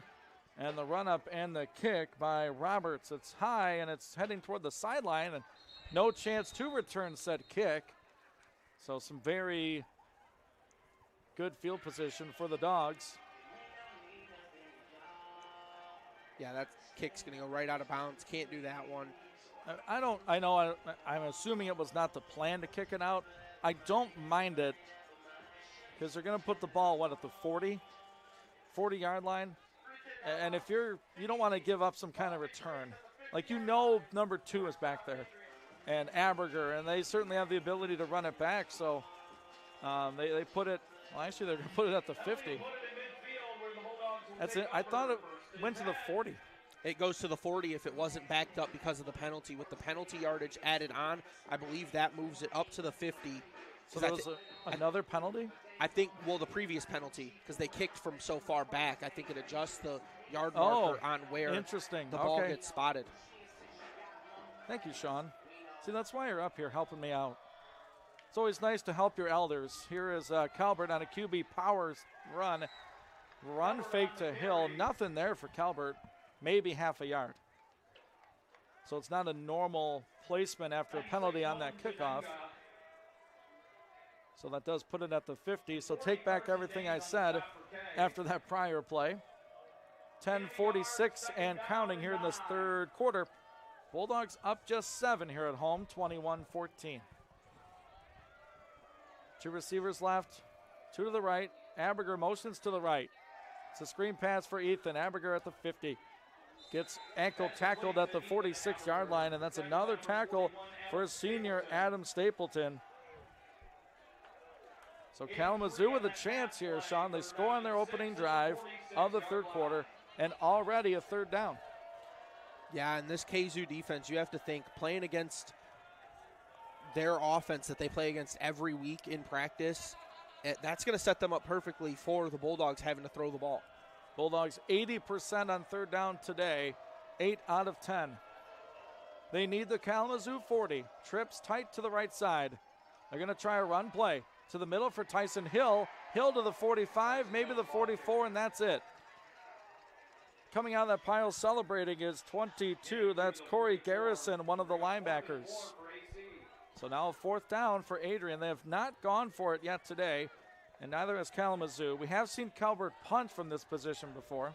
and the run-up and the kick by Roberts. It's high, and it's heading toward the sideline, and no chance to return said kick. So some very good field position for the Dogs. Yeah, that kick's going to go right out of bounds. Can't do that one. I'm assuming it was not the plan to kick it out. I don't mind it because they're going to put the ball, at the 40-yard line. And if you don't want to give up some kind of return. Like, number 2 is back there. And Aberger, and they certainly have the ability to run it back. So they put it, well, actually they're going to put it at the 50. That's it. I thought it went to the 40. It goes to the 40 if it wasn't backed up because of the penalty. With the penalty yardage added on, I believe that moves it up to the 50. So there was another penalty? I think, the previous penalty, because they kicked from so far back, I think it adjusts the yard marker on where the ball gets spotted. Thank you, Sean. See, that's why you're up here helping me out. It's always nice to help your elders. Here is Calvert on a QB powers run. Run fake to Hill. Nothing there for Calvert. Maybe half a yard. So it's not a normal placement after a penalty on that kickoff. So that does put it at the 50. So take back everything I said after that prior play. 10:46 and counting here in this third quarter. Bulldogs up just 7 here at home, 21-14. 2 receivers left, 2 to the right. Aberger motions to the right. It's a screen pass for Ethan. Aberger at the 50. Gets ankle tackled at the 46-yard line, and that's another tackle for senior Adam Stapleton. So Kalamazoo with a chance here, Sean. They score on their opening drive of the third quarter, and already a third down. Yeah, in this KZoo defense, you have to think playing against their offense that they play against every week in practice, that's going to set them up perfectly for the Bulldogs having to throw the ball. Bulldogs 80% on third down today, 8 out of 10. They need the Kalamazoo 40. Trips tight to the right side. They're going to try a run play to the middle for Tyson Hill. Hill to the 45, maybe the 44, and that's it. Coming out of that pile celebrating is 22. That's Corey Garrison, one of the linebackers. So now a fourth down for Adrian. They have not gone for it yet today, and neither has Kalamazoo. We have seen Calvert punt from this position before.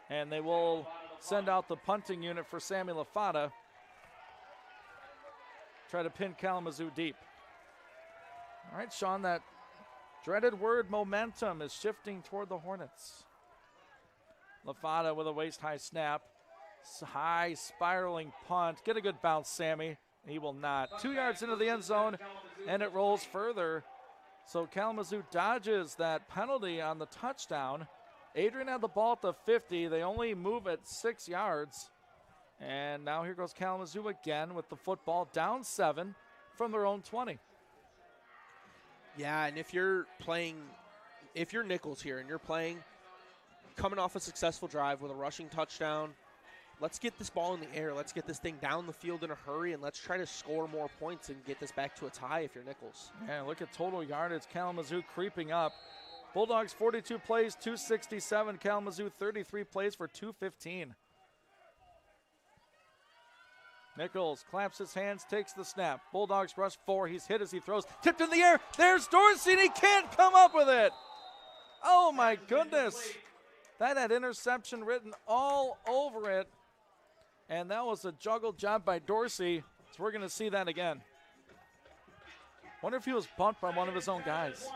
And they will send out the punting unit for Sammy Lafata. Try to pin Kalamazoo deep. All right, Sean, that dreaded word momentum is shifting toward the Hornets. Lafata with a waist-high snap. High spiraling punt. Get a good bounce, Sammy. He will not. 2 yards into the end zone, and it rolls further. So Kalamazoo dodges that penalty on the touchdown. Adrian had the ball at the 50. They only move at 6 yards. And now here goes Kalamazoo again with the football, down 7 from their own 20. Yeah, and if you're Nichols here and you're playing, coming off a successful drive with a rushing touchdown, let's get this ball in the air. Let's get this thing down the field in a hurry, and let's try to score more points and get this back to a tie if you're Nichols. Yeah, look at total yardage. Kalamazoo creeping up. Bulldogs 42 plays, 267. Kalamazoo 33 plays for 215. Nichols claps his hands, takes the snap. Bulldogs rush 4. He's hit as he throws. Tipped in the air. There's Dorsey, and he can't come up with it. Oh, my goodness. That had interception written all over it. And that was a juggle job by Dorsey. So we're going to see that again. Wonder if he was bumped by one of his own guys.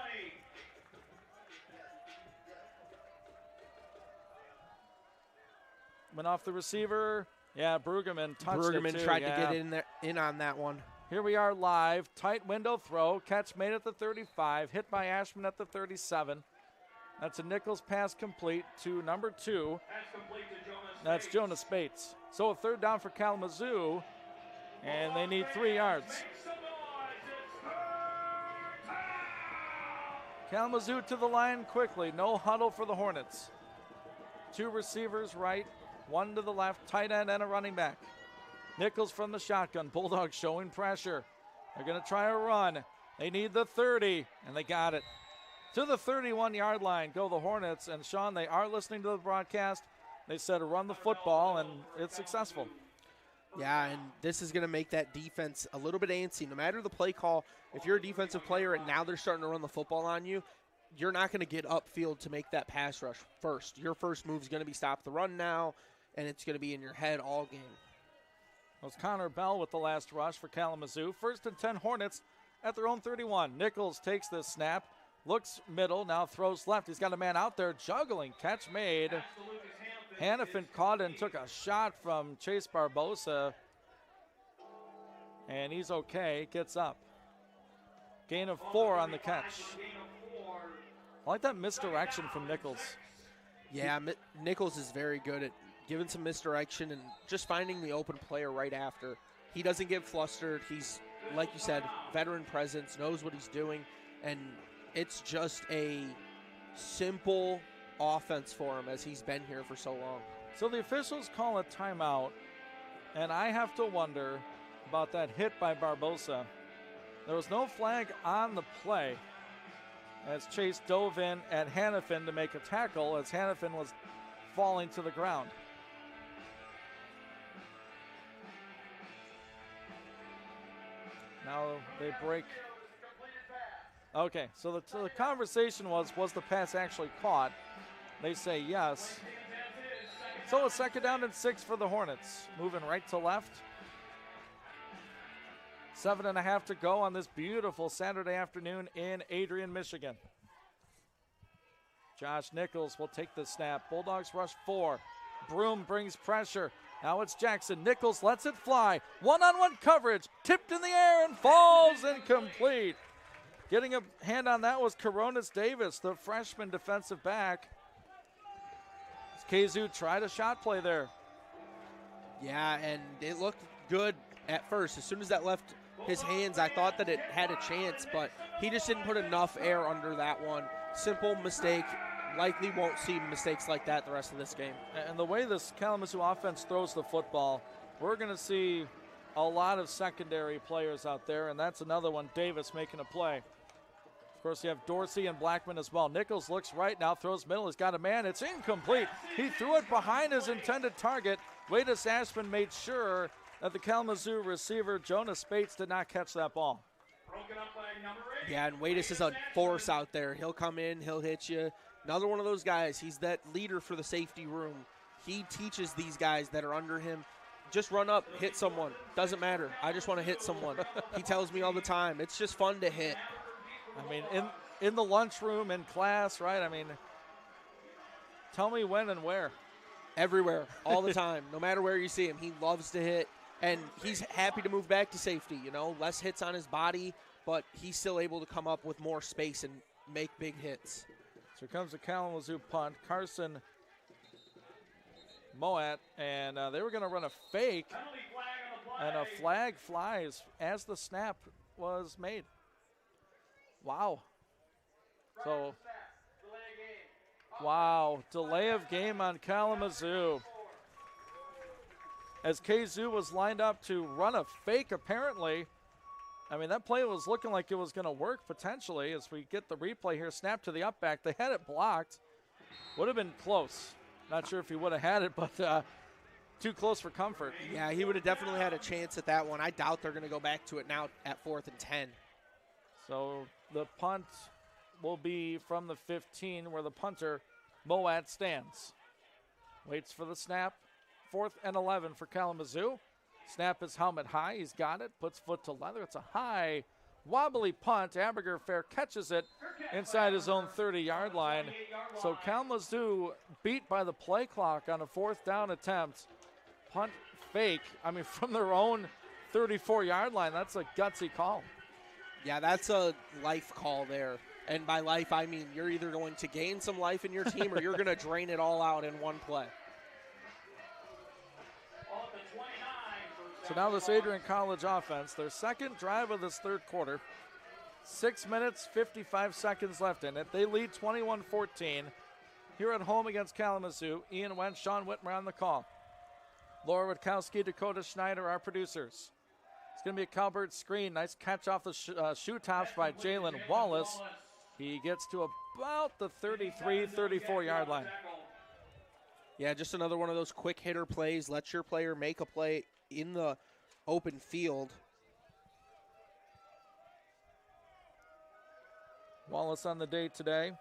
Went off the receiver. Yeah, Brueggemann touched it too. Tried to get in on that one. Here we are live. Tight window throw. Catch made at the 35. Hit by Ashman at the 37. That's a Nichols pass complete to number 2. That's Jonas Spates. So a third down for Kalamazoo, and they need 3 yards. Kalamazoo to the line quickly. No huddle for the Hornets. 2 receivers right, 1 to the left, tight end and a running back. Nichols from the shotgun. Bulldogs showing pressure. They're going to try a run. They need the 30, and they got it. To the 31-yard line go the Hornets, and Sean, they are listening to the broadcast. They said run the football, and it's successful. Yeah, and this is going to make that defense a little bit antsy. No matter the play call, if you're a defensive player and now they're starting to run the football on you, you're not going to get upfield to make that pass rush first. Your first move is going to be stop the run now, and it's going to be in your head all game. That was Connor Bell with the last rush for Kalamazoo. 1st and 10 Hornets at their own 31. Nichols takes the snap. Looks middle, now throws left. He's got a man out there juggling. Catch made. Hannafin caught and took a shot from Chase Barbosa. And he's okay, gets up. Gain of 4 on the catch. I like that misdirection from Nichols. Yeah, Nichols is very good at giving some misdirection and just finding the open player right after. He doesn't get flustered. He's, like you said, veteran presence, knows what he's doing, and it's just a simple offense for him as he's been here for so long. So the officials call a timeout, and I have to wonder about that hit by Barbosa. There was no flag on the play as Chase dove in at Hannafin to make a tackle as Hannafin was falling to the ground. Now they break. Okay, so the conversation was the pass actually caught? They say yes. So a 2nd down and 6 for the Hornets. Moving right to left. 7.5 to go on this beautiful Saturday afternoon in Adrian, Michigan. Josh Nichols will take the snap. Bulldogs rush 4. Broom brings pressure. Now it's Jackson. Nichols lets it fly. One-on-one coverage. Tipped in the air and falls incomplete. Getting a hand on that was Coronas Davis, the freshman defensive back. Kalamazoo tried a shot play there. Yeah, and it looked good at first. As soon as that left his hands, I thought that it had a chance, but he just didn't put enough air under that one. Simple mistake. Likely won't see mistakes like that the rest of this game. And the way this Kalamazoo offense throws the football, we're going to see a lot of secondary players out there, and that's another one, Davis making a play. Of course, you have Dorsey and Blackman as well. Nichols looks right now, throws middle. He's got a man. It's incomplete. He threw it behind his intended target. Wadis Ashman made sure that the Kalamazoo receiver, Jonas Spates, did not catch that ball. Yeah, and Wadis is a force out there. He'll come in, he'll hit you. Another one of those guys. He's that leader for the safety room. He teaches these guys that are under him, just run up, hit someone. Doesn't matter. I just want to hit someone. He tells me all the time. It's just fun to hit. I mean, in the lunchroom, in class, right? I mean, tell me when and where. Everywhere, all the time. No matter where you see him, he loves to hit. And he's happy to move back to safety, you know. Less hits on his body, but he's still able to come up with more space and make big hits. So here comes the Kalamazoo punt. Carson Moat, and they were going to run a fake, and a flag flies as the snap was made. Wow. So, wow, delay of game on Kalamazoo. As Kalamazoo was lined up to run a fake, apparently. I mean, that play was looking like it was going to work potentially as we get the replay here. Snap to the up back. They had it blocked. Would have been close. Not sure if he would have had it, but too close for comfort. Yeah, he would have definitely had a chance at that one. I doubt they're going to go back to it now at 4th and 10. So the punt will be from the 15 where the punter, Moat, stands. Waits for the snap. 4th and 11 for Kalamazoo. Snap his helmet high. He's got it. Puts foot to leather. It's a high, wobbly punt. Aberger Fair catches it inside his own 30-yard line. So Kalamazoo beat by the play clock on a 4th down attempt. Punt fake. I mean, from their own 34-yard line. That's a gutsy call. Yeah, that's a life call there. And by life, I mean you're either going to gain some life in your team or you're going to drain it all out in one play. So now this Adrian College offense, their second drive of this third quarter, 6 minutes, 55 seconds left in it. They lead 21-14 here at home against Kalamazoo. Ian Wentz, Sean Whitmer on the call. Laura Witkowski, Dakota Schneider, our producers. It's going to be a Calvert screen. Nice catch off the shoe tops by Jalen Wallace. He gets to about the 33, 34-yard line. Yeah, just another one of those quick hitter plays. Let your player make a play in the open field. Wallace on the day today.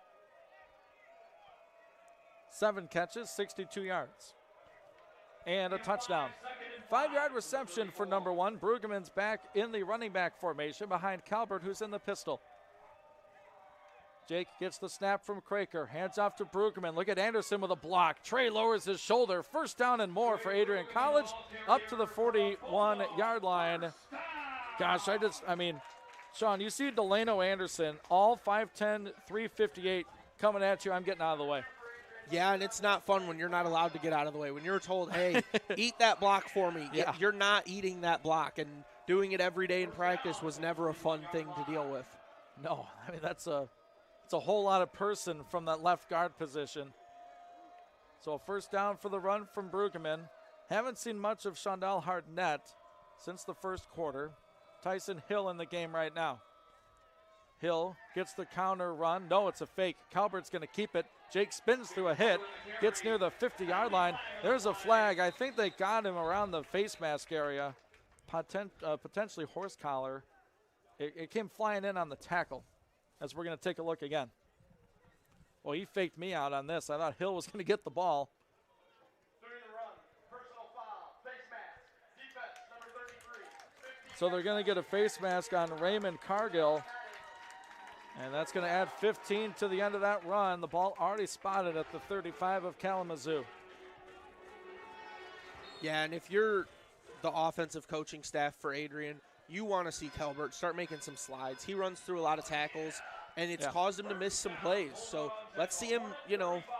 7 catches, 62 yards. And a touchdown. 5-yard reception for number 1. Brueggemann's back in the running back formation behind Calvert, who's in the pistol. Jake gets the snap from Craker. Hands off to Brueggemann. Look at Anderson with a block. Trey lowers his shoulder. First down and more for Adrian College. Up to the 41-yard line. Gosh, I mean, Sean, you see Delano Anderson, all 5'10", 358 coming at you. I'm getting out of the way. Yeah, and it's not fun when you're not allowed to get out of the way. When you're told, hey, eat that block for me, yeah. You're not eating that block. And doing it every day in practice was never a fun thing to deal with. No, I mean, it's a whole lot of person from that left guard position. So a first down for the run from Brueggemann. Haven't seen much of Shondell Hartnett since the first quarter. Tyson Hill in the game right now. Hill gets the counter run. No, it's a fake. Calvert's going to keep it. Jake spins through a hit, gets near the 50-yard line. There's a flag. I think they got him around the face mask area. Potentially horse collar. It came flying in on the tackle. As we're going to take a look again. Well, he faked me out on this. I thought Hill was going to get the ball. So they're going to get a face mask on Raymond Cargill. And that's going to add 15 to the end of that run. The ball already spotted at the 35 of Kalamazoo. Yeah, and if you're the offensive coaching staff for Adrian, you want to see Calbert start making some slides. He runs through a lot of tackles, and it's caused him to miss some plays. So let's see him,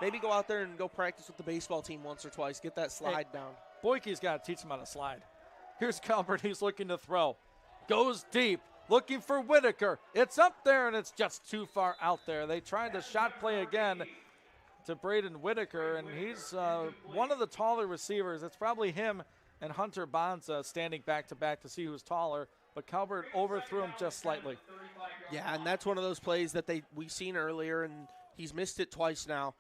maybe go out there and go practice with the baseball team once or twice, get that slide down. Boykey's got to teach him how to slide. Here's Calbert. He's looking to throw. Goes deep, looking for Whitaker. It's up there, and it's just too far out there. They tried the shot play again to Braden Whitaker, and he's one of the taller receivers. It's probably him and Hunter Bonza standing back-to-back to see who's taller, but Calbert overthrew him just slightly. Yeah, and that's one of those plays that we've seen earlier, and he's missed it twice now.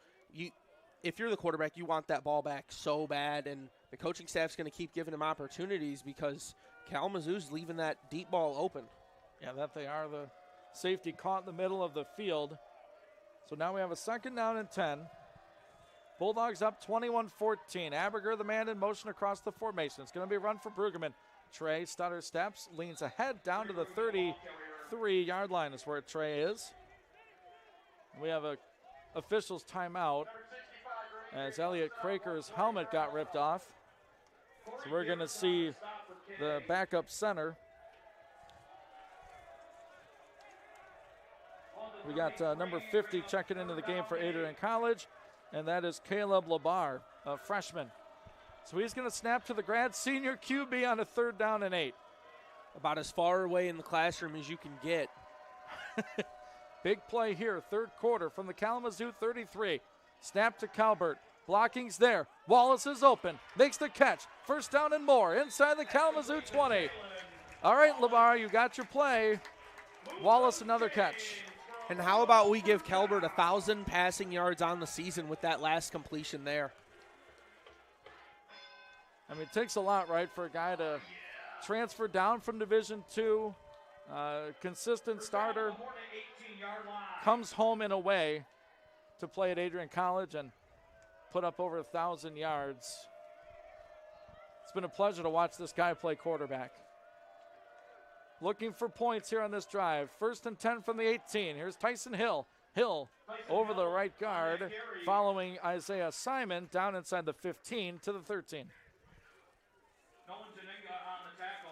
If you're the quarterback, you want that ball back so bad, and the coaching staff's going to keep giving him opportunities because Kalamazoo's leaving that deep ball open. Yeah, that they are. The safety caught in the middle of the field. So now we have a 2nd down and 10. Bulldogs up 21-14. Aberger, the man in motion across the formation. It's going to be a run for Pregame. Trey stutter steps, leans ahead down to the 33-yard line is where Trey is. We have a official's timeout as Elliot Craker's helmet got ripped off. So we're going to see the backup center. We got number 50 checking into the game for Adrian College, and that is Caleb Labar, a freshman. So he's going to snap to the grad senior QB on a 3rd down and 8. About as far away in the classroom as you can get. Big play here, 3rd quarter from the Kalamazoo 33. Snap to Calbert. Blocking's there. Wallace is open. Makes the catch. 1st down and more inside the Kalamazoo 20. All right, Labar, you got your play. Wallace, another catch. And how about we give Calbert 1,000 passing yards on the season with that last completion there? I mean, it takes a lot, right, for a guy to transfer down from Division II, consistent starter, comes home in a way to play at Adrian College and put up over 1,000 yards. It's been a pleasure to watch this guy play quarterback. Looking for points here on this drive. 1st and 10 from the 18. Here's Tyson Hill. Hill over the right guard, following Isaiah Simon down inside the 15 to the 13.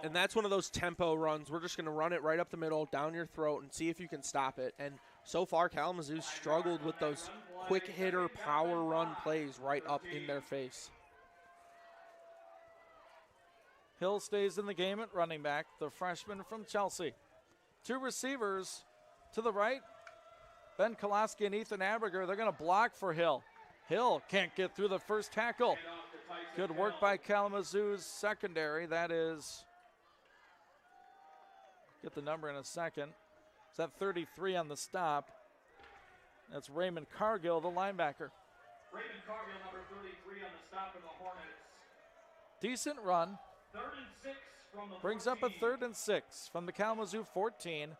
And that's one of those tempo runs. We're just going to run it right up the middle, down your throat, and see if you can stop it. And so far, Kalamazoo's struggled with those quick hitter power run plays right up in their face. Hill stays in the game at running back, the freshman from Chelsea. 2 receivers to the right. Ben Kolaski and Ethan Aberger, they're going to block for Hill. Hill can't get through the first tackle. Good work by Kalamazoo's secondary. That is, get the number in a second. It's at 33 on the stop. That's Raymond Cargill, the linebacker. Raymond Cargill, number 33 on the stop of the Hornets. Decent run. 3rd and 6 from the Brings up a 3rd and 6 from the Kalamazoo 14.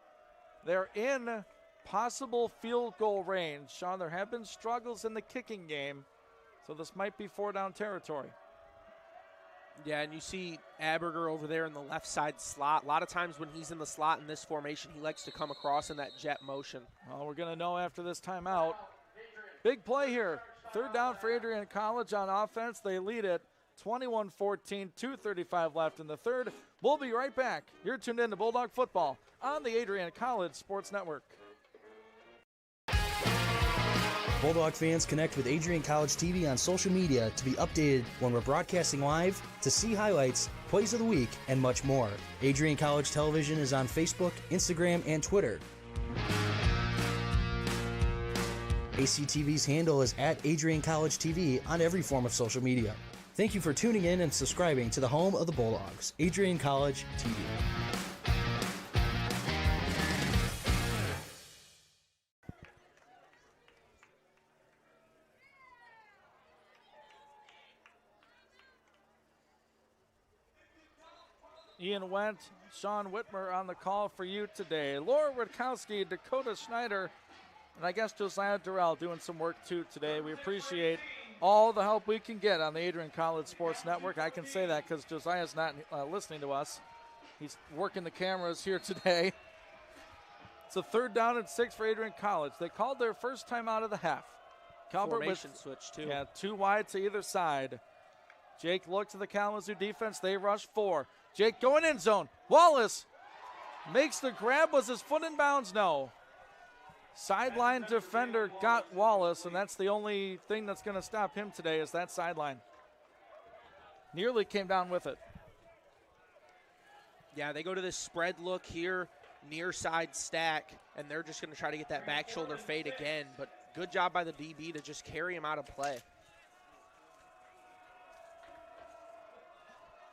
They're in possible field goal range. Sean, there have been struggles in the kicking game, so this might be 4-down territory. Yeah, and you see Aberger over there in the left side slot. A lot of times when he's in the slot in this formation, he likes to come across in that jet motion. Well, we're going to know after this timeout. Big play here. 3rd down for Adrian College on offense. They lead it 21-14, 2:35 left in the 3rd. We'll be right back. You're tuned in to Bulldog Football on the Adrian College Sports Network. Bulldog fans, connect with Adrian College TV on social media to be updated when we're broadcasting live, to see highlights, plays of the week, and much more. Adrian College Television is on Facebook, Instagram, and Twitter. ACTV's handle is at Adrian College TV on every form of social media. Thank you for tuning in and subscribing to the home of the Bulldogs, Adrian College TV. Ian Wendt, Sean Whitmer on the call for you today. Laura Rutkowski, Dakota Schneider, and I guess Josiah Durrell doing some work too today. We appreciate all the help we can get on the Adrian College Sports Network. I can say that because Josiah's not listening to us. He's working the cameras here today. It's a 3rd down and 6 for Adrian College. They called their first time out of the half. Calvert Formation switch, too. Yeah, 2 wide to either side. Jake looked to the Kalamazoo defense. They rush 4. Jake going in zone. Wallace makes the grab. Was his foot in bounds? No. Sideline defender got Wallace, and that's the only thing that's going to stop him today is that sideline. Nearly came down with it. Yeah, they go to this spread look here, near side stack, and they're just going to try to get that back shoulder fade again. But good job by the DB to just carry him out of play.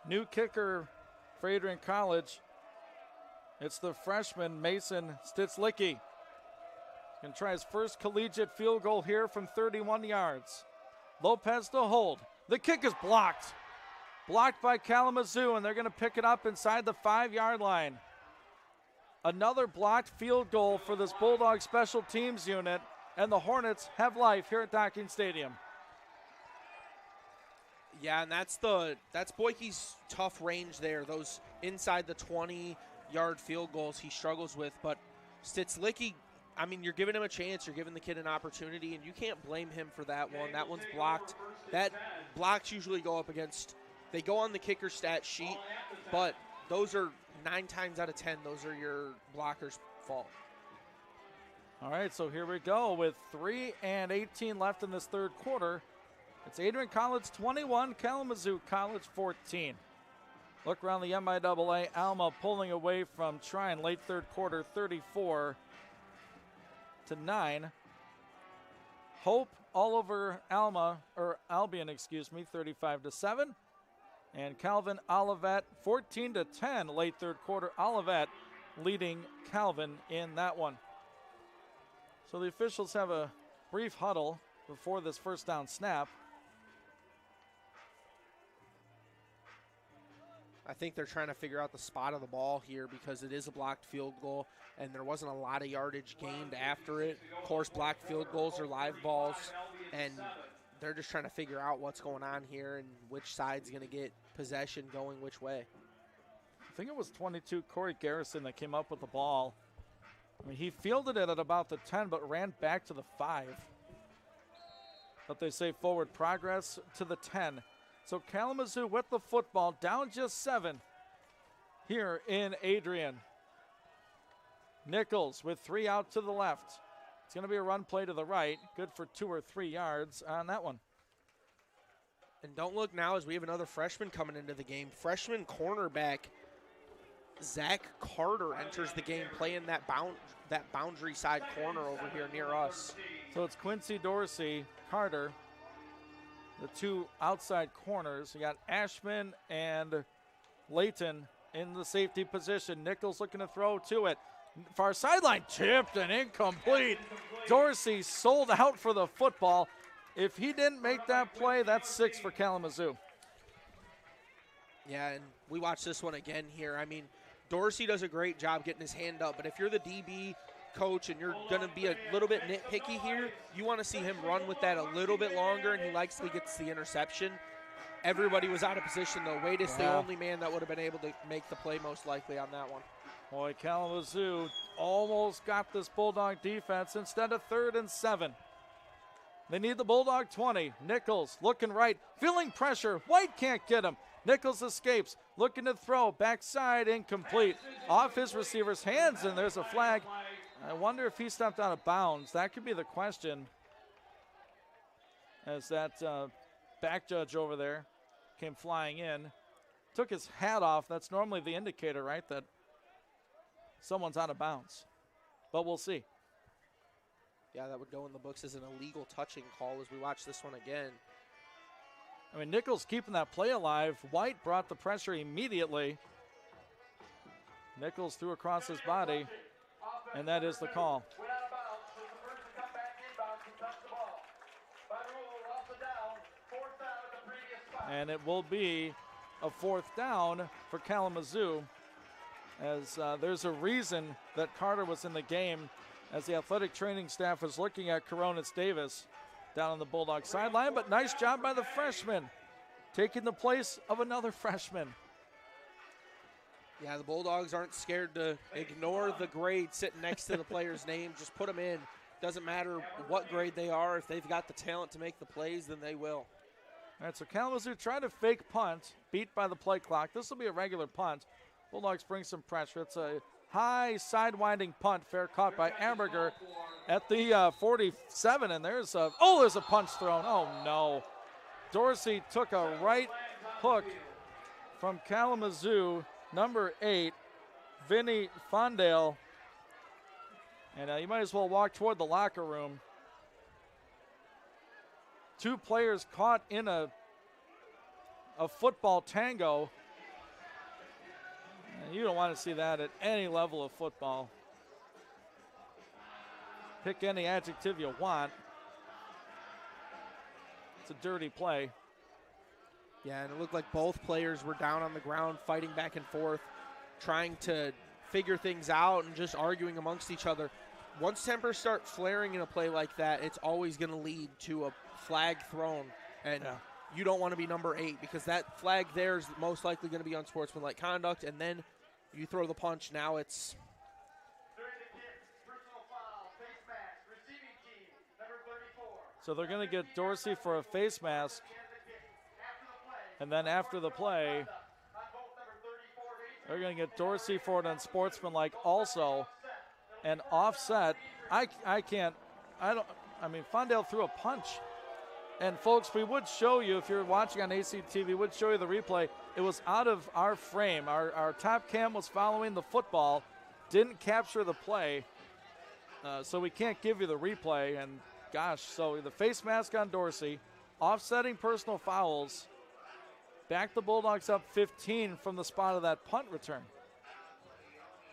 New kicker for Adrian College. It's the freshman, Mason Stitzlicki. He's going to try his first collegiate field goal here from 31 yards. Lopez to hold. The kick is blocked. Blocked by Kalamazoo, and they're going to pick it up inside the 5-yard line. Another blocked field goal for this Bulldog special teams unit, and the Hornets have life here at Docking Stadium. Yeah, and that's Boyke's tough range there. Those inside the 20-yard field goals he struggles with. But Stitzlicki, I mean, you're giving him a chance. You're giving the kid an opportunity, and you can't blame him for that one. That one's blocked. That blocks usually go up against – they go on the kicker stat sheet, but those are 9 times out of 10, those are your blocker's fault. All right, so here we go with 3:18 left in this 3rd quarter. It's Adrian College 21, Kalamazoo College 14. Look around the MIAA. Alma pulling away from Trine late 3rd quarter, 34-9. Hope all over Albion, 35-7. And Calvin Olivet 14-10 late 3rd quarter. Olivet leading Calvin in that one. So the officials have a brief huddle before this first down snap. I think they're trying to figure out the spot of the ball here because it is a blocked field goal, and there wasn't a lot of yardage gained after it. Of course, blocked field goals are live balls, and they're just trying to figure out what's going on here and which side's going to get possession going which way. I think it was 22 Corey Garrison that came up with the ball. I mean, he fielded it at about the 10, but ran back to the 5. But they say forward progress to the 10. So Kalamazoo with the football, down just 7 here in Adrian. Nichols with 3 out to the left. It's going to be a run play to the right. Good for 2 or 3 yards on that one. And don't look now as we have another freshman coming into the game. Freshman cornerback Zach Carter enters the game playing that boundary side corner over here near us. So it's Quincy Dorsey, Carter, the 2 outside corners. You got Ashman and Layton in the safety position. Nichols looking to throw to it. Far sideline, tipped and incomplete. Dorsey sold out for the football. If he didn't make that play, that's 6 for Kalamazoo. Yeah, and we watch this one again here. I mean, Dorsey does a great job getting his hand up, but if you're the DB coach and you're going to be a little bit nitpicky here, you want to see him run with that a little bit longer, and he likes to get the interception. Everybody was out of position, though. Wade is the only man that would have been able to make the play most likely on that one. Boy, Kalamazoo almost got this Bulldog defense instead of 3rd and 7. They need the Bulldog 20. Nichols looking right, feeling pressure. White can't get him. Nichols escapes, looking to throw, backside, incomplete. Off his receiver's hands, and there's a flag. I wonder if he stepped out of bounds. That could be the question. As that back judge over there came flying in. Took his hat off. That's normally the indicator, right, that someone's out of bounds. But we'll see. Yeah, that would go in the books as an illegal touching call as we watch this one again. I mean, Nichols keeping that play alive. White brought the pressure immediately. Nichols threw across his body, and that is the call. And it will be a 4th down for Kalamazoo, as there's a reason that Carter was in the game, as the athletic training staff was looking at Coronis Davis down on the Bulldog sideline. But nice job by the freshman, taking the place of another freshman. Yeah, the Bulldogs aren't scared to ignore the grade sitting next to the player's name. Just put them in. Doesn't matter what grade they are. If they've got the talent to make the plays, then they will. All right, so Kalamazoo trying to fake punt, beat by the play clock. This will be a regular punt. Bulldogs bring some pressure. It's a high sidewinding punt, fair caught by Amberger at the 47, and there's a punch thrown. Oh, no. Dorsey took a right hook from Kalamazoo, number 8, Vinny Fondale. And you might as well walk toward the locker room. 2 players caught in a football tango. And you don't want to see that at any level of football. Pick any adjective you want. It's a dirty play. Yeah, and it looked like both players were down on the ground fighting back and forth, trying to figure things out and just arguing amongst each other. Once tempers start flaring in a play like that, it's always going to lead to a flag thrown. And you don't want to be number 8 because that flag there is most likely going to be unsportsmanlike conduct, and then you throw the punch. Now it's so they're going to get Dorsey for a face mask, and then after the play, they're going to get Dorsey for an unsportsmanlike also, and offset. Fondale threw a punch. And folks, we would show you, if you're watching on ACTV, we would show you the replay. It was out of our frame. Our top cam was following the football, didn't capture the play, so we can't give you the replay. And gosh, so the face mask on Dorsey, offsetting personal fouls, back the Bulldogs up 15 from the spot of that punt return.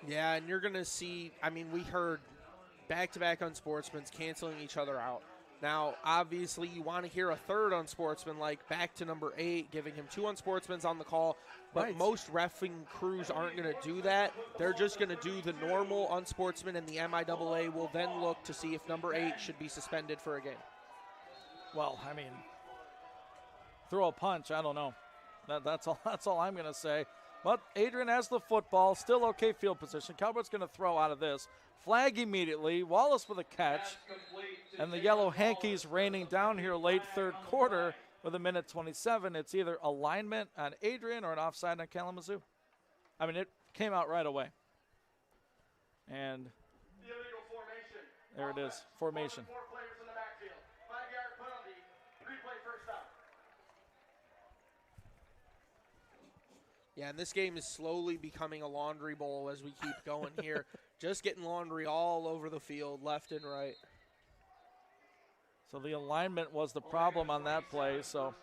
Yeah, and you're going to see, we heard back-to-back unsportsmans canceling each other out. Now, obviously, you want to hear a third unsportsmanlike back to number 8, giving him 2 unsportsmans on the call. But most reffing crews aren't going to do that. They're just going to do the normal unsportsman, and the MIAA will then look to see if number 8 should be suspended for a game. Well, throw a punch, I don't know. That's all I'm going to say. But Adrian has the football, still okay field position. Calvert's going to throw out of this. Flag immediately. Wallace with a catch. And the Yellow Hankies raining down here late third quarter with 1:27. It's either alignment on Adrian or an offside on Kalamazoo. It came out right away. And there it is, formation. Yeah, and this game is slowly becoming a laundry bowl as we keep going here. Just getting laundry all over the field, left and right. So the alignment was the problem on that play. So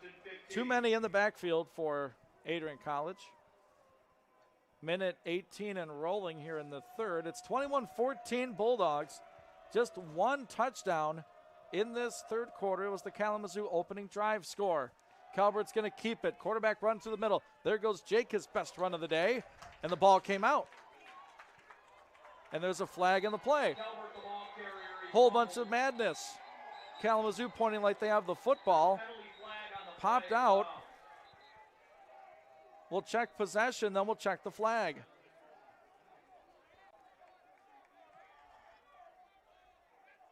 too many in the backfield for Adrian College. 1:18 and rolling here in the third. It's 21-14 Bulldogs. Just 1 touchdown in this third quarter. It was the Kalamazoo opening drive score. Calvert's going to keep it. Quarterback run to the middle. There goes Jake, his best run of the day. And the ball came out. And there's a flag in the play. Whole bunch of madness. Kalamazoo pointing like they have the football. Popped out. We'll check possession, then we'll check the flag.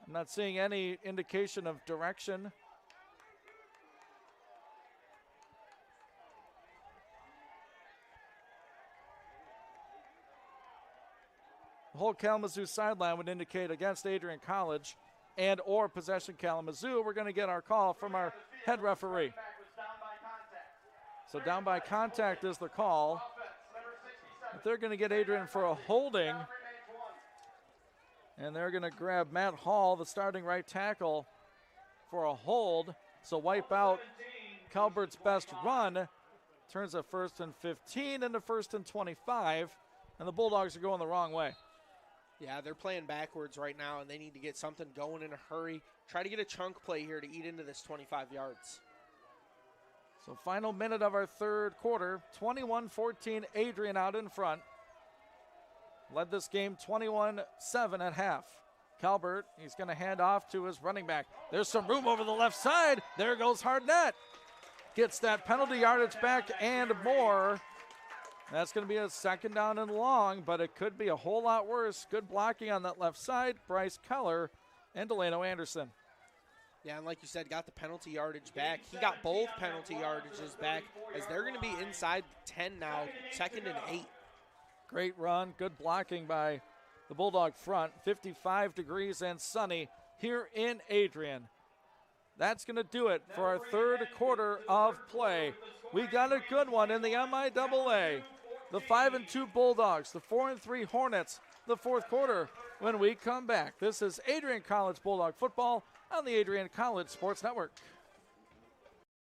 I'm not seeing any indication of direction. The whole Kalamazoo sideline would indicate against Adrian College and or possession Kalamazoo. We're going to get our call from our head referee. So down by contact is the call. But they're going to get Adrian for a holding. And they're going to grab Matt Hall, the starting right tackle, for a hold. So wipe out Calvert's best run. Turns a 1st and 15 into 1st and 25. And the Bulldogs are going the wrong way. Yeah, they're playing backwards right now, and they need to get something going in a hurry. Try to get a chunk play here to eat into this 25 yards. So final minute of our third quarter, 21-14, Adrian out in front. Led this game 21-7 at half. Calvert, he's going to hand off to his running back. There's some room over the left side. There goes Hardnett. Gets that penalty yardage back and more That's going to be a second down and long, but it could be a whole lot worse. Good blocking on that left side. Bryce Keller and Delano Anderson. Yeah, and like you said, got the penalty yardage back. He got both penalty yardages back as they're going to be inside 10 now, 2nd and 8. Great run, good blocking by the Bulldog front. 55 degrees and sunny here in Adrian. That's going to do it for our third quarter of play. We got a good one in the MIAA. The 5-2 Bulldogs, the 4-3 Hornets, the fourth quarter when we come back. This is Adrian College Bulldog football on the Adrian College Sports Network.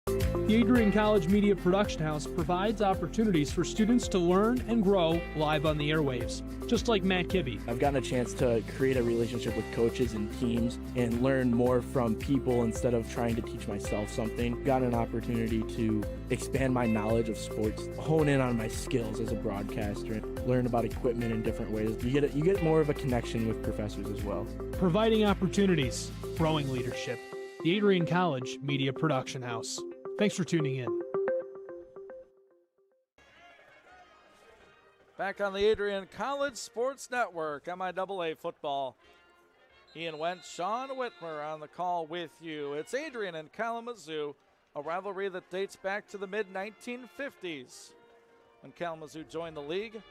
The Adrian College Media Production House provides opportunities for students to learn and grow live on the airwaves, just like Matt Kibbe. I've gotten a chance to create a relationship with coaches and teams and learn more from people instead of trying to teach myself something. Gotten an opportunity to expand my knowledge of sports, hone in on my skills as a broadcaster, and learn about equipment in different ways. You get more of a connection with professors as well. Providing opportunities, growing leadership. The Adrian College Media Production House. Thanks for tuning in. Back on the Adrian College Sports Network, MIAA football. Ian Wentz, Sean Whitmer on the call with you. It's Adrian and Kalamazoo, a rivalry that dates back to the mid-1950s when Kalamazoo joined the league.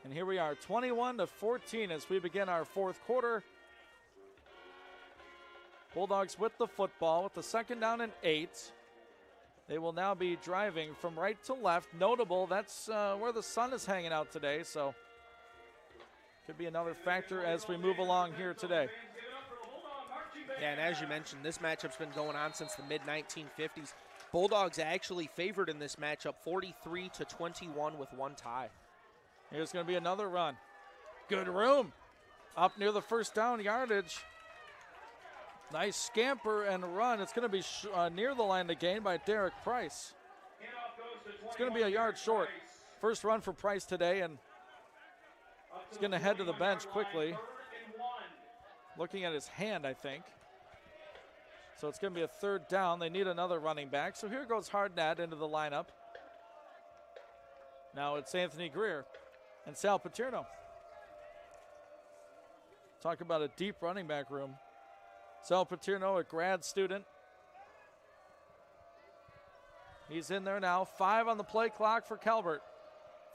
And here we are, 21-14 as we begin our fourth quarter. Bulldogs with the football with the second down and 8. They will now be driving from right to left. Notable, that's where the sun is hanging out today, so could be another factor as we move along here today. Yeah, and as you mentioned, this matchup's been going on since the mid-1950s. Bulldogs actually favored in this matchup 43-21 with one tie. Here's going to be another run. Good room up near the first down yardage. Nice scamper and run. It's going to be near the line to gain by Derek Price. It's going to be a yard short. First run for Price today, and he's going to head to the bench quickly. Looking at his hand, I think. So it's going to be a third down. They need another running back. So here goes Hardnett into the lineup. Now it's Anthony Greer and Sal Paterno. Talk about a deep running back room. Sal Paterno, a grad student. He's in there now. 5 on the play clock for Calvert.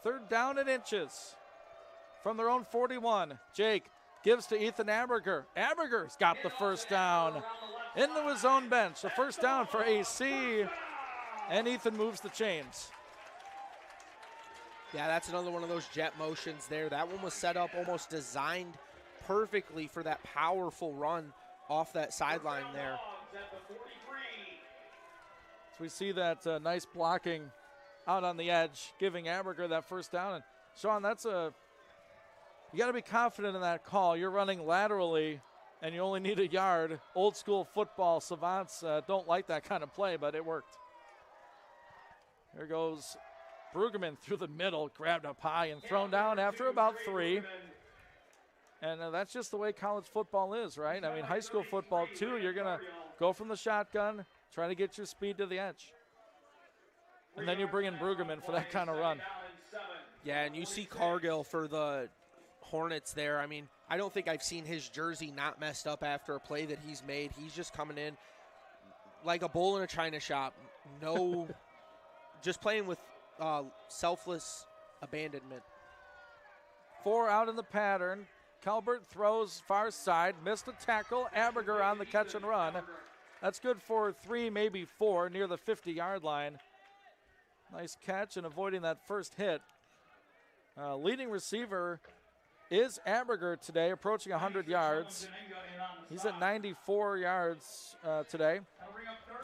Third down and inches from their own 41. Jake gives to Ethan Aberger. Aberger's got the first down into his own bench. The first down for AC, and Ethan moves the chains. Yeah, that's another one of those jet motions there. That one was set up, almost designed perfectly for that powerful run off that sideline there. So we see that nice blocking out on the edge, giving Aberger that first down. And Sean, you got to be confident in that call. You're running laterally, and you only need a yard. Old school football savants don't like that kind of play, but it worked. Here goes Brueggemann through the middle, grabbed up high and thrown down after about 3. And that's just the way college football is, right? I mean, high school football, too, you're going to go from the shotgun, try to get your speed to the edge. And then you bring in Brueggemann for that kind of run. Yeah, and you see Cargill for the Hornets there. I mean, I don't think I've seen his jersey not messed up after a play that he's made. He's just coming in like a bull in a china shop. No, just playing with selfless abandonment. 4 out in the pattern. Calvert throws far side, missed a tackle. Aberger on the catch and run. That's good for 3, maybe 4, near the 50-yard line. Nice catch and avoiding that first hit. Leading receiver is Aberger today, approaching 100 yards. He's at 94 yards today.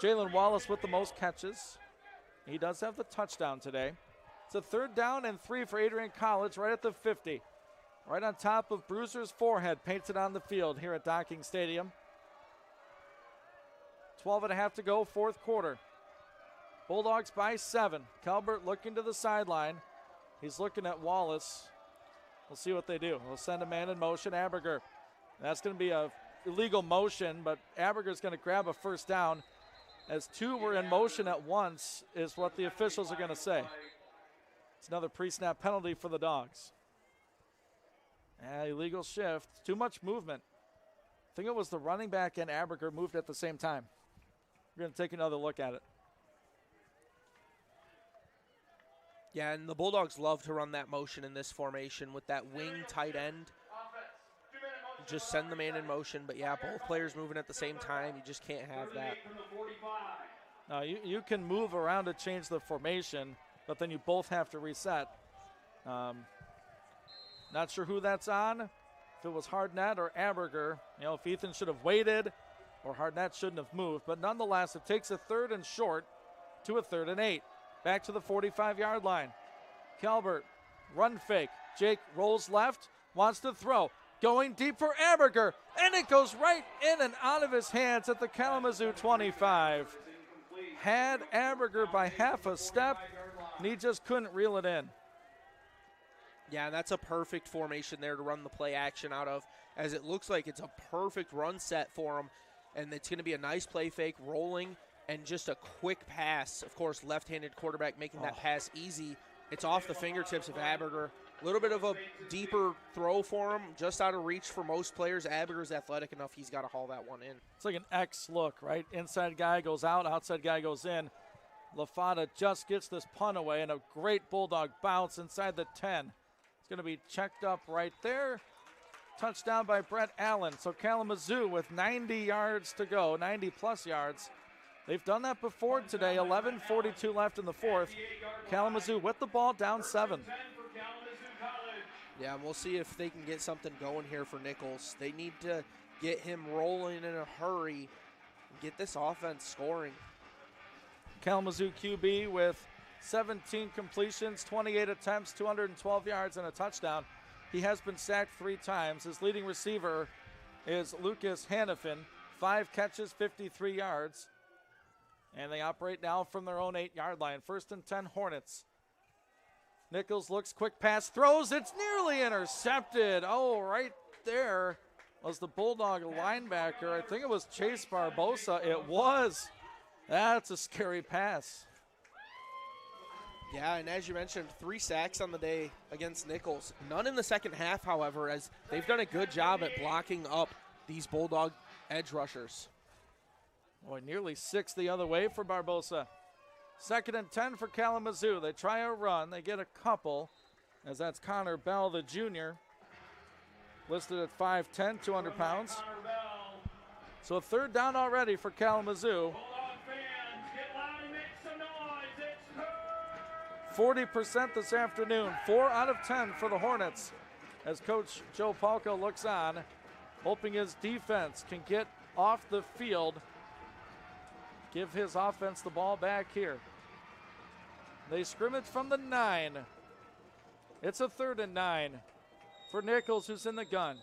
Jalen Wallace with the most catches. He does have the touchdown today. It's a third down and 3 for Adrian College right at the 50. Right on top of Bruiser's forehead, painted on the field here at Docking Stadium. 12.5 to go, fourth quarter. Bulldogs by 7. Calvert looking to the sideline. He's looking at Wallace. We'll see what they do. We'll send a man in motion, Aberger. That's going to be a illegal motion, but Aberger's going to grab a first down. As 2 were in motion at once is what the officials are going to say. It's another pre-snap penalty for the Dogs. Illegal shift. Too much movement. I think it was the running back and Aberger moved at the same time. We're going to take another look at it. Yeah, and the Bulldogs love to run that motion in this formation with that wing tight end. Just send the man in motion. But, yeah, both players moving at the same time. You just can't have that. Now, you can move around to change the formation, but then you both have to reset. Not sure who that's on. If it was Hardnett or Aberger, if Ethan should have waited or Hardnett shouldn't have moved. But nonetheless, it takes a 3rd and short to a 3rd and 8. Back to the 45-yard line. Calbert, run fake. Jake rolls left, wants to throw. Going deep for Aberger, and it goes right in and out of his hands at the Kalamazoo 25. Had Aberger by half a step, and he just couldn't reel it in. Yeah, that's a perfect formation there to run the play action out of, as it looks like it's a perfect run set for him, and it's going to be a nice play fake, rolling, and just a quick pass. Of course, left-handed quarterback making that pass easy. It's off the fingertips of Aberger. A little bit of a deeper throw for him, just out of reach for most players. Aberger's athletic enough, he's got to haul that one in. It's like an X look, right? Inside guy goes out, outside guy goes in. LaFada just gets this punt away, and a great Bulldog bounce inside the 10. It's going to be checked up right there. Touchdown by Brett Allen. So Kalamazoo with 90 yards to go, 90-plus yards. They've done that before today. 11:42 left in the 4th. Kalamazoo with the ball down 7. Yeah, and we'll see if they can get something going here for Nichols. They need to get him rolling in a hurry and get this offense scoring. Kalamazoo QB with 17 completions, 28 attempts, 212 yards, and a touchdown. He has been sacked 3 times. His leading receiver is Lucas Hannafin, 5 catches, 53 yards. And they operate now from their own 8-yard line. 1st and 10 Hornets. Nichols looks, quick pass, throws. It's nearly intercepted. Oh, right there was the Bulldog linebacker. I think it was Chase Barbosa. It was. That's a scary pass. Yeah, and as you mentioned, 3 sacks on the day against Nichols. None in the second half, however, as they've done a good job at blocking up these Bulldog edge rushers. Boy, nearly 6 the other way for Barbosa. 2nd and 10 for Kalamazoo. They try a run. They get a couple, as that's Connor Bell, the junior, listed at 5'10", 200 pounds. So a 3rd down already for Kalamazoo. 40% this afternoon. 4 out of 10 for the Hornets, as Coach Joe Palco looks on, hoping his defense can get off the field. Give his offense the ball back here. They scrimmage from the 9. It's a 3rd and 9 for Nichols, who's in the gun.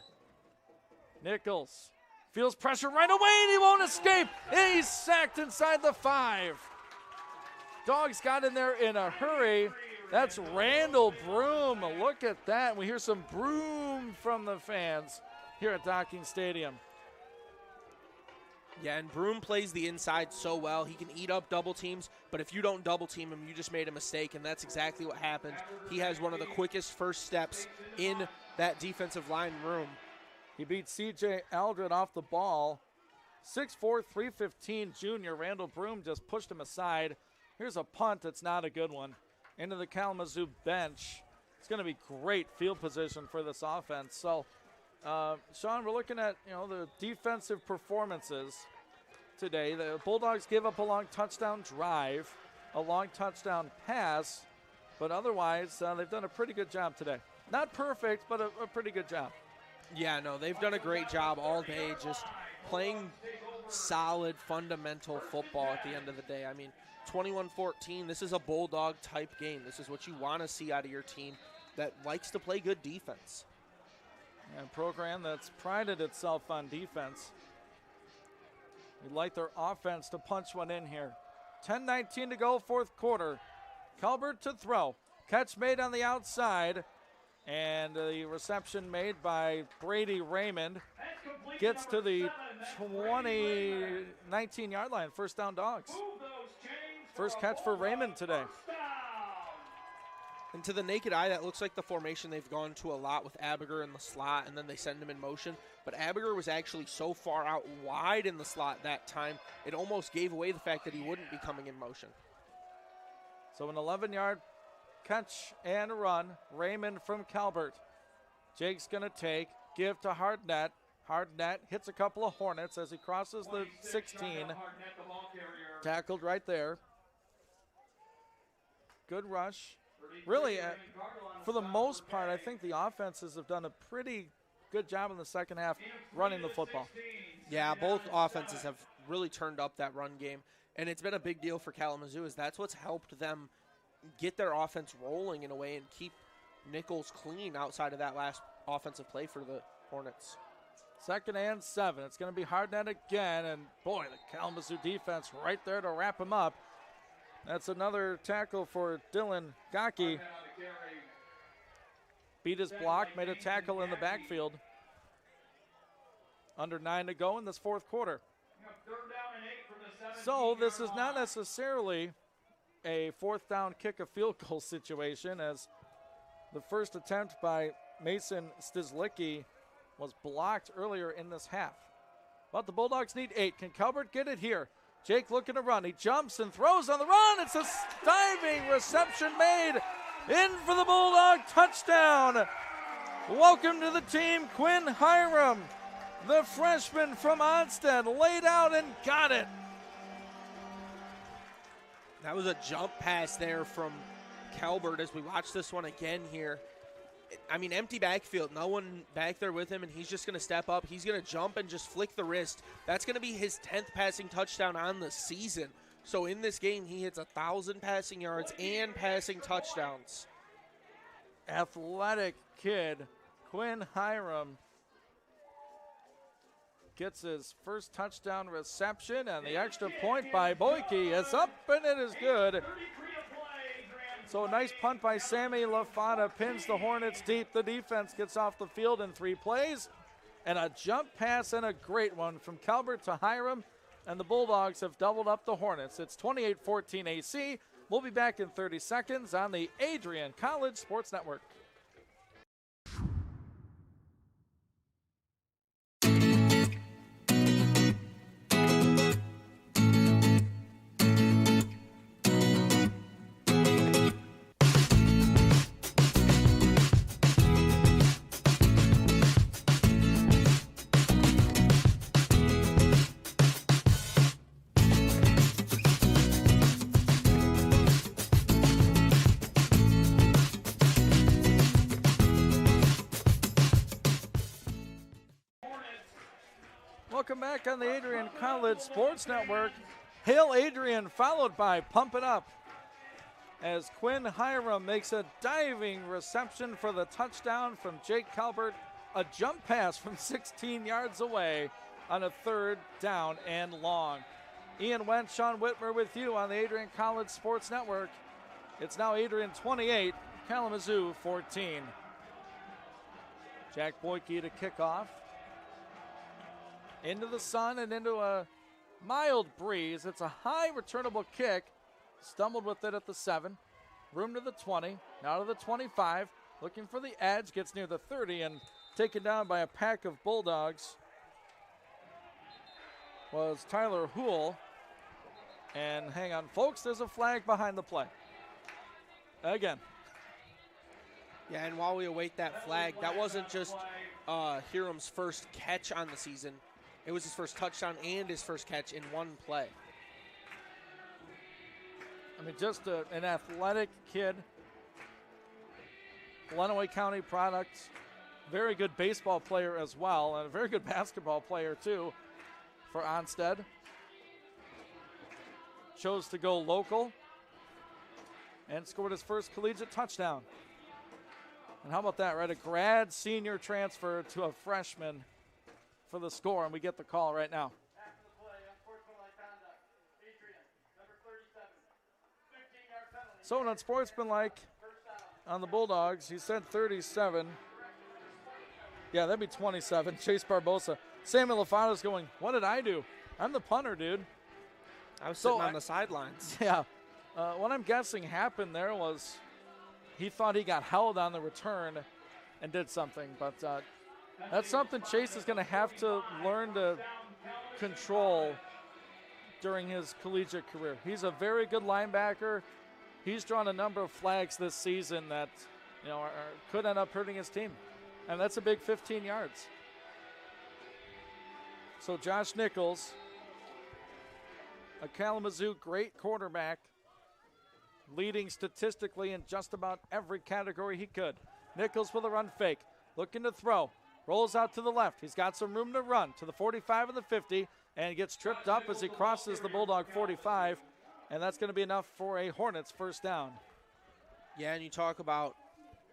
Nichols feels pressure right away, and he won't escape. And he's sacked inside the 5. Dogs got in there in a hurry. That's Randall Broom. Look at that. We hear some broom from the fans here at Docking Stadium. Yeah, and Broom plays the inside so well. He can eat up double teams, but if you don't double team him, you just made a mistake, and that's exactly what happened. He has one of the quickest first steps in that defensive line room. He beat C.J. Eldred off the ball. 6'4", 315 junior Randall Broom just pushed him aside. Here's a punt that's not a good one. Into the Kalamazoo bench. It's going to be great field position for this offense. So, Sean, we're looking at the defensive performances today. The Bulldogs gave up a long touchdown drive, a long touchdown pass, but otherwise they've done a pretty good job today. Not perfect, but a pretty good job. Yeah, no, they've done a great job all day just playing solid, fundamental football at the end of the day. I mean, 21-14, this is a Bulldog-type game. This is what you want to see out of your team that likes to play good defense. And a program that's prided itself on defense. We'd like their offense to punch one in here. 10:19 to go, 4th quarter. Calbert to throw. Catch made on the outside. And the reception made by Brady Raymond gets to the 19-yard line. 1st down, Dogs. First catch for Raymond today. And to the naked eye, that looks like the formation they've gone to a lot with Abiger in the slot, and then they send him in motion. But Abiger was actually so far out wide in the slot that time, it almost gave away the fact that he wouldn't be coming in motion. So an 11-yard catch and run. Raymond from Calvert. Jake's going to take, give to Hardnett. Hardnett hits a couple of Hornets as he crosses the 16. Tackled right there. Good rush. Really, for the most part, I think the offenses have done a pretty good job in the second half running the football. Yeah, both offenses have really turned up that run game, and it's been a big deal for Kalamazoo, as that's what's helped them get their offense rolling in a way and keep Nichols clean outside of that last offensive play for the Hornets. 2nd and 7. It's going to be Hardnett again, and boy, the Kalamazoo defense right there to wrap him up. That's another tackle for Dylan Gaki. Beat his block, made a tackle in the backfield. Under 9 to go in this fourth quarter. So this is not necessarily a 4th down kick a field goal situation, as the first attempt by Mason Stizlicki was blocked earlier in this half. But the Bulldogs need 8. Can Calvert get it here? Jake looking to run. He jumps and throws on the run. It's a diving reception made in for the Bulldog touchdown. Welcome to the team, Quinn Hiram. The freshman from Onstead laid out and got it. That was a jump pass there from Calvert as we watch this one again here. I mean, empty backfield, no one back there with him, and he's just going to step up. He's going to jump and just flick the wrist. That's going to be his 10th passing touchdown on the season. So in this game, he hits 1,000 passing yards and passing touchdowns. Athletic kid, Quinn Hiram, gets his first touchdown reception, and the extra point by Boyke is up, and it is good. So a nice punt by Sammy LaFada pins the Hornets deep. The defense gets off the field in 3 plays. And a jump pass and a great one from Calvert to Hiram. And the Bulldogs have doubled up the Hornets. It's 28-14 AC. We'll be back in 30 seconds on the Adrian College Sports Network. Welcome back on the Adrian College Sports Network. Hail Adrian, followed by Pump It Up, as Quinn Hiram makes a diving reception for the touchdown from Jake Calvert. A jump pass from 16 yards away on a 3rd down and long. Ian Wentz, Sean Whitmer with you on the Adrian College Sports Network. It's now Adrian 28, Kalamazoo 14. Jack Boyke to kick off. Into the sun and into a mild breeze. It's a high returnable kick. Stumbled with it at the 7. Room to the 20. Now to the 25. Looking for the edge. Gets near the 30 and taken down by a pack of Bulldogs. Was Tyler Houle. And hang on, folks. There's a flag behind the play. Again. Yeah, and while we await that flag, that wasn't just Hiram's first catch on the season. It was his first touchdown and his first catch in one play. I mean, just an athletic kid. Lenawee County product. Very good baseball player as well, and a very good basketball player too for Onstead. Chose to go local and scored his first collegiate touchdown. And how about that, right? A grad senior transfer to a freshman for the score, and we get the call right now. So unsportsmanlike on the Bulldogs. He said 37. Yeah, that'd be 27. Chase Barbosa. Samuel LaFada's going, what did I do? I'm the punter, dude. I was sitting on the sidelines. Yeah. What I'm guessing happened there was he thought he got held on the return and did something. But that's something Chase is going to have to learn to control during his collegiate career. He's a very good linebacker. He's drawn a number of flags this season that could end up hurting his team. And that's a big 15 yards. So Josh Nichols, a Kalamazoo great quarterback, leading statistically in just about every category he could. Nichols with a run fake, looking to throw, rolls out to the left. He's got some room to run to the 45 and the 50, and gets tripped up as he crosses the Bulldog 45, and that's going to be enough for a Hornets first down. Yeah, and you talk about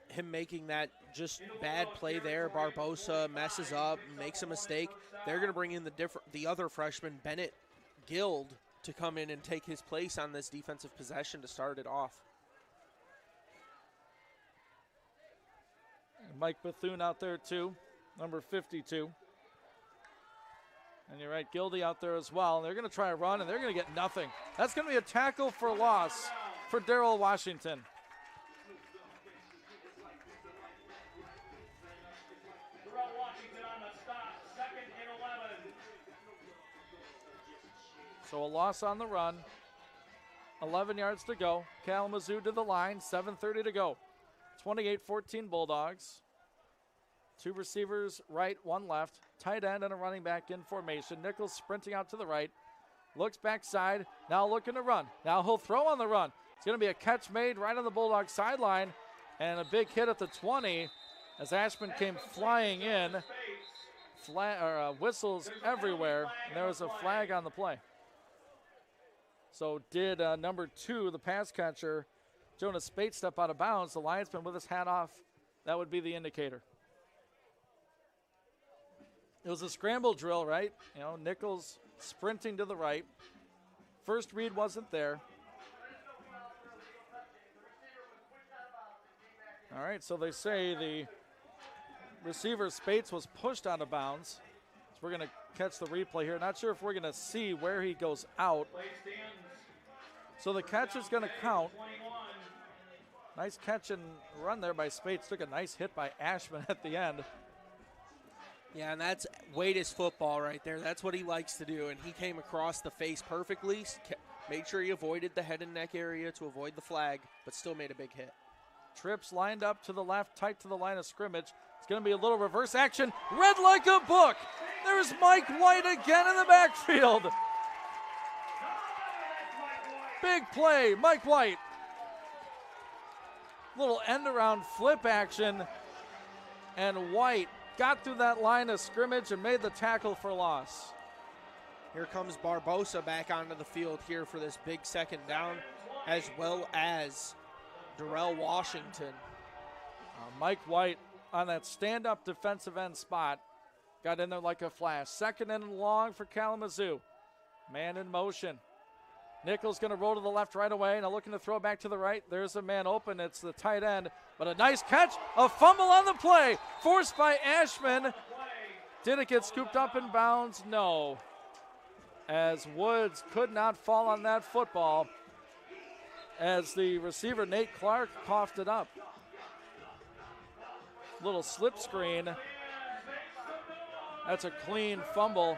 him making that just bad play there. Barbosa messes up, makes a mistake. They're going to bring in the other freshman, Bennett Guild, to come in and take his place on this defensive possession to start it off. And Mike Bethune out there too, number 52. And you're right, Gildy out there as well. And they're going to try a run, and they're going to get nothing. That's going to be a tackle for loss for Darrell Washington. So a loss on the run. 11 yards to go. Kalamazoo to the line. 7:30 to go. 28-14 Bulldogs. Two receivers right, one left. Tight end and a running back in formation. Nichols sprinting out to the right. Looks backside. Now looking to run. Now he'll throw on the run. It's going to be a catch made right on the Bulldog sideline. And a big hit at the 20 as Ashman came flying in. Whistles everywhere. And there was a flag on the play. So did number 2, the pass catcher, Jonas Spates, step out of bounds. The linesman with his hat off. That would be the indicator. It was a scramble drill, right? Nichols sprinting to the right. First read wasn't there. All right, so they say the receiver, Spates, was pushed out of bounds. So we're going to catch the replay here. Not sure if we're going to see where he goes out. So the catch is going to count. Nice catch and run there by Spates. Took a nice hit by Ashman at the end. Yeah, and that's Wade's football right there. That's what he likes to do, and he came across the face perfectly. Made sure he avoided the head and neck area to avoid the flag, but still made a big hit. Trips lined up to the left, tight to the line of scrimmage. It's going to be a little reverse action. Read like a book. There's Mike White again in the backfield. Big play, Mike White. Little end around flip action, and White got through that line of scrimmage and made the tackle for loss. Here comes Barbosa back onto the field here for this big second down, as well as Darrell Washington. Mike White on that stand-up defensive end spot got in there like a flash. Second and long for Kalamazoo. Man in motion. Nichols going to roll to the left right away. Now looking to throw back to the right. There's a man open. It's the tight end. But a nice catch. A fumble on the play. Forced by Ashman. Did it get scooped up in bounds? No. As Woods could not fall on that football. As the receiver, Nate Clark, coughed it up. Little slip screen. That's a clean fumble.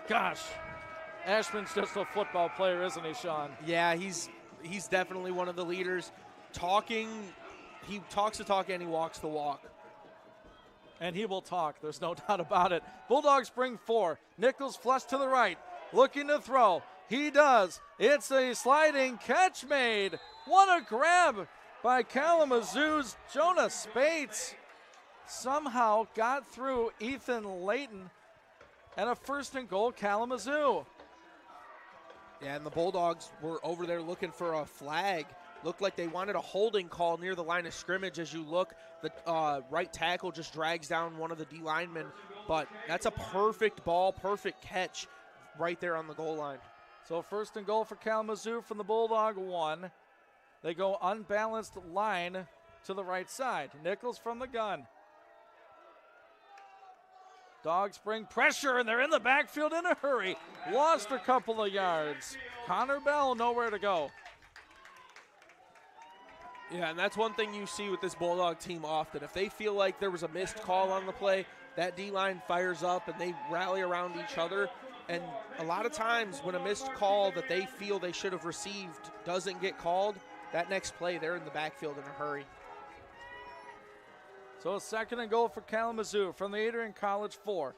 Gosh. Ashman's just a football player, isn't he, Sean? Yeah, he's definitely one of the leaders. He talks the talk and he walks the walk. And he will talk, there's no doubt about it. Bulldogs bring 4. Nichols flush to the right, looking to throw. He does. It's a sliding catch made. What a grab by Kalamazoo's Jonas Spates. Somehow got through Ethan Layton, and a first and goal Kalamazoo. Yeah, and the Bulldogs were over there looking for a flag. Looked like they wanted a holding call near the line of scrimmage. As you look, the right tackle just drags down one of the D linemen. But that's a perfect ball, perfect catch right there on the goal line. So first and goal for Kalamazoo from the Bulldog 1. They go unbalanced line to the right side. Nichols from the gun. Dogs bring pressure, and they're in the backfield in a hurry. Lost a couple of yards. Connor Bell nowhere to go. Yeah, and that's one thing you see with this Bulldog team often. If they feel like there was a missed call on the play, that D-line fires up and they rally around each other. And a lot of times when a missed call that they feel they should have received doesn't get called, that next play, they're in the backfield in a hurry. So a 2nd and goal for Kalamazoo from the Adrian College 4.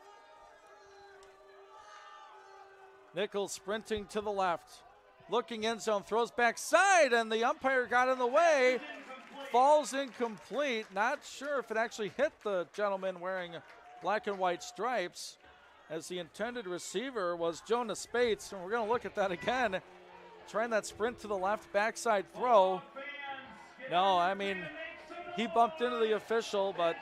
Nichols sprinting to the left. Looking end zone, throws backside, and the umpire got in the way. Falls incomplete. Not sure if it actually hit the gentleman wearing black and white stripes, as the intended receiver was Jonas Spates. And we're going to look at that again. Trying that sprint to the left, backside throw. No, I mean, he bumped into the official, but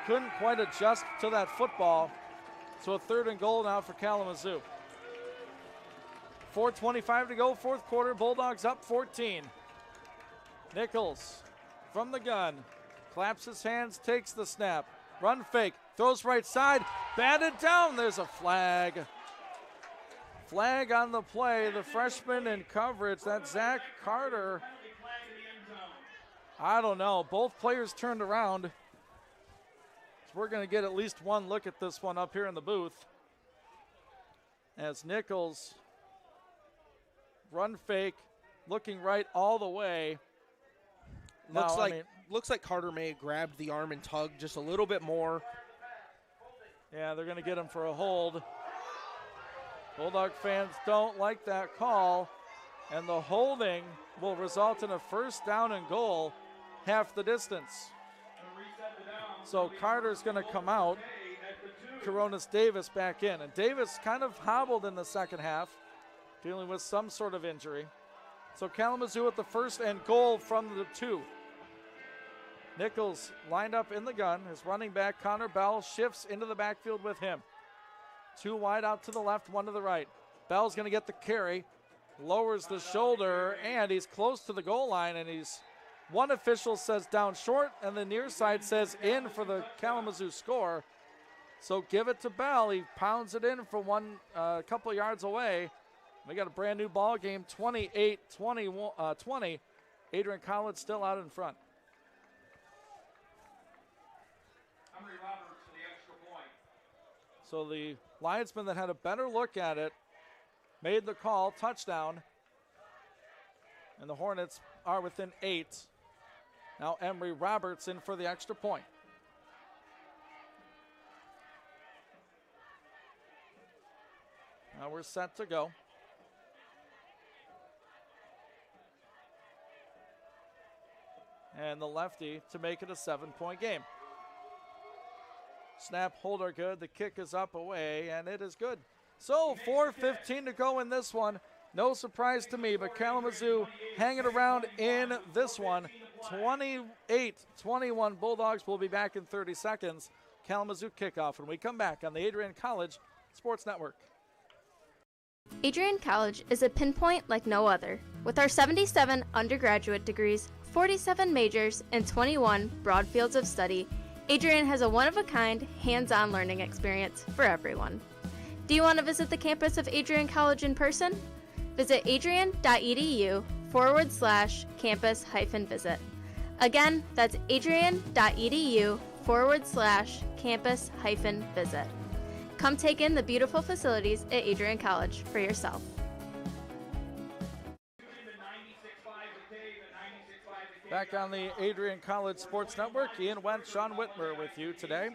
couldn't quite adjust to that football. So a 3rd and goal now for Kalamazoo. 4:25 to go, 4th quarter. Bulldogs up 14. Nichols from the gun. Claps his hands, takes the snap. Run fake, throws right side, batted down. There's a flag. Flag on the play. The freshman in coverage, that's Zach Carter. I don't know. Both players turned around. So we're going to get at least one look at this one up here in the booth. As Nichols, run fake, looking right all the way. Looks like Carter may have grabbed the arm and tugged just a little bit more. Yeah, they're going to get him for a hold. Bulldog fans don't like that call, and the holding will result in a 1st down and goal, half the distance. So Carter's going to come out. Coronas Davis back in, and Davis kind of hobbled in the 2nd half, dealing with some sort of injury. So Kalamazoo with the 1st and goal from the 2. Nichols lined up in the gun. His running back, Connor Bell, shifts into the backfield with him. 2 wide out to the left, 1 to the right. Bell's going to get the carry, lowers the shoulder, and he's close to the goal line, and one official says down short, and the near side says in for the Kalamazoo score. So give it to Bell. He pounds it in from a couple yards away. We got a brand new ball game, 28-20. Adrian College still out in front. So the linesman that had a better look at it made the call, touchdown. And the Hornets are within 8. Now Emery Roberts in for the extra point. Now we're set to go. And the lefty to make it a 7-point game. Snap, hold are good. The kick is up, away, and it is good. So 4:15 to go in this one. No surprise to me, but Kalamazoo hanging around in this one. 28-21 Bulldogs. Will be back in 30 seconds. Kalamazoo kickoff when we come back on the Adrian College Sports Network. Adrian College is a pinpoint like no other. With our 77 undergraduate degrees, 47 majors, and 21 broad fields of study, Adrian has a one-of-a-kind, hands-on learning experience for everyone. Do you want to visit the campus of Adrian College in person? Visit adrian.edu/campus-visit. Again, that's adrian.edu/campus-visit. Come take in the beautiful facilities at Adrian College for yourself. Back on the Adrian College Sports Network, Ian Wentz, Sean Whitmer with you today.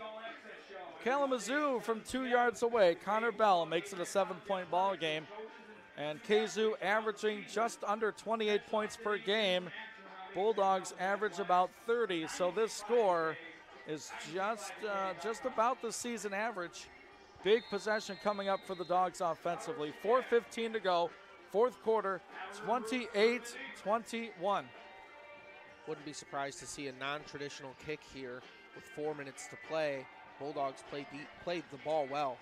Kalamazoo from 2 yards away. Connor Bell makes it a 7-point ball game. And KZoo averaging just under 28 points per game. Bulldogs average about 30. So this score is just about the season average. Big possession coming up for the Dogs offensively. 4:15 to go, 4th quarter, 28-21. Wouldn't be surprised to see a non-traditional kick here with 4 minutes to play. Bulldogs played the ball well.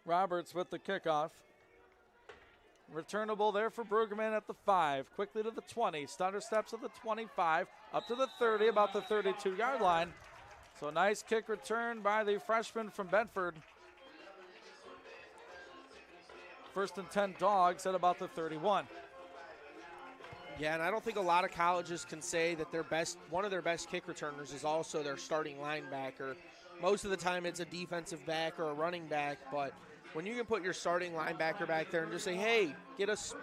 Roberts with the kickoff. Returnable there for Pregame at the 5. Quickly to the 20. Stutter steps at the 25. Up to the 30, about the 32-yard line. So nice kick return by the freshman from Bedford. 1st and 10 Dogs at about the 31. Yeah, and I don't think a lot of colleges can say that one of their best kick returners is also their starting linebacker. Most of the time it's a defensive back or a running back, but when you can put your starting linebacker back there and just say, hey, get us,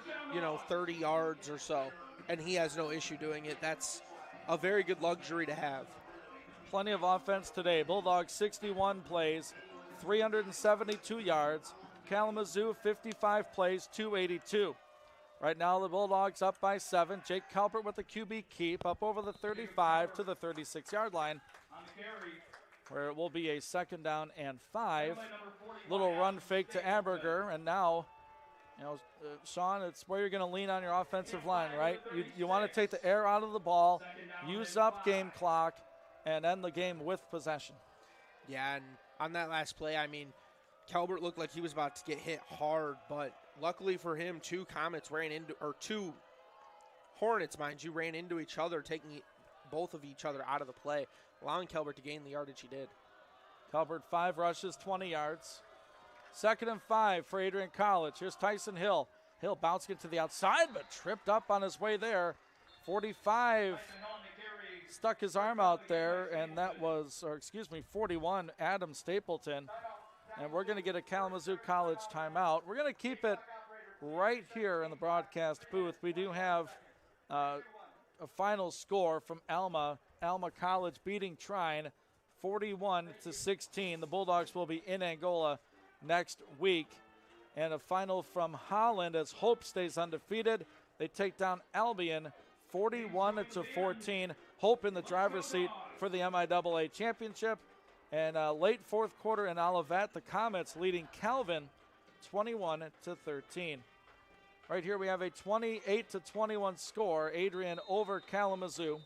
30 yards or so, and he has no issue doing it, that's a very good luxury to have. Plenty of offense today. Bulldogs 61 plays, 372 yards. Kalamazoo 55 plays, 282. Right now the Bulldogs up by 7. Jake Calvert with the QB keep up over the 35 to the 36-yard line, where it will be a 2nd down and 5. Little run fake to Aberger, and now, Sean, it's where you're going to lean on your offensive line, right? You want to take the air out of the ball, use up game clock, and end the game with possession. Yeah, and on that last play, Calvert looked like he was about to get hit hard, but luckily for him, two Hornets, mind you, ran into each other, taking both of each other out of the play, allowing Calvert to gain the yardage he did. Calvert 5 rushes, 20 yards. 2nd and 5 for Adrian College. Here's Tyson Hill. Hill bouncing it to the outside, but tripped up on his way there. 45 stuck his arm out there, and that was, 41, Adam Stapleton. And we're going to get a Kalamazoo College timeout. We're going to keep it right here in the broadcast booth. We do have a final score from Alma College beating Trine 41-16. The Bulldogs will be in Angola next week. And a final from Holland as Hope stays undefeated. They take down Albion 41-14. Hope in the driver's seat for the MIAA championship. And late 4th quarter in Olivet, the Comets leading Calvin 21-13. Right here we have a 28-21 score. Adrian over Kalamazoo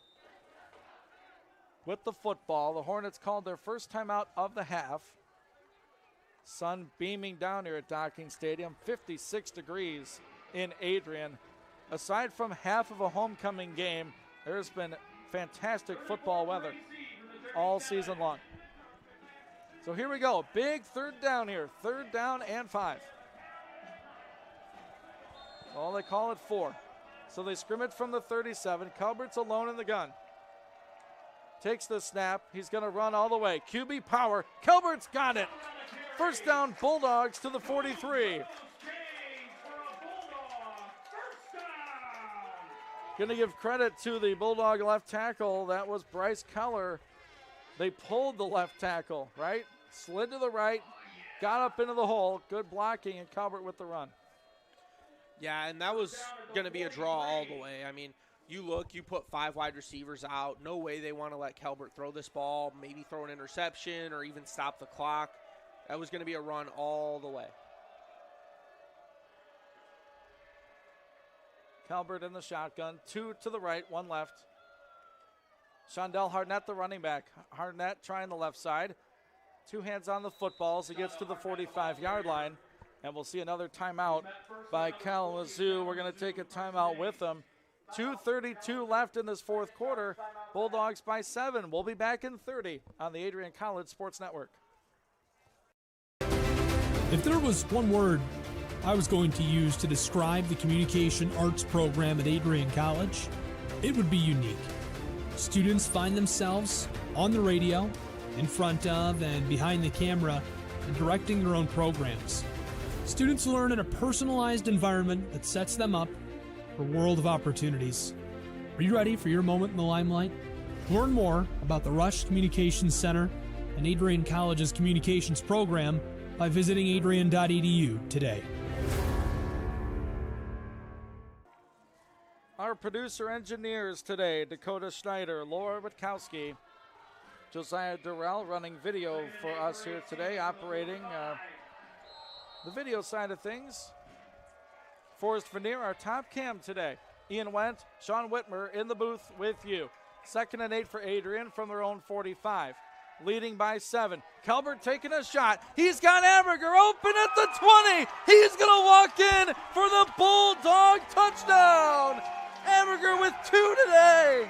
with the football. The Hornets called their first timeout of the half. Sun beaming down here at Docking Stadium, 56 degrees in Adrian. Aside from half of a homecoming game, there's been fantastic football weather all season long. So here we go, big 3rd down here, 3rd down and 5. Well, they call it 4. So they scrimmage from the 37. Calvert's alone in the gun. Takes the snap. He's going to run all the way. QB power. Calvert's got it. 1st down, Bulldogs to the 43. Going to give credit to the Bulldog left tackle. That was Bryce Keller. They pulled the left tackle, right? Slid to the right, got up into the hole. Good blocking, and Calvert with the run. Yeah, and that was going to be a draw all the way. You put 5 wide receivers out. No way they want to let Calvert throw this ball, maybe throw an interception or even stop the clock. That was going to be a run all the way. Calvert in the shotgun. 2 to the right, 1 left. Shondell Harnett, the running back. Harnett trying the left side. 2 hands on the football as he gets to the 45-yard line. And we'll see another timeout by Kalamazoo. We're going to take a timeout with them. 2:32 left in this 4th quarter. Bulldogs by 7. We'll be back in 30 on the Adrian College Sports Network. If there was one word I was going to use to describe the communication arts program at Adrian College, it would be unique. Students find themselves on the radio, in front of and behind the camera, and directing their own programs. Students learn in a personalized environment that sets them up for a world of opportunities. Are you ready for your moment in the limelight? Learn more about the Rush Communications Center and Adrian College's communications program by visiting adrian.edu today. Our producer engineers today, Dakota Schneider, Laura Witkowski, Josiah Durrell running video for us here today, operating the video side of things. Forrest Veneer, our top cam today. Ian Wendt, Sean Whitmer in the booth with you. 2nd and 8 for Adrian from their own 45. Leading by 7. Calvert taking a shot. He's got Aberger open at the 20. He's going to walk in for the Bulldog touchdown. Aberger with 2 today.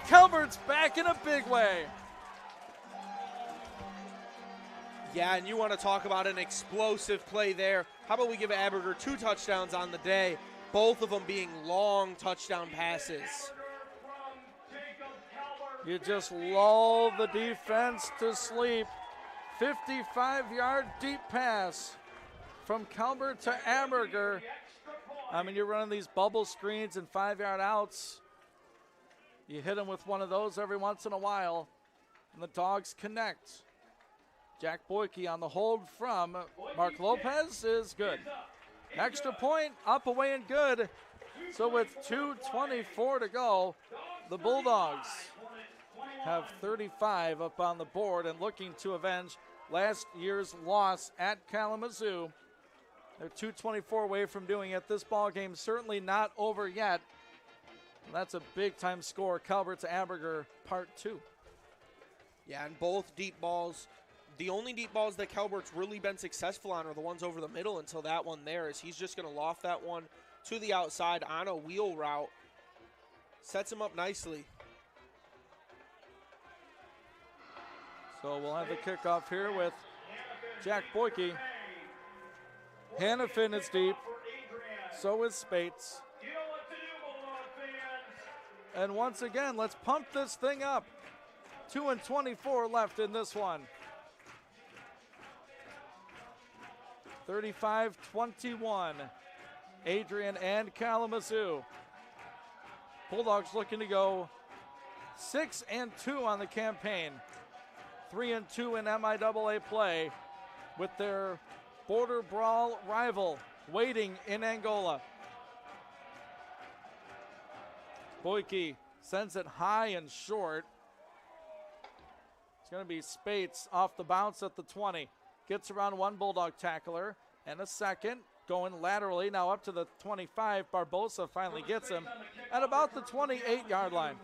Calvert's back in a big way. Yeah, and you want to talk about an explosive play there. How about we give Aberger 2 touchdowns on the day? both of them being long touchdown passes. You just lull the defense to sleep. 55-yard deep pass from Calbert to Amberger. I mean, you're running these bubble screens and 5-yard outs. You hit them with one of those every once in a while, and the Dogs connect. Jack Boyke on the hold from Mark Lopez is good. Extra point, up, away, and good. So with 2:24 to go, the Bulldogs have 35 up on the board and looking to avenge last year's loss at Kalamazoo. They're 2:24 away from doing it. This ball game certainly not over yet. That's a big-time score. Calvert to Amberger, part 2. Yeah, and both deep balls. The only deep balls that Calbert's really been successful on are the ones over the middle until that one there, as he's just going to loft that one to the outside on a wheel route. Sets him up nicely. So we'll have the kickoff here with Jack Boyke. Hannafin is deep. So is Spates. And once again, let's pump this thing up. 2:24 left in this one. 35-21. Adrian and Kalamazoo. Bulldogs looking to go 6-2 on the campaign. 3-2 in MIAA play with their border brawl rival waiting in Angola. Boyke sends it high and short. It's going to be Spates off the bounce at the 20. Gets around one Bulldog tackler and a second. Going laterally now up to the 25. Barbosa finally gets him at about the 28-yard line.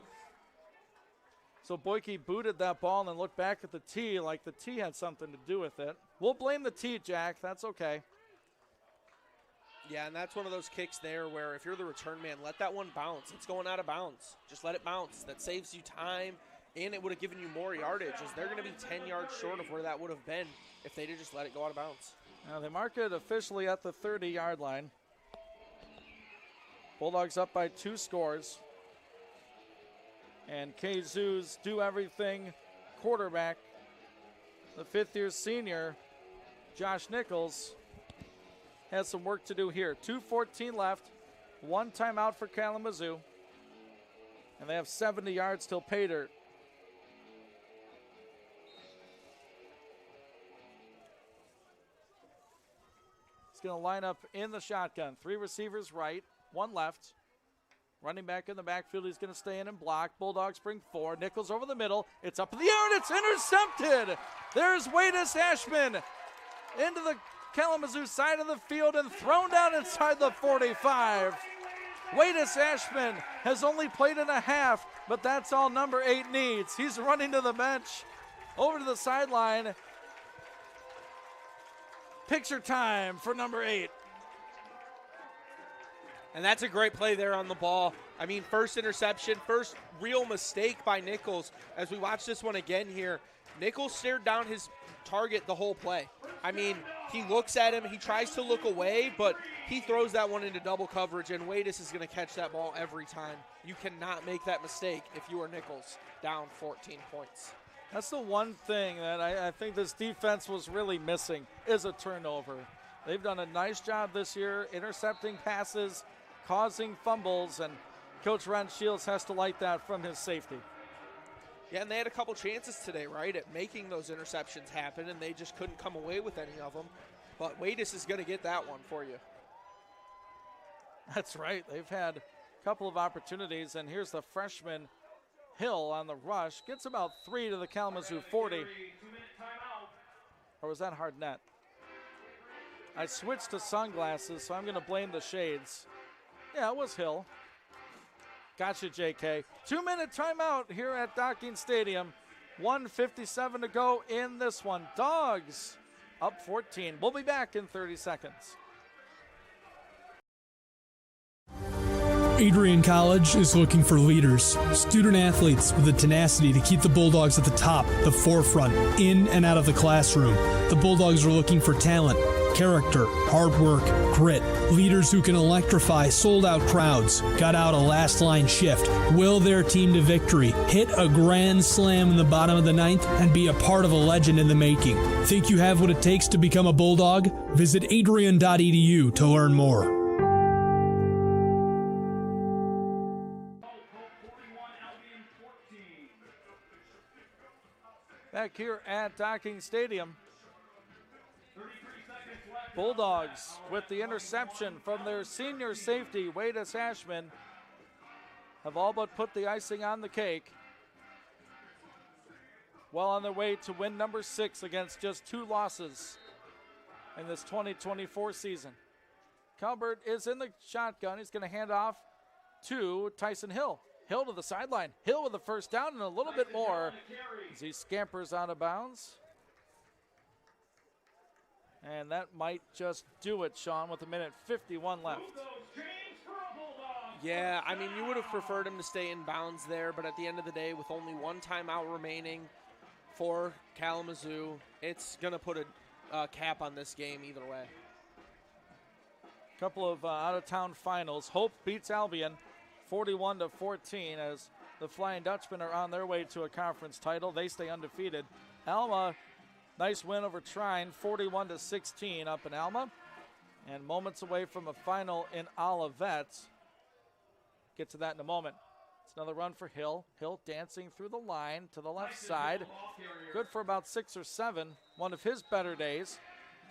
So Boyke booted that ball and then looked back at the tee like the tee had something to do with it. We'll blame the tee, Jack. That's okay. Yeah, and that's one of those kicks there where if you're the return man, let that one bounce. It's going out of bounds. Just let it bounce. That saves you time, and it would have given you more yardage, as they're going to be 10 yards short of where that would have been if they did just let it go out of bounds. Now they mark it officially at the 30-yard line. Bulldogs up by 2 scores. And Kazoo's do everything quarterback, the 5th-year senior, Josh Nichols, has some work to do here. 2:14 left, 1 timeout for Kalamazoo, and they have 70 yards till pay dirt. He's going to line up in the shotgun. 3 receivers right, 1 left. Running back in the backfield, he's going to stay in and block. Bulldogs bring 4. Nichols over the middle. It's up in the air, and it's intercepted. There's Wadis Ashman into the Kalamazoo side of the field and thrown down inside the 45. Wadis Ashman has only played in a half, but that's all number 8 needs. He's running to the bench, over to the sideline. Picture time for number 8. And that's a great play there on the ball. I mean, first interception, first real mistake by Nichols. As we watch this one again here, Nichols stared down his target the whole play. I mean, he looks at him, he tries to look away, but he throws that one into double coverage, and Wadis is going to catch that ball every time. You cannot make that mistake if you are Nichols, down 14 points. That's the one thing that I think this defense was really missing, is a turnover. They've done a nice job this year intercepting passes, causing fumbles, and Coach Ron Shields has to like that from his safety. Yeah, and they had a couple chances today, right, at making those interceptions happen, and they just couldn't come away with any of them. But Wadis is going to get that one for you. That's right. They've had a couple of opportunities, and here's the freshman Hill on the rush. Gets about 3 to the Kalamazoo 40. Or was that hard net? I switched to sunglasses, so I'm going to blame the shades. Yeah, it was Hill. Gotcha, JK. 2-minute timeout here at Docking Stadium. 1:57 to go in this one. Dogs up 14. We'll be back in 30 seconds. Adrian College is looking for leaders, student athletes with the tenacity to keep the Bulldogs at the top, the forefront, in and out of the classroom. The Bulldogs are looking for talent, Character, hard work, grit. Leaders who can electrify sold-out crowds. Got out a last-line shift. Will their team to victory. Hit a grand slam in the bottom of the ninth and be a part of a legend in the making. Think you have what it takes to become a Bulldog? Visit adrian.edu to learn more. Back here at Docking Stadium, Bulldogs with the interception from their senior safety, Wadis Ashman, have all but put the icing on the cake. Well on their way to win number 6 against just 2 losses in this 2024 season. Calbert is in the shotgun. He's going to hand off to Tyson Hill. Hill to the sideline. Hill with the first down and a little bit more as he scampers out of bounds. And that might just do it, Sean, with 1:51 left. Yeah, I mean, you would have preferred him to stay in bounds there, but at the end of the day, with only 1 timeout remaining for Kalamazoo, it's going to put a cap on this game either way. Couple of out-of-town finals. Hope beats Albion 41-14 as the Flying Dutchmen are on their way to a conference title. They stay undefeated. Alma, nice win over Trine, 41-16 up in Alma. And moments away from a final in Olivet. Get to that in a moment. It's another run for Hill. Hill dancing through the line to the left side. Good for about 6 or 7. One of his better days.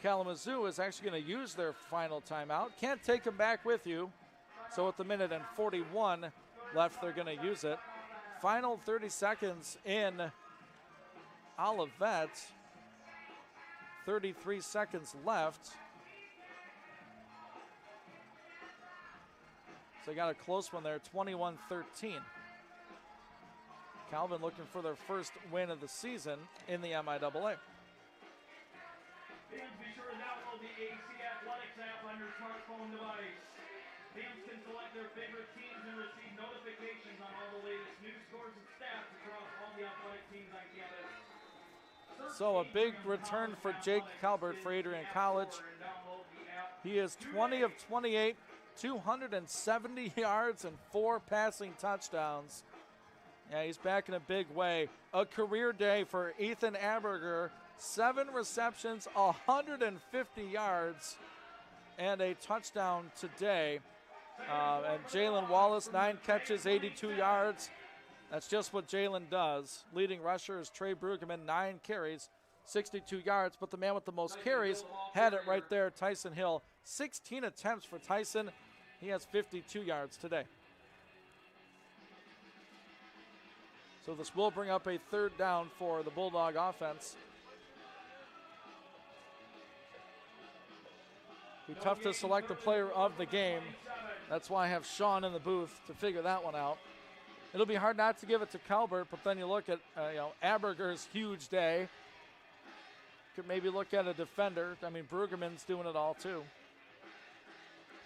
Kalamazoo is actually going to use their final timeout. Can't take him back with you. So with 1:41 left, they're going to use it. Final 30 seconds in Olivet. 33 seconds left. So they got a close one there, 21-13. Calvin looking for their first win of the season in the MIAA. Fans, be sure to download the AC Athletics app on your smartphone device. Fans can select their favorite teams and receive notifications on all the latest news, scores, and stats across all the athletic teams on campus. So a big return for Jake Calbert for Adrian College. He is 20 of 28, 270 yards and 4 passing touchdowns. Yeah, he's back in a big way. A career day for Ethan Aberger. 7 receptions, 150 yards, and a touchdown today. And Jalen Wallace, 9 catches, 82 yards. That's just what Jalen does. Leading rusher is Trey Brueggemann, 9 carries, 62 yards. But the man with the most carries had it right there, Tyson Hill. 16 attempts for Tyson. He has 52 yards today. So this will bring up a 3rd down for the Bulldog offense. Be tough to select the player of the game. That's why I have Sean in the booth to figure that one out. It'll be hard not to give it to Calbert, but then you look at Aberger's huge day. Could maybe look at a defender. I mean, Brueggemann's doing it all too.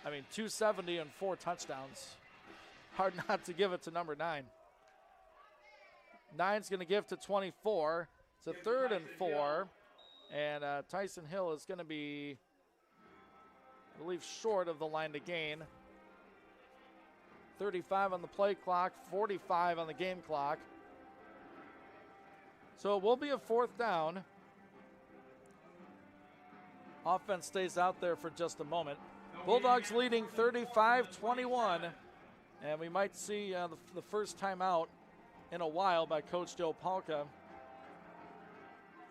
I mean, 270 and 4 touchdowns. Hard not to give it to number 9. 9's going to give to 24. It's a 3rd and 4. And Tyson Hill is going to be, I believe, short of the line to gain. 35 on the play clock, 45 on the game clock. So it will be a 4th down. Offense stays out there for just a moment. Bulldogs leading 35-21. And we might see the first time out in a while by Coach Joe Palka.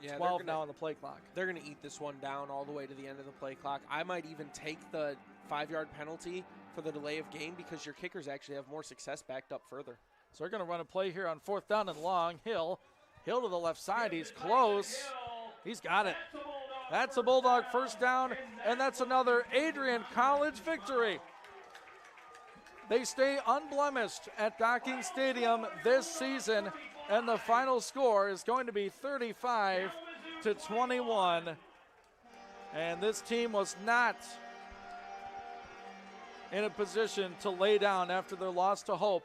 Yeah, 12 now on the play clock. They're going to eat this one down all the way to the end of the play clock. I might even take the 5-yard penalty for the delay of game because your kickers actually have more success backed up further. So they're going to run a play here on 4th down and long. Hill to the left side. He's close. He's got it. That's a Bulldog first down, and that's another Adrian College victory. They stay unblemished at Docking Stadium this season, and the final score is going to be 35-21. And this team was not in a position to lay down after their loss to Hope.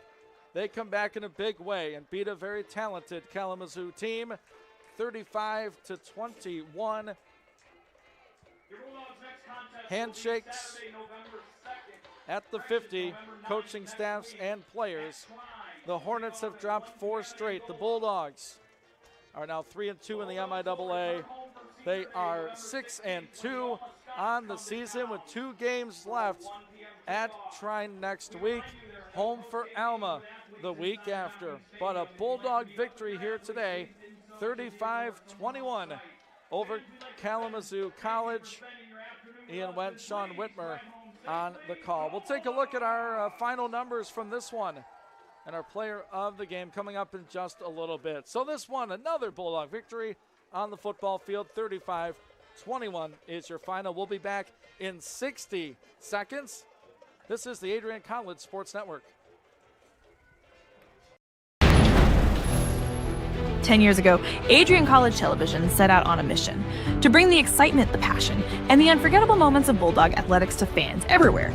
They come back in a big way and beat a very talented Kalamazoo team, 35-21. Handshakes at the 50, coaching staffs and players. The Hornets have dropped 4 straight. The Bulldogs are now 3-2 in the MIAA. They are 6-2 on the season with 2 games left at Trine next week. Home for Alma the week after. But a Bulldog victory here today, 35-21 over Kalamazoo College. Ian Wendt, Sean Whitmer on the call. We'll take a look at our final numbers from this one and our player of the game coming up in just a little bit. So this one, another Bulldog victory on the football field, 35-21 is your final. We'll be back in 60 seconds. This is the Adrian College Sports Network. 10 years ago, Adrian College Television set out on a mission to bring the excitement, the passion, and the unforgettable moments of Bulldog athletics to fans everywhere.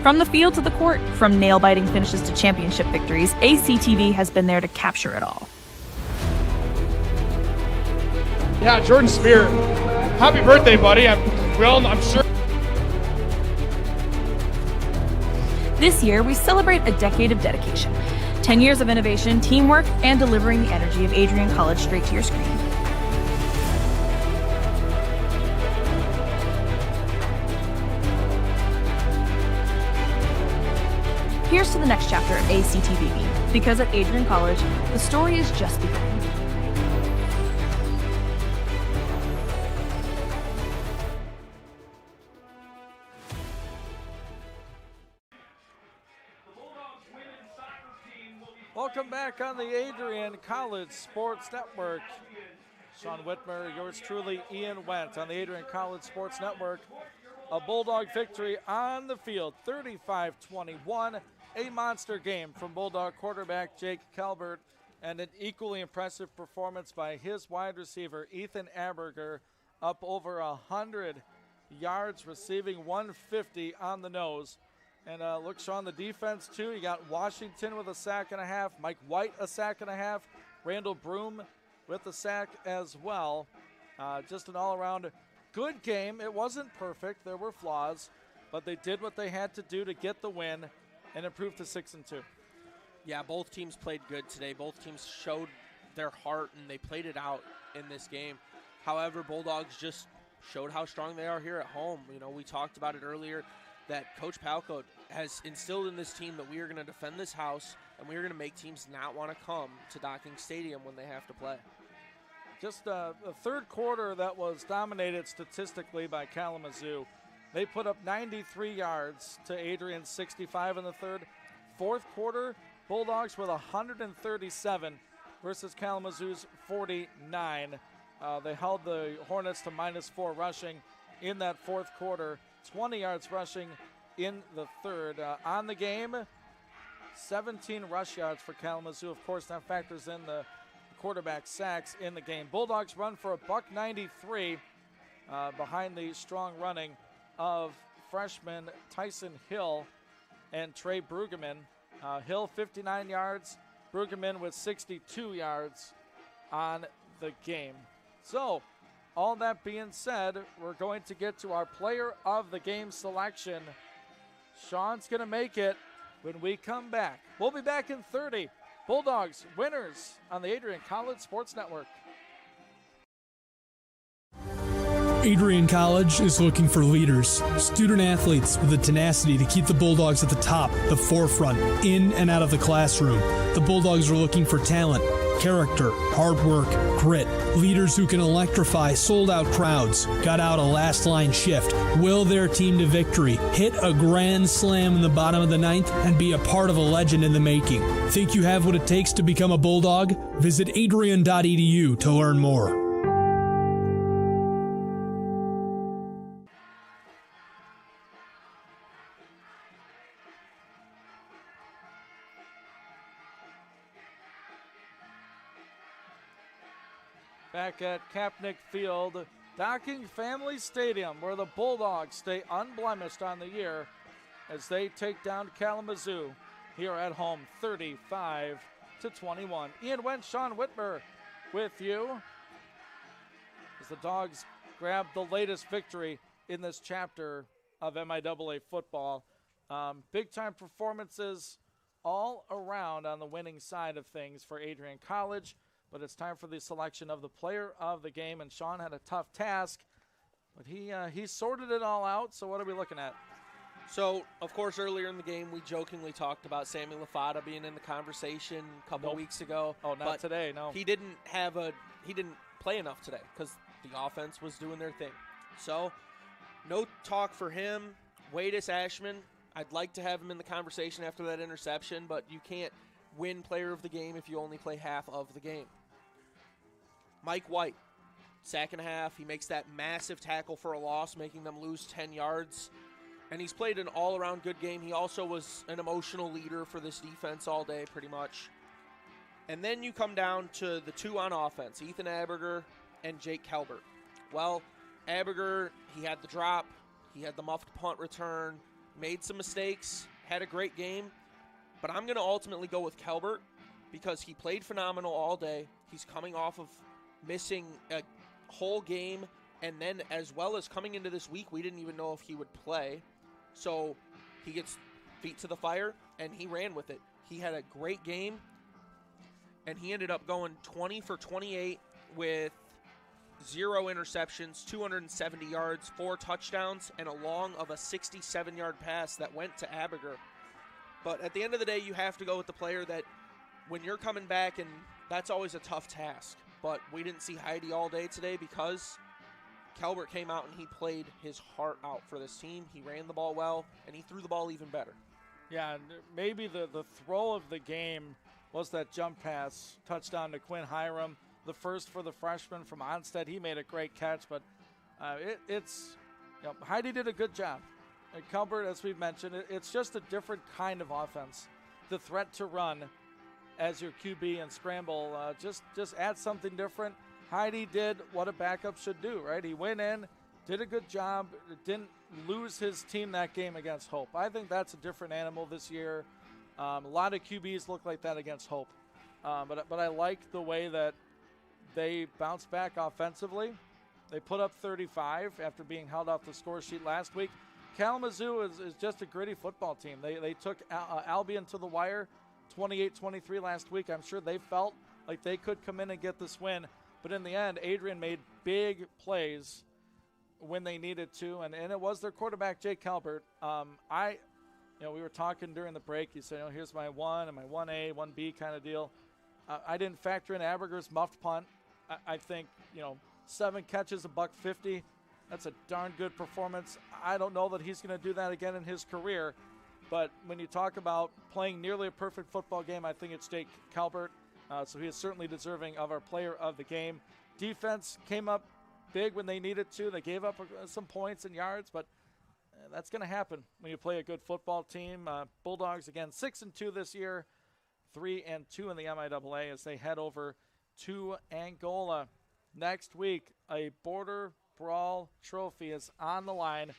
From the field to the court, from nail-biting finishes to championship victories, ACTV has been there to capture it all. Yeah, Jordan Spear, happy birthday, buddy. I'm sure. This year, we celebrate a decade of dedication, 10 years of innovation, teamwork, and delivering the energy of Adrian College straight to your screen. Here's to the next chapter of ACTV, because at Adrian College, the story is just beginning. Welcome back on the Adrian College Sports Network. Sean Whitmer, yours truly, Ian Wendt on the Adrian College Sports Network. A Bulldog victory on the field, 35-21. A monster game from Bulldog quarterback Jake Calvert, and an equally impressive performance by his wide receiver, Ethan Aberger, up over 100 yards, receiving 150 on the nose. And look, Sean, the defense, too. You got Washington with a sack and a half, Mike White a sack and a half, Randall Broom with a sack as well. Just an all-around good game. It wasn't perfect. There were flaws, but they did what they had to do to get the win and improve to 6-2. Yeah, both teams played good today. Both teams showed their heart, and they played it out in this game. However, Bulldogs just showed how strong they are here at home. You know, we talked about it earlier, that Coach Palco has instilled in this team that we are going to defend this house and we are going to make teams not want to come to Docking Stadium when they have to play. Just a third quarter that was dominated statistically by Kalamazoo. They put up 93 yards to Adrian's 65 in the third. Fourth quarter, Bulldogs with 137 versus Kalamazoo's 49. They held the Hornets to -4 rushing in that fourth quarter. 20 yards rushing in the third. On the game, 17 rush yards for Kalamazoo. Of course, that factors in the quarterback sacks in the game. Bulldogs run for $193 behind the strong running of freshman Tyson Hill and Trey Brueggemann. Hill 59 yards, Brueggemann with 62 yards on the game. So, all that being said, we're going to get to our player of the game selection. Sean's going to make it when we come back. We'll be back in 30. Bulldogs winners on the Adrian College Sports Network. Adrian College is looking for leaders, student athletes with the tenacity to keep the Bulldogs at the top, the forefront, in and out of the classroom. The Bulldogs are looking for talent, character, hard work, grit, leaders who can electrify sold-out crowds, gut out a last-line shift, will their team to victory, hit a grand slam in the bottom of the ninth, and be a part of a legend in the making. Think you have what it takes to become a Bulldog? Visit adrian.edu to learn more. Back at Kapnick Field, Docking Family Stadium, where the Bulldogs stay unblemished on the year as they take down Kalamazoo here at home, 35-21. Ian Wendt, Sean Whitmer with you. the Dogs grab the latest victory in this chapter of MIAA football. Big-time performances all around on the winning side of things for Adrian College, but it's time for the selection of the player of the game, and Sean had a tough task, but he sorted it all out. So what are we looking at? So, of course, earlier in the game, we jokingly talked about Sammy Lafada being in the conversation a couple weeks ago. Oh, not today, no. He didn't play enough today because the offense was doing their thing. So, no talk for him. Wadis Ashman, I'd like to have him in the conversation after that interception, but you can't win player of the game if you only play half of the game. Mike White, sack and a half. He makes that massive tackle for a loss, making them lose 10 yards. And he's played an all-around good game. He also was an emotional leader for this defense all day, pretty much. And then you come down to the two on offense, Ethan Aberger and Jake Kelbert. Well, Aberger, he had the drop. He had the muffed punt return, made some mistakes, had a great game. But I'm going to ultimately go with Kelbert because he played phenomenal all day. He's coming off of missing a whole game. And then as well as coming into this week, we didn't even know if he would play. So he gets feet to the fire, and he ran with it. He had a great game, and he ended up going 20 for 28 with 0 interceptions, 270 yards, 4 touchdowns, and a long of a 67-yard pass that went to Aberger. But at the end of the day, you have to go with the player that when you're coming back, and that's always a tough task. But we didn't see Heidi all day today because Kelbert came out and he played his heart out for this team. He ran the ball well, and he threw the ball even better. Yeah, and maybe the throw of the game was that jump pass touchdown to Quinn Hiram, the first for the freshman from Onstead. He made a great catch, but Heidi did a good job. And Kelbert, as we've mentioned, it's just a different kind of offense. The threat to run as your QB and scramble just add something different. Heidi did what a backup should do, right? He went in, did a good job, didn't lose his team that game against Hope. I think that's a different animal this year. A lot of QBs look like that against Hope. But I like the way that they bounced back offensively. They put up 35 after being held off the score sheet last week. Kalamazoo is just a gritty football team. They took Albion to the wire 28-23 last week. I'm sure they felt like they could come in and get this win. But in the end, Adrian made big plays when they needed to, and it was their quarterback, Jake Kelbert. We were talking during the break. He said, here's my 1 and my 1A, 1B kind of deal. I didn't factor in Aberger's muffed punt. I think, 7 catches, $150. That's a darn good performance. I don't know that he's going to do that again in his career, but when you talk about playing nearly a perfect football game, I think it's Jake Kelbert. So he is certainly deserving of our player of the game. Defense came up big when they needed to. They gave up some points and yards, but that's going to happen when you play a good football team. Bulldogs, again, 6-2 this year, 3-2 in the MIAA as they head over to Angola. Next week, a border brawl trophy is on the line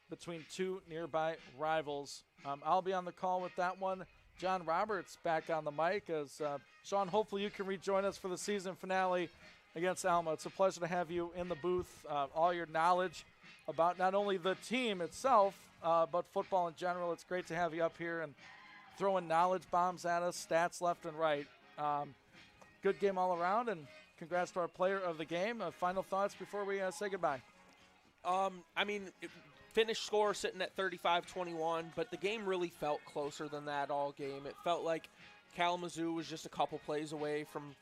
between two nearby rivals. I'll be on the call with that one. John Roberts back on the mic as Sean, hopefully you can rejoin us for the season finale against Alma. It's a pleasure to have you in the booth. All your knowledge about not only the team itself, but football in general. It's great to have you up here and throwing knowledge bombs at us, stats left and right. Good game all around, and congrats to our player of the game. Final thoughts before we say goodbye. Finished score sitting at 35-21, but the game really felt closer than that all game. It felt like Kalamazoo was just a couple plays away from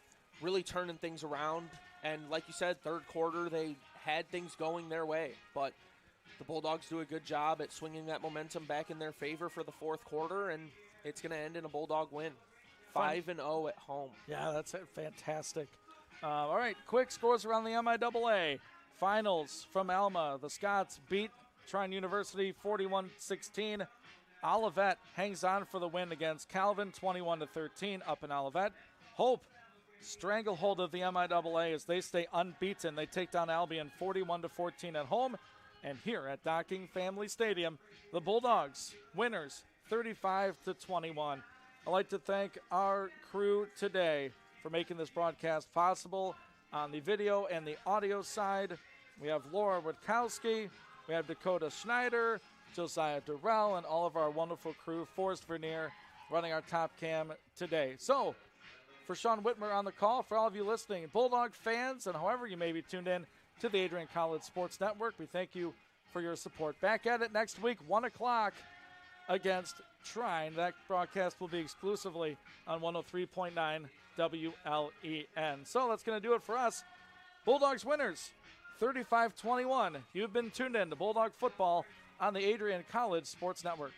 really turning things around. And like you said, third quarter, they had things going their way. But the Bulldogs do a good job at swinging that momentum back in their favor for the fourth quarter, and it's going to end in a Bulldog win. 5-0 at home. Yeah, that's fantastic. All right, quick scores around the MIAA. Finals from Alma. The Scots beat Trine University 41-16. Olivet hangs on for the win against Calvin 21-13 up in Olivet. Hope stranglehold of the MIAA as they stay unbeaten. They take down Albion 41-14 at home. And here at Docking Family Stadium, the Bulldogs winners 35-21. I'd like to thank our crew today for making this broadcast possible. on the video and the audio side. We have Laura Witkowski, we have Dakota Schneider, Josiah Durrell, and all of our wonderful crew, Forrest Vernier, running our top cam today. So, for Sean Whitmer on the call, for all of you listening, Bulldog fans, and however you may be tuned in to the Adrian College Sports Network, we thank you for your support. Back at it next week, 1 o'clock against Trine. That broadcast will be exclusively on 103.9 WLEN. So that's going to do it for us. Bulldogs winners, 35-21. You've been tuned in to Bulldog football on the Adrian College Sports Network.